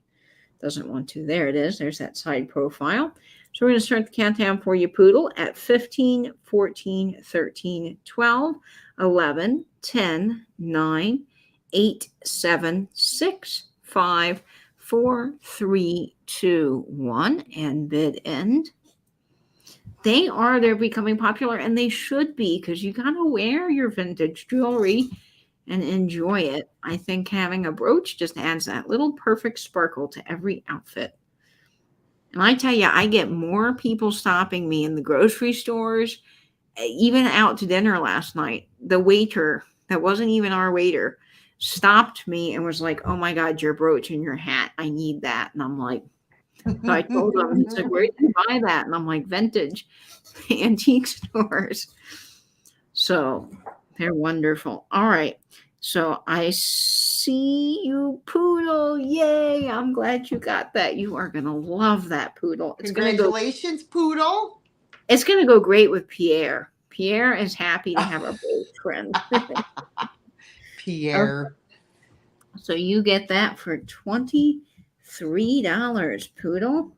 doesn't want to. There it is. There's that side profile. So we're going to start the countdown for you, Poodle, at 15, 14, 13, 12, 11, 10, 9, 8, 7, 6, 5, 4, 3, 2, 1, and bid end. They're becoming popular, and they should be, because you got to wear your vintage jewelry and enjoy it. I think having a brooch just adds that little perfect sparkle to every outfit. And I tell you, I get more people stopping me in the grocery stores, even out to dinner last night. The waiter, that wasn't even our waiter, stopped me and was like, oh my God, your brooch and your hat, I need that. And I'm like, so I told him, he said, where did you buy that? And I'm like, vintage antique stores. So they're wonderful. All right. So I see you, Poodle. Yay. I'm glad you got that. You are going to love that, Poodle. Congratulations, Poodle. It's going to go great with Pierre. Pierre is happy to have a brooch friend. Pierre. Okay. So you get that for $23, Poodle.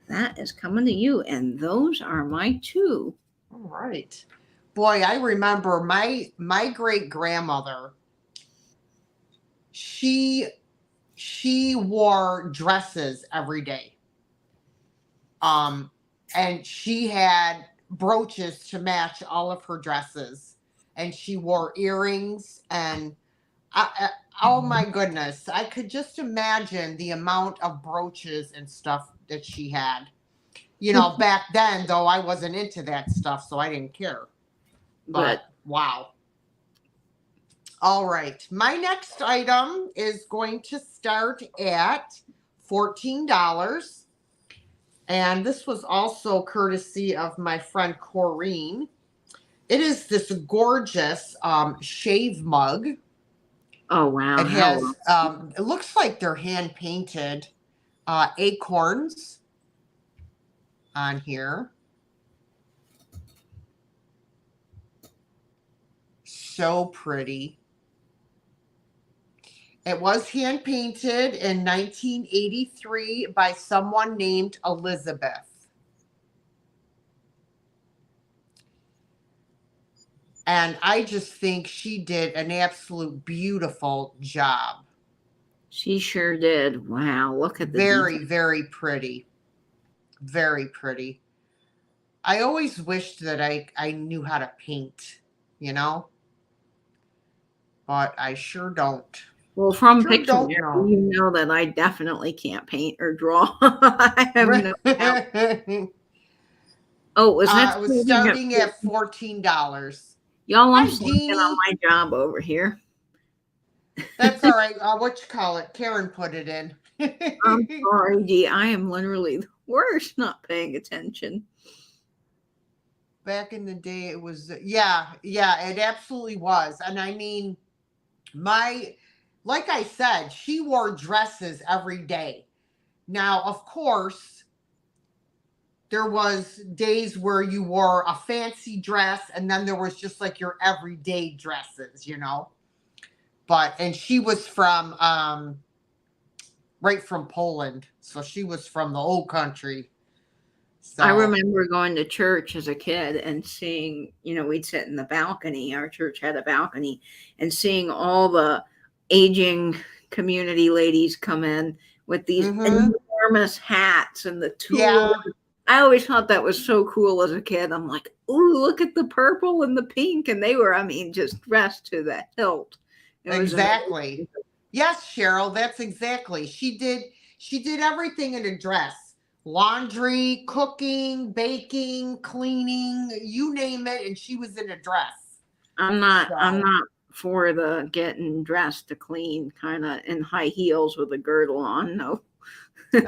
that is coming to you. And those are my two. All right. Boy, I remember my great grandmother. She wore dresses every day. And she had brooches to match all of her dresses, and she wore earrings and oh my goodness, I could just imagine the amount of brooches and stuff that she had. You know, back then though I wasn't into that stuff, so I didn't care. But wow. All right. My next item is going to start at $14. And this was also courtesy of my friend Corrine. It is this gorgeous shave mug. Oh, wow. It has, it looks like they're hand painted acorns on here. So pretty. It was hand painted in 1983 by someone named Elizabeth. And I just think she did an absolute beautiful job. She sure did. Wow, look at the very, very pretty. Very pretty. I always wished that I knew how to paint, you know? But I sure don't. Well, from pictures, you know that I definitely can't paint or draw. I have no doubt. Oh, was that? It was starting at $14. Y'all, I'm slacking on my job over here. That's all right. What you call it? Karen put it in. I'm sorry, Dee. I am literally the worst not paying attention. Back in the day, it was, yeah, it absolutely was. And I mean, like I said, she wore dresses every day. Now, of course, there was days where you wore a fancy dress, and then there was just like your everyday dresses, you know. And she was from right from Poland, so she was from the old country. So I remember going to church as a kid and seeing, you know, we'd sit in the balcony. Our church had a balcony, and seeing all the aging community ladies come in with these enormous hats and the tools. Yeah. I always thought that was so cool as a kid. I'm like, ooh, look at the purple and the pink. And they were, I mean, just dressed to the hilt. Exactly. Yes, Cheryl, that's exactly. She did everything in a dress. Laundry, cooking, baking, cleaning, you name it, and she was in a dress. I'm not for the getting dressed to clean kind of in high heels with a girdle on. No.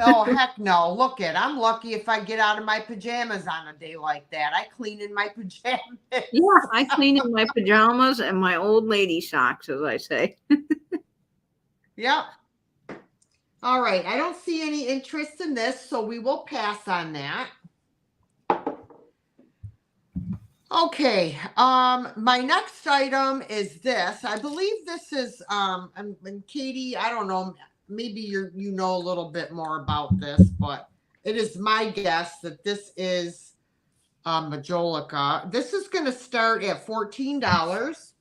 Oh, heck no. Look I'm lucky if I get out of my pajamas on a day like that. I clean in my pajamas. Yeah, I clean in my pajamas and my old lady socks, as I say. Yep. All right. I don't see any interest in this, so we will pass on that. Okay. My next item is this. I believe this is and Katie, I don't know, maybe you know a little bit more about this, but it is my guess that this is Majolica. This is going to start at $14.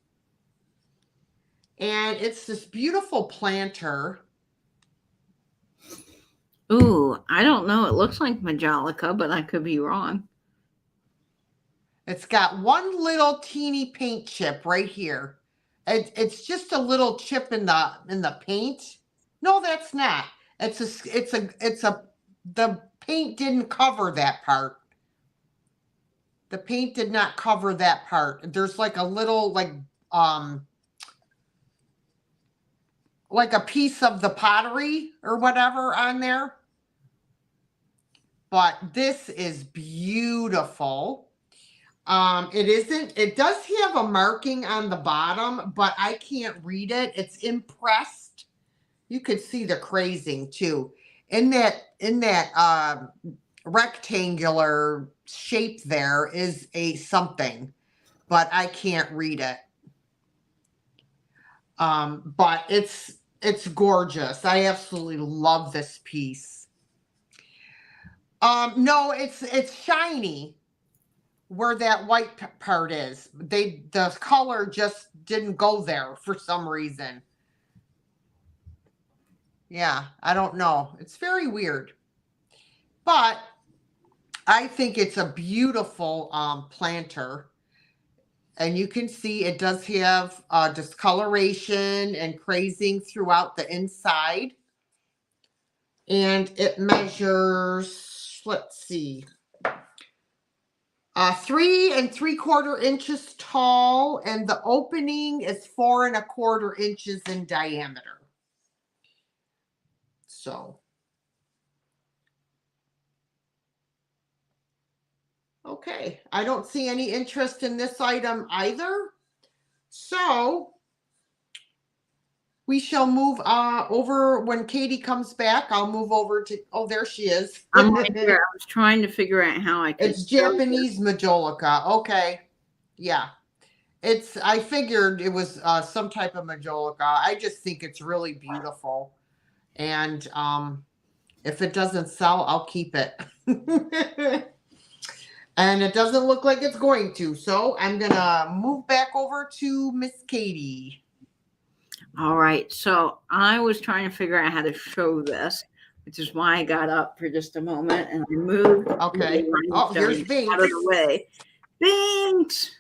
And it's this beautiful planter. Ooh, I don't know. It looks like Majolica, but I could be wrong. It's got one little teeny paint chip right here. It's just a little chip in the paint. No, that's not. The paint didn't cover that part. The paint did not cover that part. There's like a little like a piece of the pottery or whatever on there. But this is beautiful. It does have a marking on the bottom, but I can't read it. It's impressed. You could see the crazing too. In that rectangular shape there is a something, but I can't read it. But it's gorgeous. I absolutely love this piece. No, it's shiny where that white part is. The color just didn't go there for some reason. Yeah, I don't know. It's very weird. But I think it's a beautiful planter. And you can see it does have discoloration and crazing throughout the inside. And it measures, let's see, 3 3/4 inches tall, and the opening is 4 1/4 inches in diameter. So, okay, I don't see any interest in this item either. So, we shall move over when Katie comes back. I'll move over to, oh, there she is. I'm right here. I was trying to figure out how I could. It's Japanese majolica. Okay. Yeah. I figured it was some type of majolica. I just think it's really beautiful. And if it doesn't sell, I'll keep it. And it doesn't look like it's going to. So I'm going to move back over to Miss Katie. All right. So I was trying to figure out how to show this, which is why I got up for just a moment and I moved. Okay. Oh, here's Binks. Out of the way. Binks.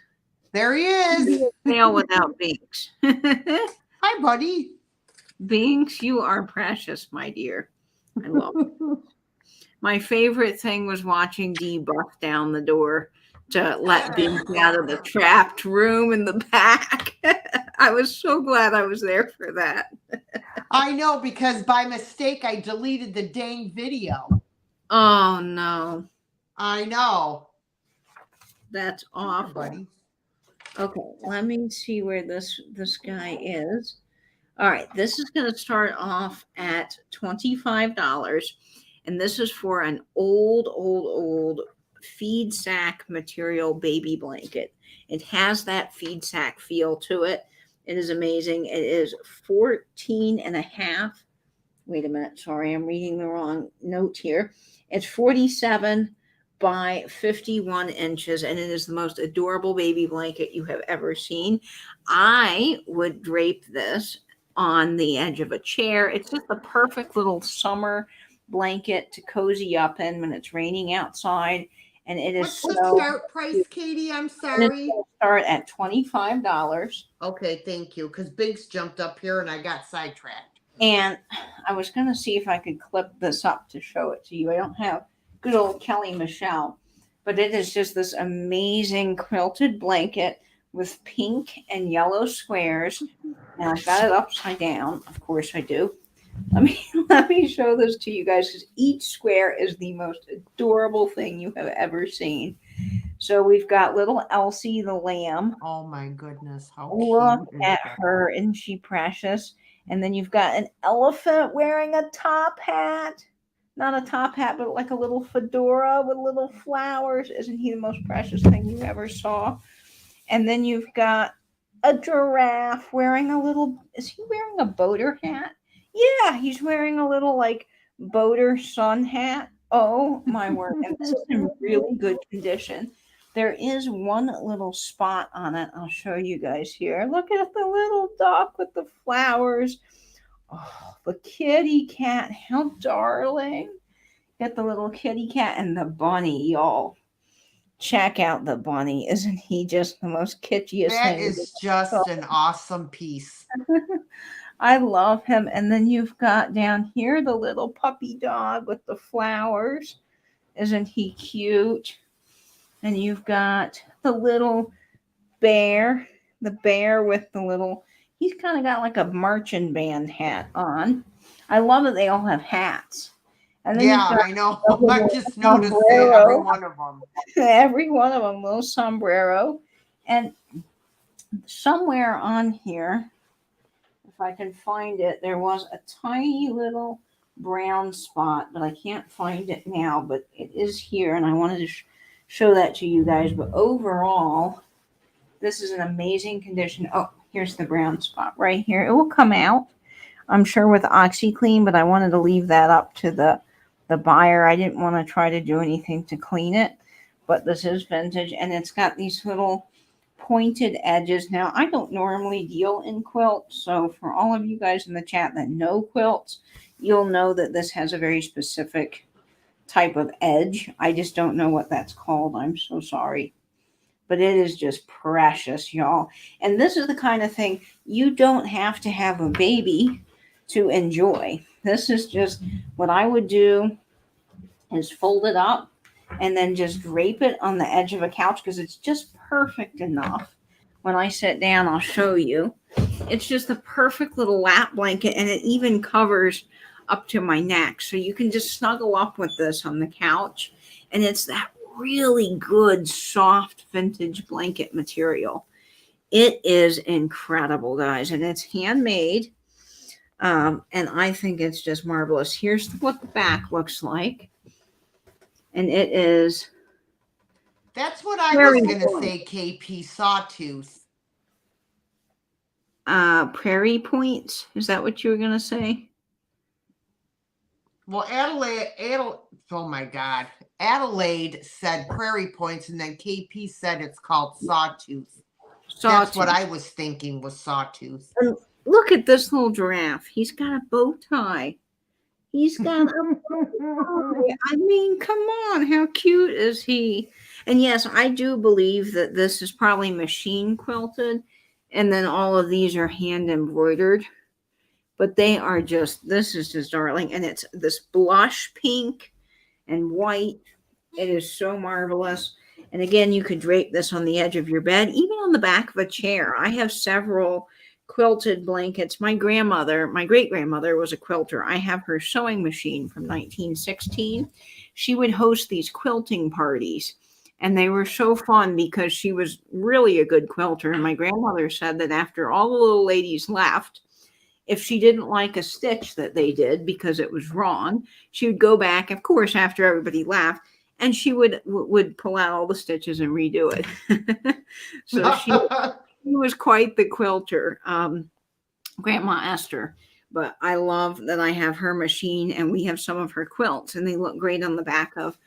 There he is. Fail without Binks. Hi, buddy. Binks, you are precious, my dear. I love it. My favorite thing was watching Dee buff down the door to let Binks out of the trapped room in the back. I was so glad I was there for that. I know, because by mistake I deleted the dang video. Oh no. I know. That's awful. Buddy. Okay, let me see where this guy is. All right, this is going to start off at $25, and this is for an old feed sack material baby blanket. It has that feed sack feel to it. It is amazing. It is 14.5. Wait a minute. Sorry, I'm reading the wrong note here. It's 47 by 51 inches, and it is the most adorable baby blanket you have ever seen. I would drape this on the edge of a chair. It's just the perfect little summer blanket to cozy up in when it's raining outside. And it is What's the start price, Katie? I'm sorry. Start at $25. Okay, thank you. Because Binks jumped up here and I got sidetracked. And I was going to see if I could clip this up to show it to you. I don't have good old Kelly Michelle, but it is just this amazing quilted blanket with pink and yellow squares. And I've got it upside down. Of course I do. Let me show this to you guys, because each square is the most adorable thing you have ever seen. So we've got little Elsie the lamb. Oh my goodness, how look at her, isn't she precious? And then you've got an elephant wearing a top hat. Not a top hat, but like a little fedora with little flowers. Isn't he the most precious thing you ever saw? And then you've got a giraffe wearing a little, is he wearing a boater hat? Yeah, he's wearing a little like boater sun hat. Oh my word. And this is in really good condition. There is one little spot on it. I'll show you guys here. Look at the little duck with the flowers. Oh, the kitty cat. How darling. Get the little kitty cat and the bunny, y'all. Check out the bunny. Isn't he just the most kitschiest thing? That is just an awesome piece. I love him. And then you've got down here the little puppy dog with the flowers. Isn't he cute? And you've got the little bear, the bear with the little, he's kind of got like a marching band hat on. I love that they all have hats. And then yeah, I know. I just noticed every one of them. Every one of them, little sombrero. And somewhere on here, if I can find it, there was a tiny little brown spot, but I can't find it now, but it is here, and I wanted to show that to you guys. But overall, this is an amazing condition. Oh, here's the brown spot right here. It will come out, I'm sure, with OxyClean, but I wanted to leave that up to the the buyer. I didn't want to try to do anything to clean it, but this is vintage, and it's got these little pointed edges. Now, I don't normally deal in quilts, so for all of you guys in the chat that know quilts, you'll know that this has a very specific type of edge. I just don't know what that's called. I'm so sorry. But it is just precious, y'all. And this is the kind of thing you don't have to have a baby to enjoy. This is just what I would do is fold it up and then just drape it on the edge of a couch because it's just perfect enough. When I sit down, I'll show you. It's just the perfect little lap blanket, and it even covers up to my neck. So you can just snuggle up with this on the couch, and it's that really good, soft vintage blanket material. It is incredible, guys, and it's handmade. And I think it's just marvelous. Here's what the back looks like. And it is. That's what I was going to say, KP, sawtooth. Prairie points. Is that what you were going to say? Well, oh my God. Adelaide said prairie points, and then KP said it's called sawtooth. That's what I was thinking was sawtooth. And look at this little giraffe. He's got a bow tie. He's got a bow tie. I mean, come on. How cute is he? And yes, I do believe that this is probably machine quilted, and then all of these are hand embroidered. But they are just, this is just darling. And it's this blush pink and white. It is so marvelous. And again, you could drape this on the edge of your bed, even on the back of a chair. I have several quilted blankets. My great-grandmother was a quilter. I have her sewing machine from 1916. She would host these quilting parties, and they were so fun because she was really a good quilter. And my grandmother said that after all the little ladies left, if she didn't like a stitch that they did because it was wrong, she would go back, of course, after everybody left, and she would pull out all the stitches and redo it. So she was quite the quilter, Grandma Esther. But I love that I have her machine, and we have some of her quilts, and they look great on the back of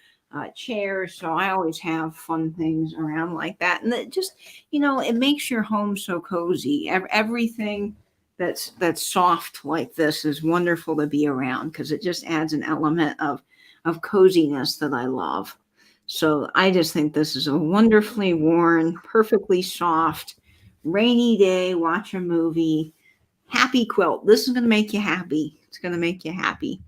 chairs. So I always have fun things around like that. And it just, it makes your home so cozy. Everything that's soft like this is wonderful to be around because it just adds an element of coziness that I love. So I just think this is a wonderfully worn, perfectly soft, rainy day, watch a movie, happy quilt. This is going to make you happy. It's going to make you happy.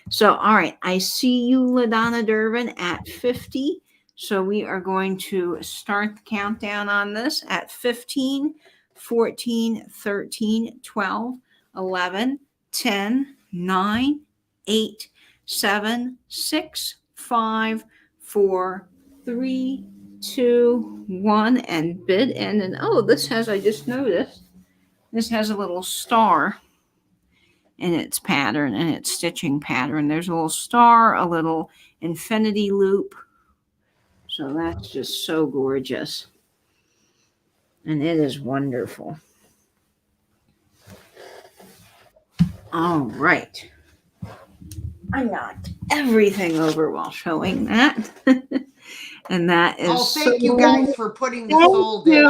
So, all right, I see you, LaDonna Durbin, at 50. So we are going to start the countdown on this at 15, 14, 13, 12, 11, 10, 9, 8, 7, 6, 5, 4, 3, 2, 1, and bid end. And oh, this has, I just noticed, this has a little star in its pattern and its stitching pattern. There's a little star, a little infinity loop. So that's just so gorgeous. And it is wonderful. All right. I knocked everything over while showing that. And that is. Oh, thank you guys for putting the fold in.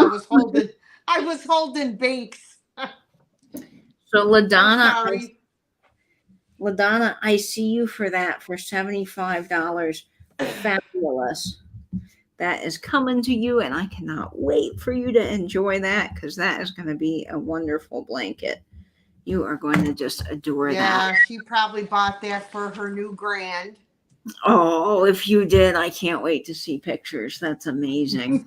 I was holding Binks. So LaDonna, I see you for that for $75. Fabulous. That is coming to you, and I cannot wait for you to enjoy that because that is going to be a wonderful blanket. You are going to just adore that. Yeah, she probably bought that for her new grand. Oh, if you did, I can't wait to see pictures. That's amazing.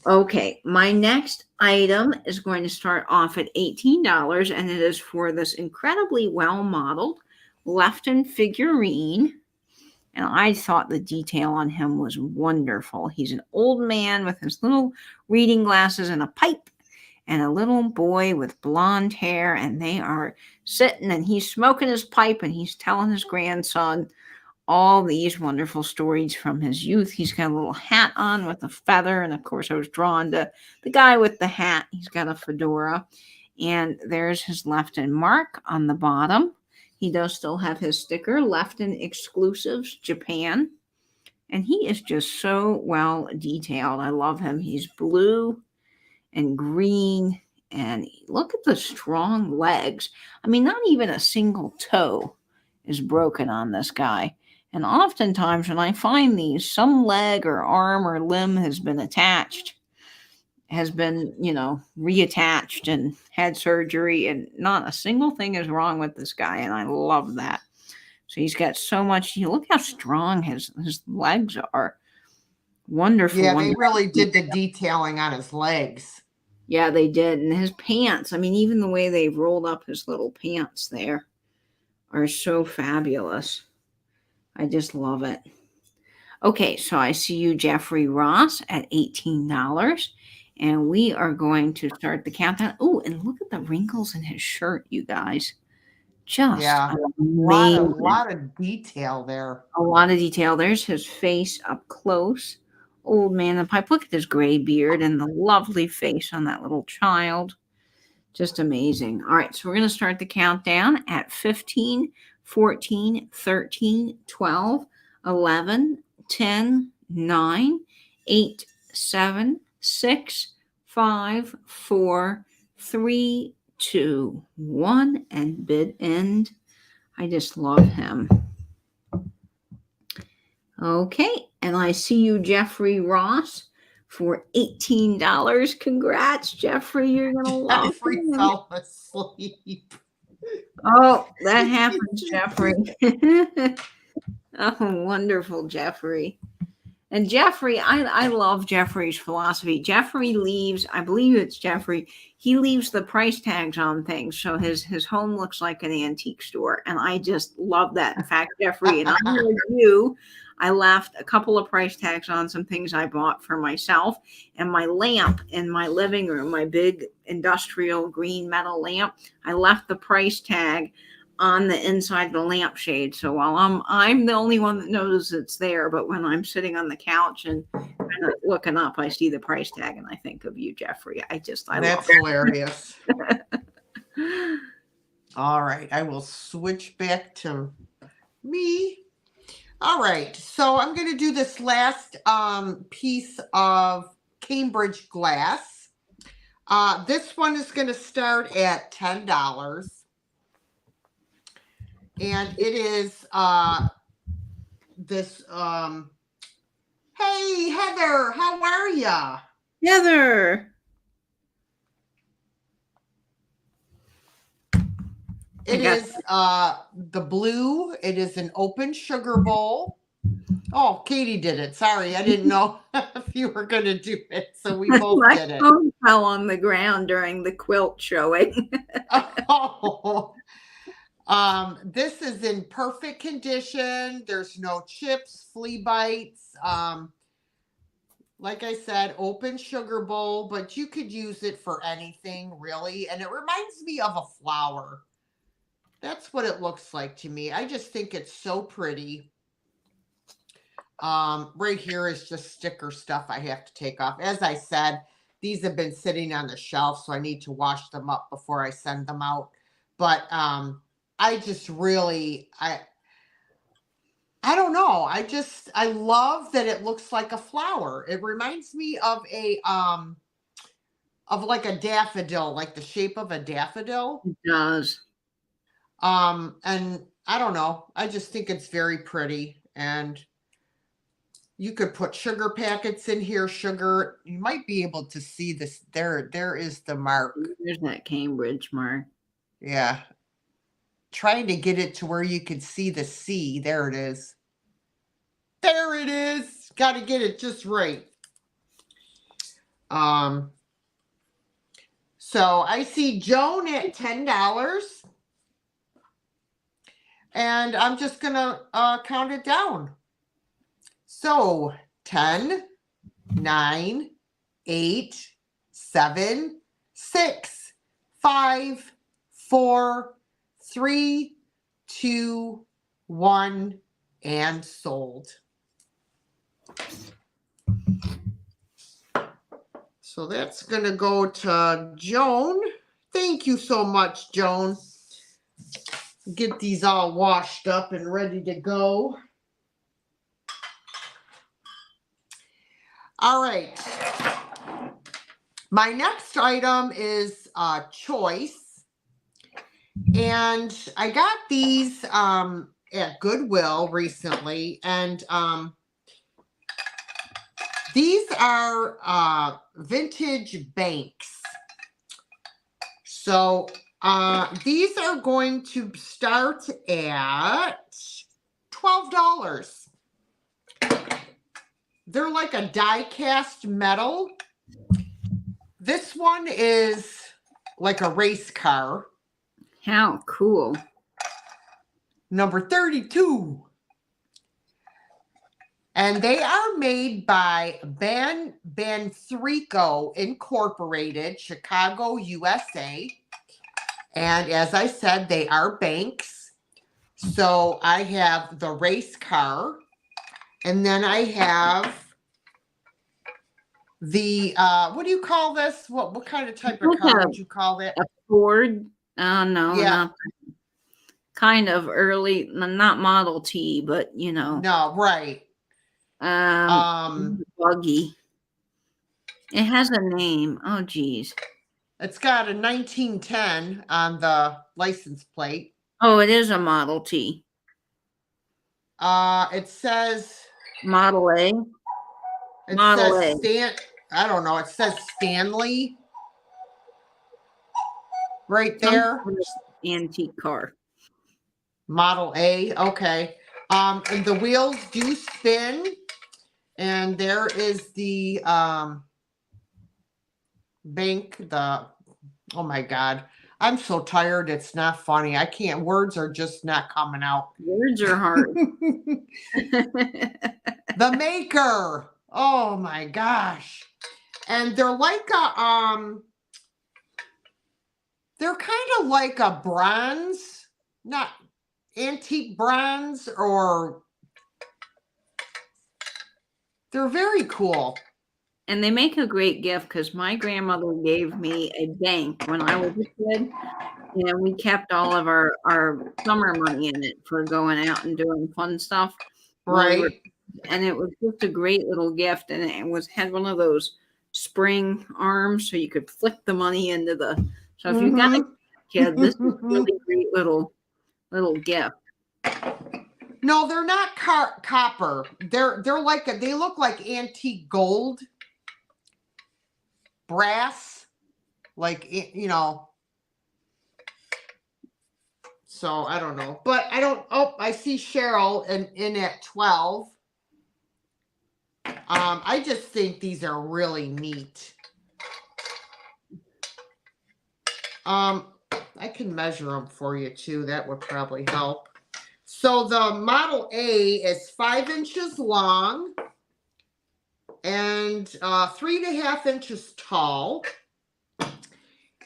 Okay, my next item is going to start off at $18, and it is for this incredibly well-modeled Lefton figurine. And I thought the detail on him was wonderful. He's an old man with his little reading glasses and a pipe, and a little boy with blonde hair, and they are sitting, and he's smoking his pipe, and he's telling his grandson all these wonderful stories from his youth. He's got a little hat on with a feather, and of course I was drawn to the guy with the hat. He's got a fedora, and there's his Lefton mark on the bottom. He does still have his sticker, Lefton Exclusives, Japan. And he is just so well detailed. I love him. He's blue and green. And look at the strong legs. I mean, not even a single toe is broken on this guy. And oftentimes when I find these, some leg or arm or limb has been attached, has been, reattached and had surgery, and not a single thing is wrong with this guy. And I love that. So he's got so much. Look how strong his legs are. Wonderful. Yeah, wonderful. they really did the detailing on his legs. Yeah, they did. And his pants, I mean, even the way they rolled up his little pants there are so fabulous. I just love it. Okay, so I see you, Jeffrey Ross, at $18. And we are going to start the countdown. Oh, and look at the wrinkles in his shirt, you guys. Just a lot of detail there. A lot of detail. There's his face up close. Old man in the pipe. Look at his gray beard and the lovely face on that little child. Just amazing. All right, so we're going to start the countdown at 15, 14, 13, 12, 11, 10, 9, 8, 7, 6, 5, 4, 3, 2, 1, and bid end. I just love him. Okay, and I see you, Jeffrey Ross, for $18. Congrats, Jeffrey. You're going to love Jeffrey fell asleep. Oh, that happens, Jeffrey. Oh, wonderful, Jeffrey. And Jeffrey, I love Jeffrey's philosophy. Jeffrey leaves, I believe it's Jeffrey, he leaves the price tags on things. So his home looks like an antique store. And I just love that. In fact, Jeffrey, and I'm with you, I left a couple of price tags on some things I bought for myself. And my lamp in my living room, my big industrial green metal lamp, I left the price tag on the inside of the lampshade. So while I'm the only one that knows it's there, but when I'm sitting on the couch and kind of looking up, I see the price tag and I think of you, Jeffrey. That's love hilarious. All right, I will switch back to me. All right, so I'm going to do this last piece of Cambridge glass. This one is going to start at $10. And it is this hey Heather, how are ya? Heather. It is the blue. It is an open sugar bowl. Oh, Katie did it. Sorry, I didn't know if you were going to do it. So we both did it. My phone fell on the ground during the quilt showing. Oh. This is in perfect condition. There's no chips, flea bites. Like I said, open sugar bowl, but you could use it for anything really. And it reminds me of a flower. That's what it looks like to me. I just think it's so pretty. Right here is just sticker stuff I have to take off. As I said, these have been sitting on the shelf, so I need to wash them up before I send them out. But, I just really, I don't know. I love that it looks like a flower. It reminds me of like a daffodil, like the shape of a daffodil. It does. And I don't know. I just think it's very pretty. And you could put sugar packets in here, sugar. You might be able to see this. There is the mark. There's that Cambridge mark. Yeah. Trying to get it to where you could see the C. There it is. There it is. Got to get it just right. So I see Joan at $10. And I'm just going to count it down. So 10, 9, 8, 7, 6, 5, 4, 3, 2, 1, and sold. So that's going to go to Joan. Thank you so much, Joan. get these all washed up and ready to go. All right. My next item is Choice. And I got these at Goodwill recently. And these are vintage banks. So these are going to start at $12. They're like a die cast metal. This one is like a race car. How cool. Number 32. And they are made by Banthrico Incorporated, Chicago, USA. And as I said, they are banks. So I have the race car. And then I have the, what do you call this? What kind of type of car would you call it? A Ford? No, Yeah. not kind of early, not Model T, but you know. No, right. Buggy. It has a name. Oh, geez. It's got a 1910 on the license plate. Oh, it is a Model T. It says Model A. It Model says A. I don't know. It says Stanley right there. Antique car. Model A. Okay. And the wheels do spin. And there is the bank. Oh my God. I'm so tired. It's not funny. I can't. Words are just not coming out. Words are hard. The maker. Oh my gosh. And they're like they're kind of like a bronze, not antique bronze, or they're very cool. And they make a great gift because my grandmother gave me a bank when I was a kid. And we kept all of our summer money in it for going out and doing fun stuff. Right. And it was just a great little gift. And it had one of those spring arms so you could flick the money into the. So if you got a kid, this is a really great little gift. No, they're not copper. They're like they look like antique gold, brass, like, you know. So I don't know, but I don't. Oh, I see Cheryl in at 12. I just think these are really neat. I can measure them for you too. That would probably help. So the Model A is 5 inches long and 3.5 inches tall.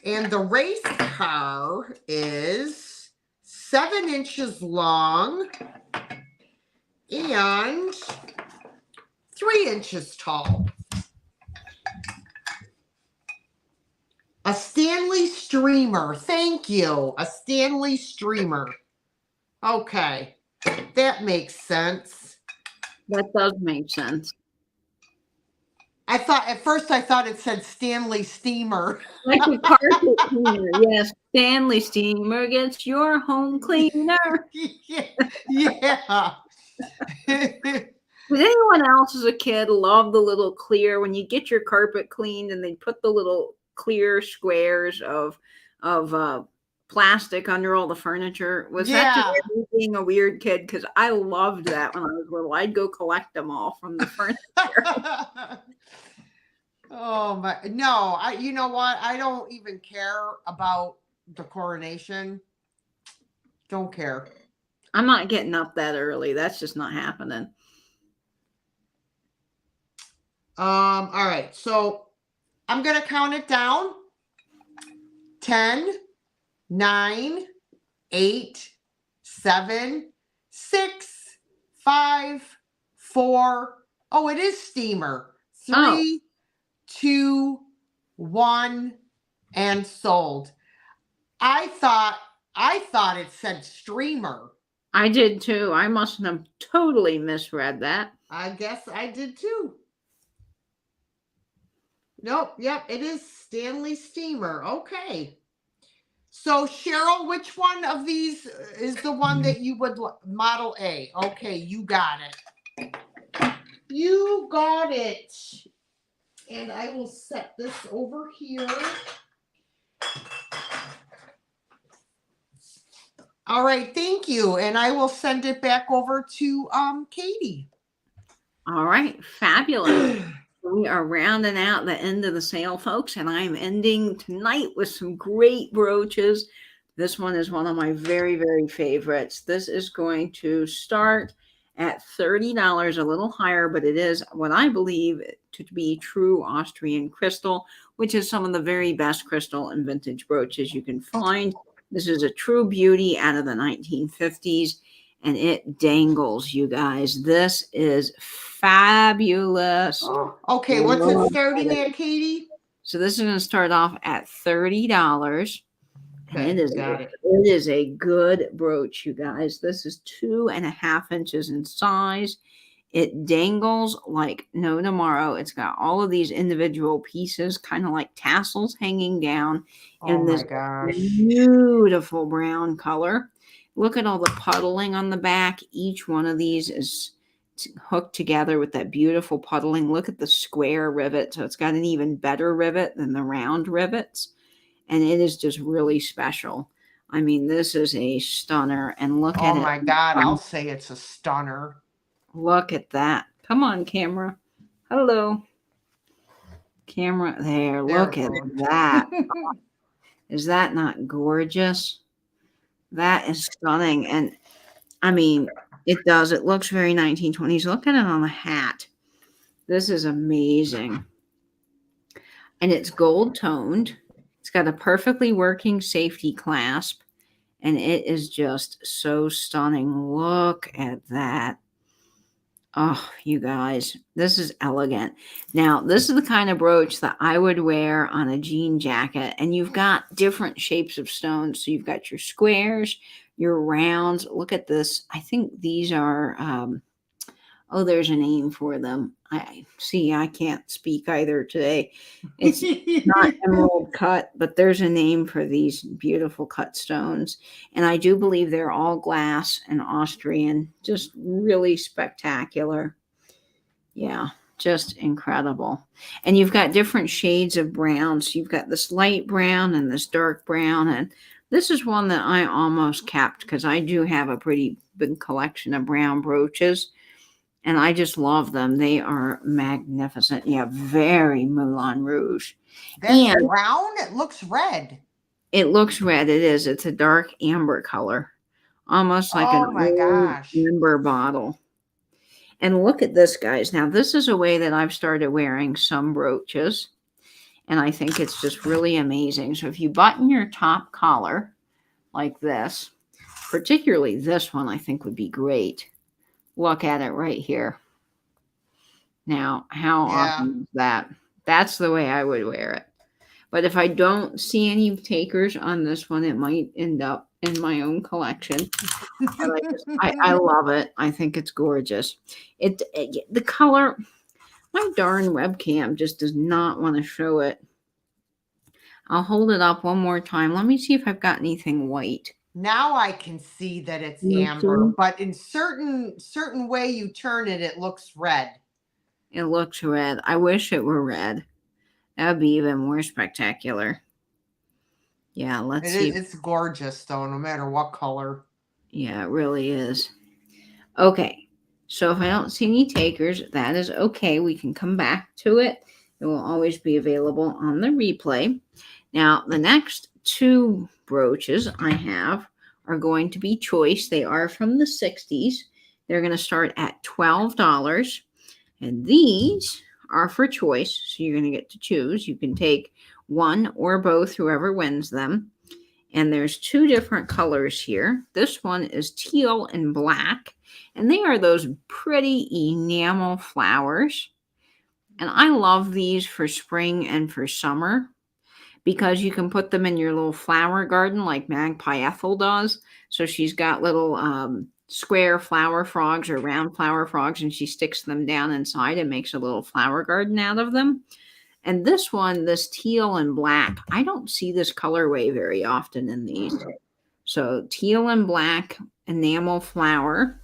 And the race car is 7 inches long and 3 inches tall. A Stanley streamer. Thank you. A Stanley streamer. Okay. That makes sense. That does make sense. At first I thought it said Stanley steamer. Like a carpet cleaner. Yes. Stanley steamer gets your home cleaner. Yeah. Did anyone else as a kid love the little clear when you get your carpet cleaned and they put the little clear squares of plastic under all the furniture? Was that just me being a weird kid? Because I loved that when I was little. I'd go collect them all from the furniture. Oh my, no, you know what? I don't even care about the coronation. Don't care. I'm not getting up that early. That's just not happening. All right. So I'm going to count it down. 10, 9, 8, 7, 6, 5, 4. Oh, it is steamer. 3, 2, 1, and sold. I thought I thought it said streamer. I did too. I must have totally misread that. I guess I did too. Nope. Yep. It is Stanley Steamer. Okay. So Cheryl, which one of these is the one that you would model A? Okay, you got it. You got it. And I will set this over here. All right, thank you. And I will send it back over to Katie. All right, fabulous. We are rounding out the end of the sale, folks, and I'm ending tonight with some great brooches. This one is one of my very, very favorites. This is going to start at $30, a little higher, but it is what I believe to be true Austrian crystal, which is some of the very best crystal and vintage brooches you can find. This is a true beauty out of the 1950s, and it dangles, you guys. This is fabulous. Oh, okay, what's it starting at, Katie? So this is going to start off at $30. Okay, and it is a good brooch, you guys. This is 2.5 inches in size. It dangles like no tomorrow. It's got all of these individual pieces, kind of like tassels hanging down in this beautiful brown color. Look at all the puddling on the back. Each one of these is hooked together with that beautiful puddling. Look at the square rivet. So it's got an even better rivet than the round rivets. And it is just really special. I mean, this is a stunner. And look at it. Oh my God, I'll say it's a stunner. Look at that. Come on, camera. Hello. Camera. There. Look at that. Is that not gorgeous? That is stunning. And I mean, it does. It looks very 1920s. Look at it on the hat. This is amazing. And it's gold toned. It's got a perfectly working safety clasp. And it is just so stunning. Look at that. Oh, you guys, this is elegant. Now, this is the kind of brooch that I would wear on a jean jacket. And you've got different shapes of stones. So you've got your squares, your rounds. Look at this. I think these are, there's a name for them. I can't speak either today. It's not emerald cut, but there's a name for these beautiful cut stones. And I do believe they're all glass and Austrian. Just really spectacular. Yeah, just incredible. And you've got different shades of brown. So you've got this light brown and this dark brown. And this is one that I almost kept because I do have a pretty big collection of brown brooches. And I just love them. They are magnificent. Yeah, very Moulin Rouge. That's brown? It looks red. It looks red. It is. It's a dark amber color. Almost like an amber bottle. And look at this, guys. Now, this is a way that I've started wearing some brooches. And I think it's just really amazing. So if you button your top collar like this, particularly this one, I think would be great. Look at it right here. Now, how awesome is that? That's the way I would wear it. But if I don't see any takers on this one, it might end up in my own collection. I love it. I think it's gorgeous. The color, my darn webcam just does not want to show it. I'll hold it up one more time. Let me see if I've got anything white. Now I can see that it's amber, but in certain way you turn it, it looks red. It looks red. I wish it were red. That would be even more spectacular. Yeah, let's see. It's gorgeous, though, no matter what color. Yeah, it really is. Okay, so if I don't see any takers, that is okay. We can come back to it. It will always be available on the replay. Now, the next two brooches I have are going to be choice. They are from the 60s. They're going to start at $12. And these are for choice. So you're going to get to choose. You can take one or both, whoever wins them. And there's two different colors here. This one is teal and black. And they are those pretty enamel flowers. And I love these for spring and for summer, because you can put them in your little flower garden like Magpie Ethel does. So she's got little square flower frogs or round flower frogs, and she sticks them down inside and makes a little flower garden out of them. And this one, this teal and black, I don't see this colorway very often in these. So teal and black enamel flower.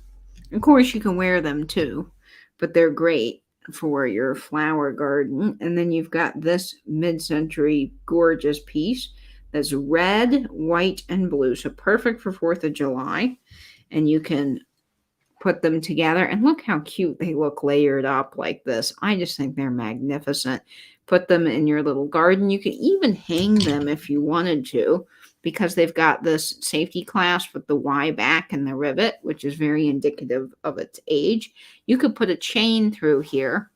Of course, you can wear them too, but they're great for your flower garden. And then you've got this mid-century gorgeous piece that's red, white, and blue. So perfect for 4th of July. And you can put them together. And look how cute they look layered up like this. I just think they're magnificent. Put them in your little garden. You can even hang them if you wanted to, because they've got this safety clasp with the Y back and the rivet, which is very indicative of its age. You could put a chain through here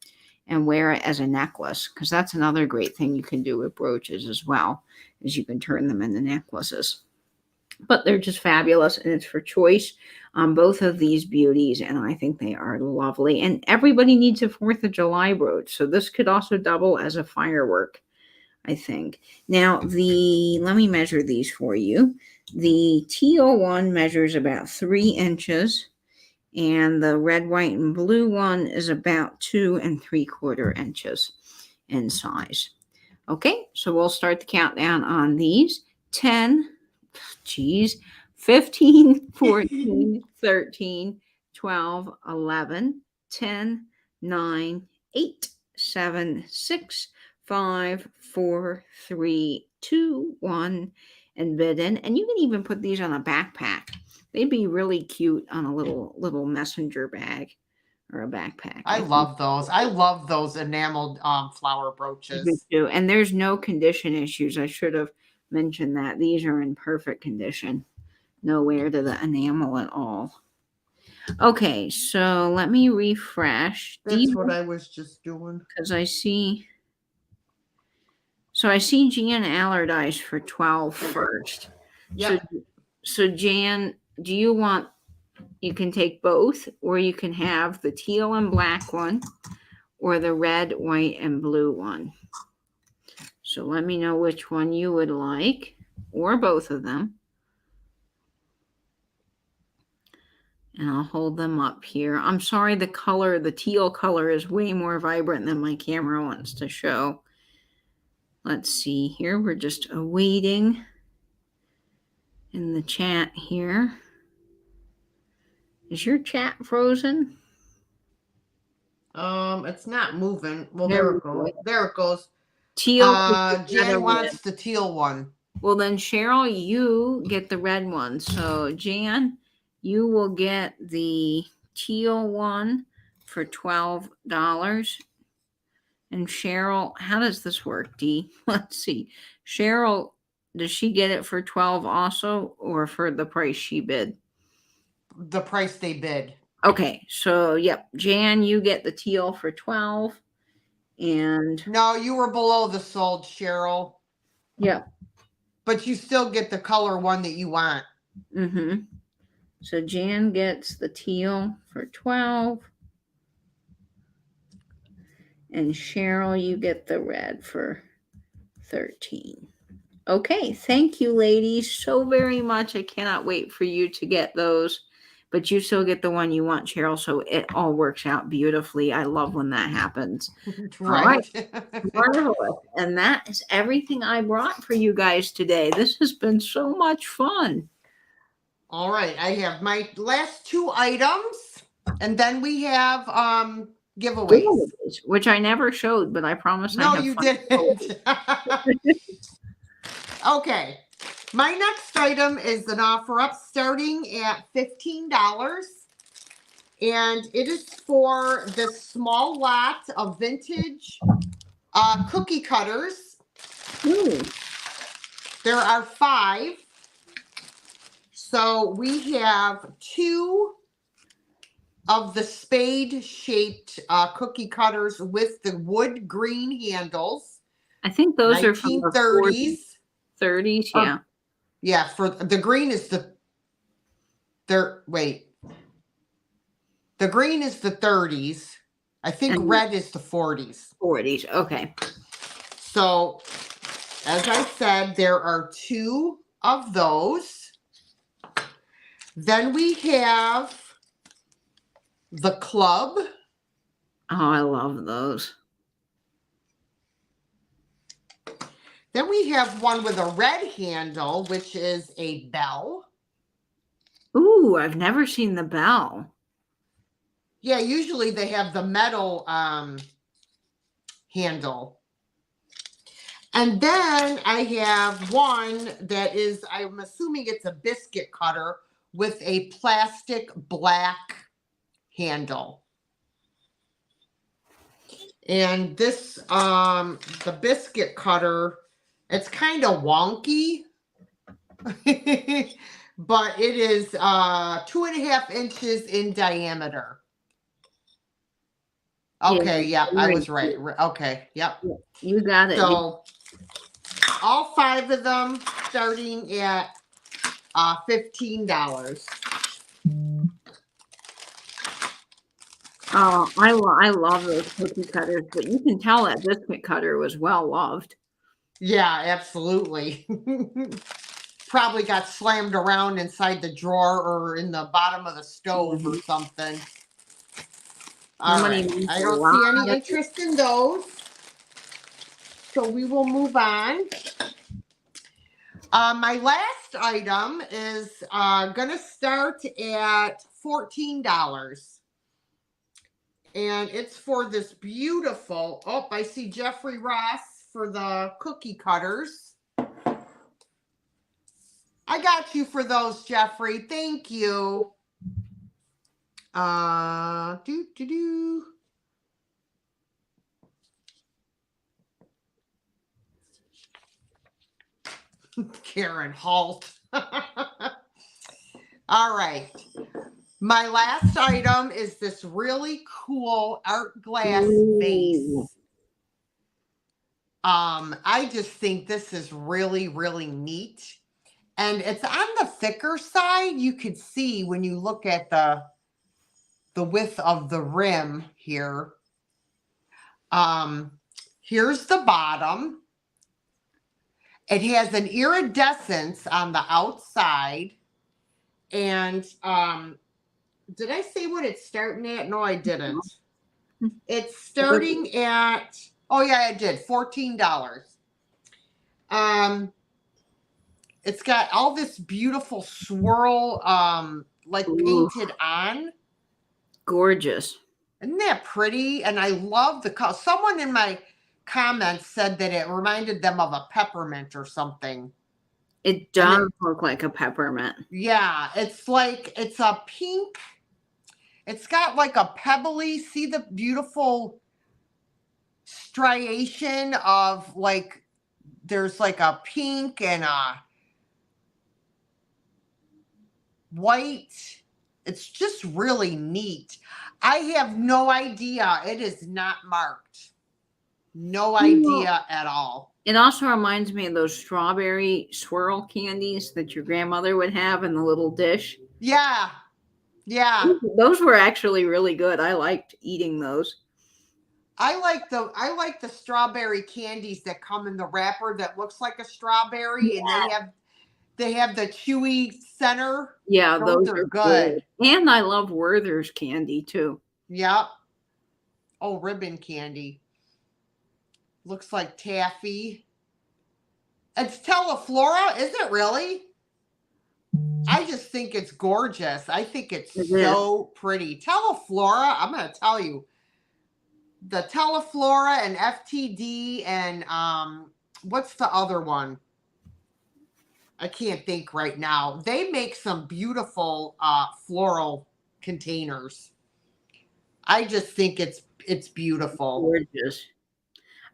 and wear it as a necklace, because that's another great thing you can do with brooches as well, is you can turn them into necklaces. But they're just fabulous, and it's for choice on both of these beauties, and I think they are lovely. And everybody needs a 4th of July brooch, so this could also double as a firework, I think. Now, let me measure these for you. The teal one measures about 3 inches, and the red, white, and blue one is about 2 3/4 inches in size. Okay, so we'll start the countdown on these. 10, 15, 14, 13, 12, 11, 10, 9, 8, 7, 6, 5, 4, 3, 2, 1, and bid in. And you can even put these on a backpack. They'd be really cute on a little messenger bag or a backpack. I love those. I love those enameled flower brooches. Me too. And there's no condition issues. I should have mentioned that. These are in perfect condition. No wear to the enamel at all. Okay, so let me refresh. That's what I was just doing. Because I see. So I see Jan Allardyce for 12 first. Yeah. So Jan, do you want, you can take both, or you can have the teal and black one, or the red, white, and blue one. So let me know which one you would like, or both of them. And I'll hold them up here. I'm sorry, the color, the teal color is way more vibrant than my camera wants to show. Let's see here. We're just awaiting in the chat here. Is your chat frozen? It's not moving. Well, there it goes. There it goes. Teal. Jan wants the teal one. Well, then Cheryl, you get the red one. So Jan, you will get the teal one for $12. And Cheryl, how does this work, Dee? Let's see. Cheryl, does she get it for 12 also, or for the price she bid? The price they bid. Okay, so yep, Jan, you get the teal for 12. And no, you were below the sold, Cheryl. Yep. But you still get the color one that you want. Mm-hmm. So Jan gets the teal for 12. And Cheryl, you get the red for 13. Okay, thank you, ladies, so very much. I cannot wait for you to get those. But you still get the one you want, Cheryl, so it all works out beautifully. I love when that happens. Right. Marvelous. And that is everything I brought for you guys today. This has been so much fun. All right, I have my last 2 items, and then we have giveaways, which I never showed, but I promise. No, you didn't. Okay, my next item is an offer up starting at $15, and it is for this small lot of vintage cookie cutters. Ooh. There are 5. So we have 2 of the spade-shaped cookie cutters with the wood green handles. I think those are from the 1930s. 30s, yeah. Yeah, for the green is the wait. The green is the 30s. I think red is the 40s. 40s, okay. So as I said, there are 2 of those. Then we have the club. Oh, I love those. Then we have one with a red handle, which is a bell. Ooh, I've never seen the bell. Yeah, usually they have the metal handle. And then I have one that is, I'm assuming it's a biscuit cutter with a plastic black handle. And this, the biscuit cutter, it's kind of wonky, but it is 2.5 inches in diameter. Okay, Yeah, I was right. Okay, yep. You got it. So all 5 of them starting at $15. Oh, I love those cookie cutters, but you can tell that biscuit cutter was well loved. Yeah, absolutely. Probably got slammed around inside the drawer or in the bottom of the stove or something. All right. I don't see any interest in those. So we will move on. My last item is going to start at $14. And it's for this beautiful, oh, I see Jeffrey Ross for the cookie cutters. I got you for those, Jeffrey. Thank you. Karen Halt. All right. My last item is this really cool art glass vase. I just think this is really, really neat. And it's on the thicker side. You could see when you look at the width of the rim here. Here's the bottom. It has an iridescence on the outside. And did I say what it's starting at? No, I didn't. It's starting at, oh yeah, I did, $14. It's got all this beautiful swirl, like painted on. Gorgeous. Isn't that pretty? And I love the color. Someone in my comments said that it reminded them of a peppermint or something. It does look like a peppermint. Yeah, it's like, it's a pink. It's got like a pebbly, see the beautiful striation of like, there's like a pink and a white. It's just really neat. I have no idea. It is not marked. No idea at all. It also reminds me of those strawberry swirl candies that your grandmother would have in the little dish. Yeah. Yeah. Those were actually really good. I liked eating those. I like the strawberry candies that come in the wrapper that looks like a strawberry, and they have the chewy center. Yeah, those are good. And I love Werther's candy too. Yep. Oh, ribbon candy. Looks like taffy. It's Teleflora, is it really? I just think it's gorgeous. I think it's so pretty. Teleflora, I'm going to tell you, the Teleflora and FTD and what's the other one? I can't think right now. They make some beautiful floral containers. I just think it's beautiful. Gorgeous.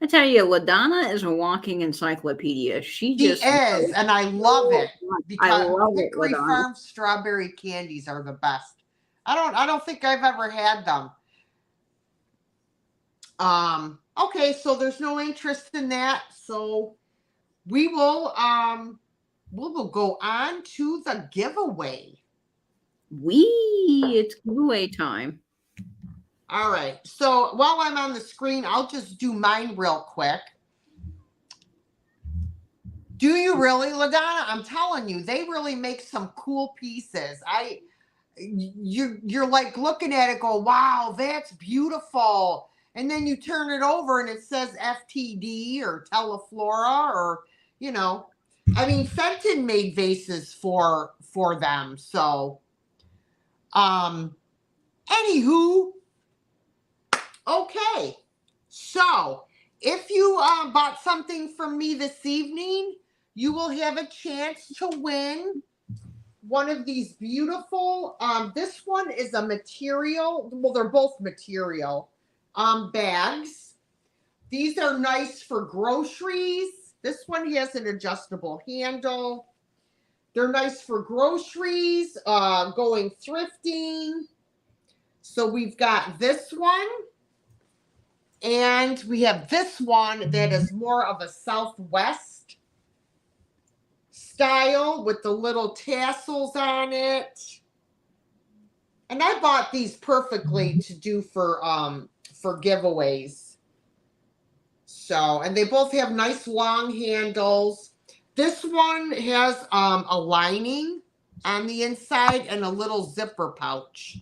I tell you, LaDonna is a walking encyclopedia. She is, and I love it because Hickory Farm strawberry candies are the best. I don't think I've ever had them. Okay, so there's no interest in that. So we will go on to the giveaway. It's giveaway time. All right. So while I'm on the screen, I'll just do mine real quick. Do you really, LaDonna? I'm telling you, they really make some cool pieces. You're like looking at it, go, wow, that's beautiful. And then you turn it over and it says FTD or Teleflora or, you know, I mean, Fenton made vases for them. So, anywho, okay. So, if you bought something from me this evening, you will have a chance to win one of these beautiful, this one is a material, well, they're both material, bags. These are nice for groceries. This one has an adjustable handle. They're nice for groceries, going thrifting. So we've got this one. And we have this one that is more of a Southwest style with the little tassels on it. And I bought these perfectly to do for giveaways. So, and they both have nice long handles. This one has a lining on the inside and a little zipper pouch.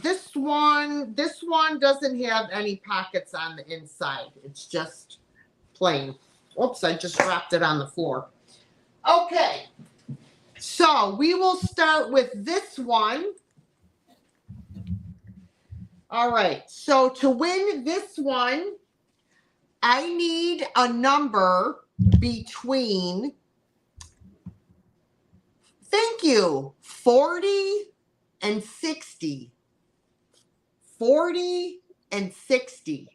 This one doesn't have any pockets on the inside. It's just plain. Oops, I just dropped it on the floor. Okay. So we will start with this one. All right. So to win this one, I need a number between, thank you, 40 and 60. 40 and 60.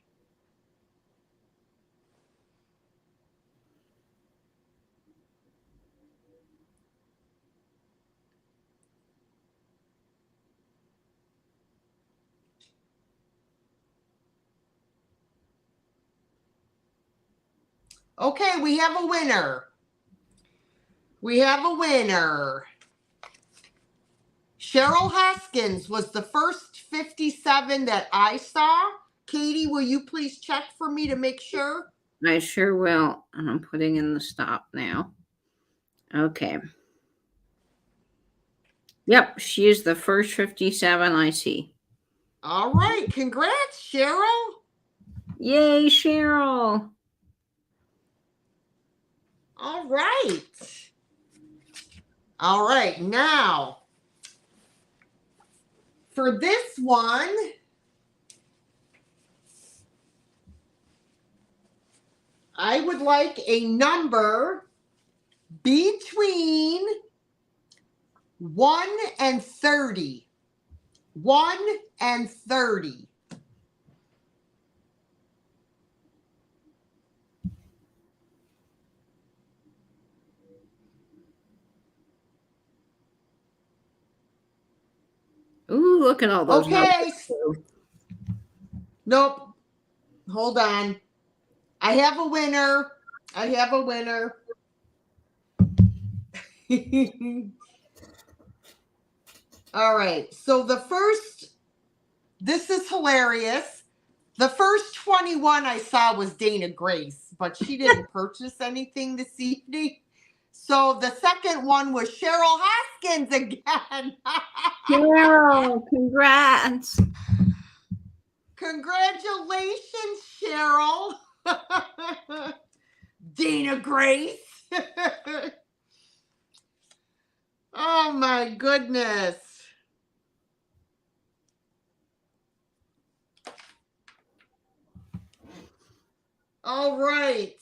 Okay, we have a winner. We have a winner. Cheryl Haskins was the first 57 that I saw. Katie, will you please check for me to make sure? I sure will. And I'm putting in the stop now. Okay. Yep, she is the first 57 I see. All right. Congrats, Cheryl. Yay, Cheryl. All right. All right. Now, for this one, I would like a number between 1 and 30. 1 and 30. Ooh, look at all those. Okay. Nope. Hold on. I have a winner. I have a winner. All right. So the first, this is hilarious. The first 21 I saw was Dana Grace, but she didn't purchase anything this evening. So the second one was Cheryl Haskins again. Cheryl, congrats. Congratulations, Cheryl. Dana Grace. Oh my goodness. All right.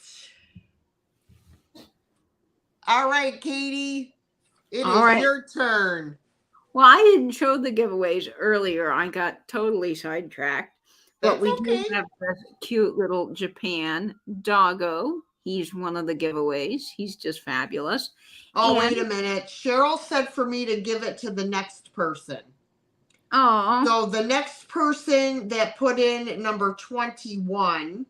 All right, Katie. It is your turn. Well, I didn't show the giveaways earlier. I got totally sidetracked. But we do have this cute little Japan doggo. He's one of the giveaways. He's just fabulous. Oh, wait a minute. Cheryl said for me to give it to the next person. Oh. So the next person that put in number 21.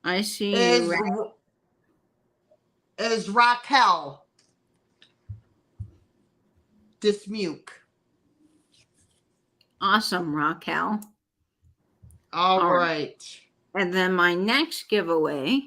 I see. Is Raquel Dismuke. Awesome, Raquel. All All right. right. And then my next giveaway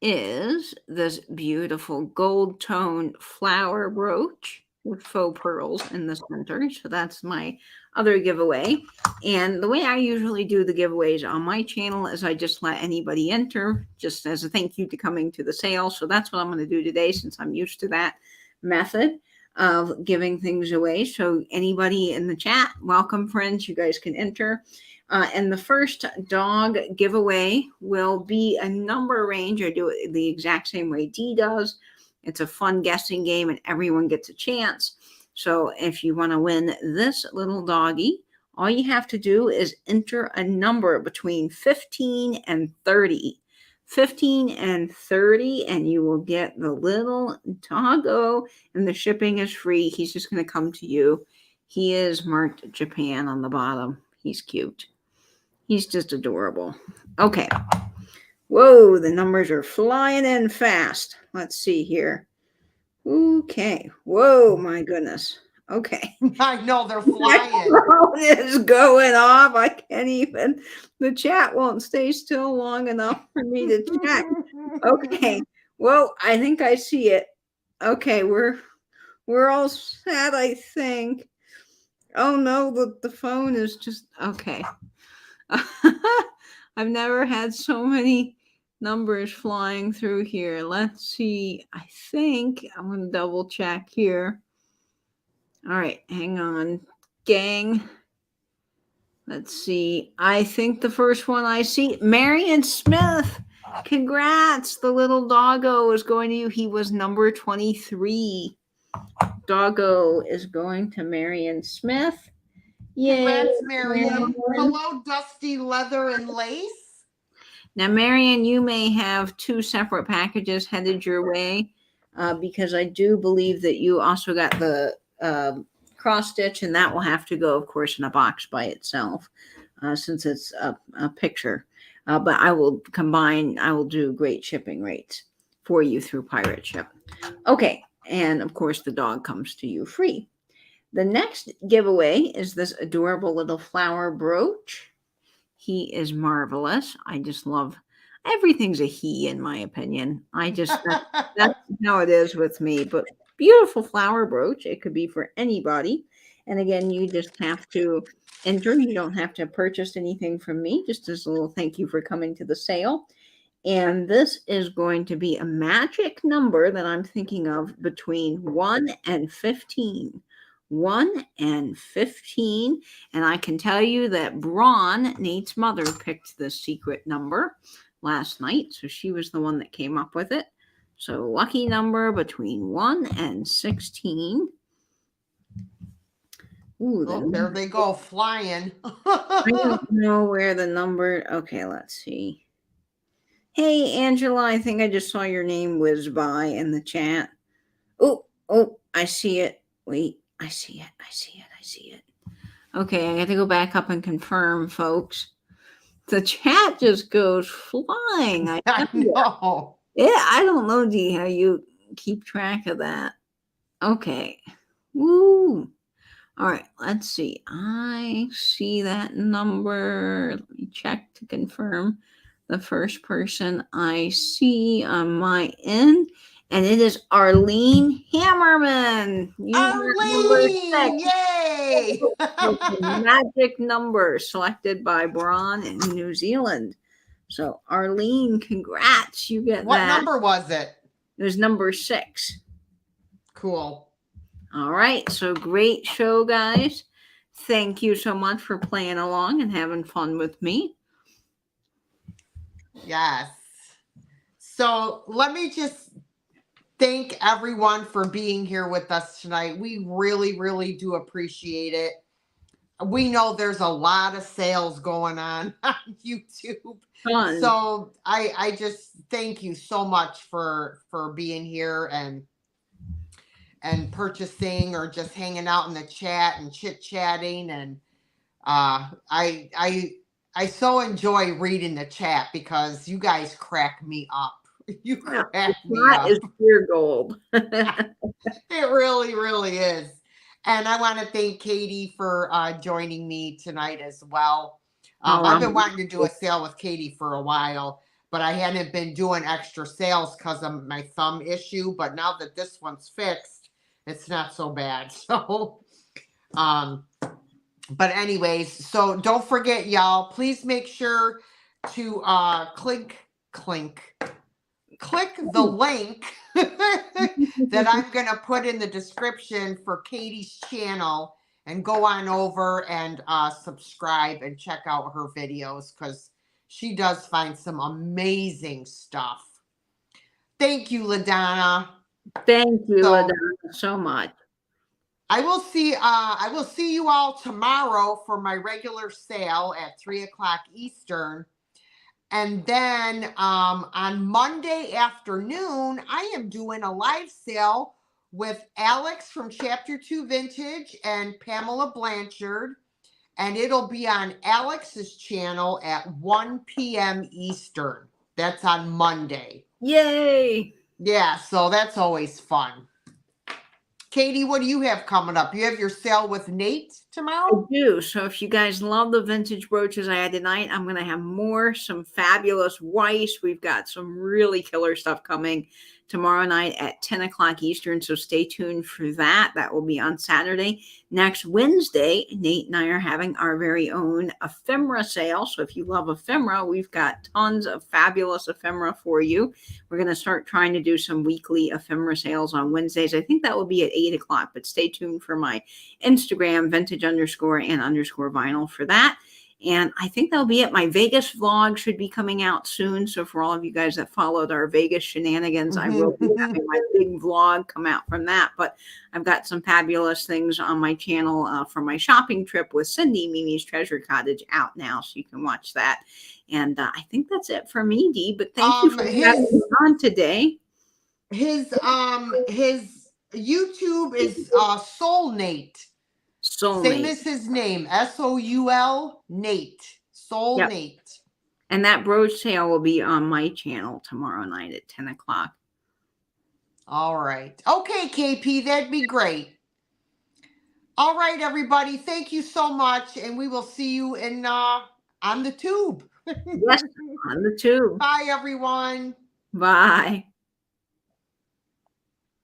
is this beautiful gold tone flower brooch with faux pearls in the center. So that's my other giveaway. And the way I usually do the giveaways on my channel is I just let anybody enter just as a thank you to coming to the sale. So that's what I'm going to do today, since I'm used to that method of giving things away. So anybody in the chat, welcome friends, you guys can enter. And the first dog giveaway will be a number range. I do it the exact same way Dee does. It's a fun guessing game and everyone gets a chance. So if you want to win this little doggy, all you have to do is enter a number between 15 and 30. 15 and 30, and you will get the little doggo, and the shipping is free. He's just going to come to you. He is marked Japan on the bottom. He's cute. He's just adorable. Okay. Whoa, the numbers are flying in fast. Let's see here. Okay. Whoa, my goodness. Okay. I know they're flying. My phone is going off. I can't even. The chat won't stay still long enough for me to check. Okay. Whoa, I think I see it. Okay, we're all set, I think. Oh no, the phone is just okay. I've never had so many numbers flying through here. Let's see. I think I'm going to double check here. All right, hang on, gang. Let's see. I think the first one I see, Marion Smith. Congrats. The little doggo is going to you. He was number 23. Doggo is going to Marion Smith. Yay. Congrats, Marion. Hello, Dusty Leather and Lace. Now, Marion, you may have 2 separate packages headed your way because I do believe that you also got the cross stitch, and that will have to go, of course, in a box by itself since it's a picture. But I will do great shipping rates for you through Pirate Ship. Okay, and of course, the dog comes to you free. The next giveaway is this adorable little flower brooch. He is marvelous. I just love, everything's a he in my opinion. That's how it is with me. But beautiful flower brooch. It could be for anybody. And again, you just have to enter. You don't have to purchase anything from me. Just as a little thank you for coming to the sale. And this is going to be a magic number that I'm thinking of between 1 and 15. 1 and 15. And I can tell you that Braun, Nate's mother, picked the secret number last night. So she was the one that came up with it. So lucky number between 1 and 16. Ooh, there they go, flying. I don't know where the number. Okay, let's see. Hey, Angela, I think I just saw your name whiz by in the chat. Oh, I see it. Wait. I see it. Okay, I got to go back up and confirm, folks. The chat just goes flying. I know. Yeah, I don't know, Dee, how you keep track of that. Okay. Woo. All right, let's see. I see that number. Let me check to confirm the first person I see on my end. And it is Arlene Hammerman. Arlene, yay! Magic number selected by Braun in New Zealand. So Arlene, congrats. You get what that. What number was it? It was number 6. Cool. All right. So great show, guys. Thank you so much for playing along and having fun with me. Yes. So let me just thank everyone for being here with us tonight. We really, really do appreciate it. We know there's a lot of sales going on YouTube. Fun. So I just thank you so much for being here and purchasing or just hanging out in the chat and chit-chatting. And I so enjoy reading the chat because you guys crack me up. You crack me up. That is pure gold. It really, really is. And I want to thank Katie for joining me tonight as well. Oh, I've been wanting to do a sale with Katie for a while, but I hadn't been doing extra sales because of my thumb issue. But now that this one's fixed, it's not so bad. So, but anyways, so don't forget, y'all, please make sure to click the link that I'm going to put in the description for Katie's channel, and go on over and subscribe and check out her videos, because she does find some amazing stuff. Thank you, LaDonna. Thank you, LaDonna, so much. I will see you all tomorrow for my regular sale at 3 o'clock Eastern. And then on Monday afternoon, I am doing a live sale with Alex from Chapter 2 Vintage and Pamela Blanchard. And it'll be on Alex's channel at 1 p.m. Eastern. That's on Monday. Yay! Yeah, so that's always fun. Katie, what do you have coming up? You have your sale with Nate tomorrow? I do. So if you guys love the vintage brooches I had tonight, I'm going to have some fabulous Weiss. We've got some really killer stuff coming tomorrow night at 10 o'clock Eastern. So stay tuned for that. That will be on Saturday. Next Wednesday, Nate and I are having our very own ephemera sale. So if you love ephemera, we've got tons of fabulous ephemera for you. We're going to start trying to do some weekly ephemera sales on Wednesdays. I think that will be at 8 o'clock, but stay tuned for my Instagram, vintage_and_vinyl for that. And I think that'll be it. My Vegas vlog should be coming out soon. So for all of you guys that followed our Vegas shenanigans, I will be having my big vlog come out from that. But I've got some fabulous things on my channel for my shopping trip with Cindy, Mimi's Treasure Cottage, out now. So you can watch that. And I think that's it for me, Dee. But thank you for having me on today. His YouTube is Soulnate. Same as his name, Soul Nate. Soulnate. And that brooch sale will be on my channel tomorrow night at 10 o'clock. All right. Okay, KP, that'd be great. All right, everybody. Thank you so much. And we will see you in on the tube. Yes, on the tube. Bye, everyone. Bye.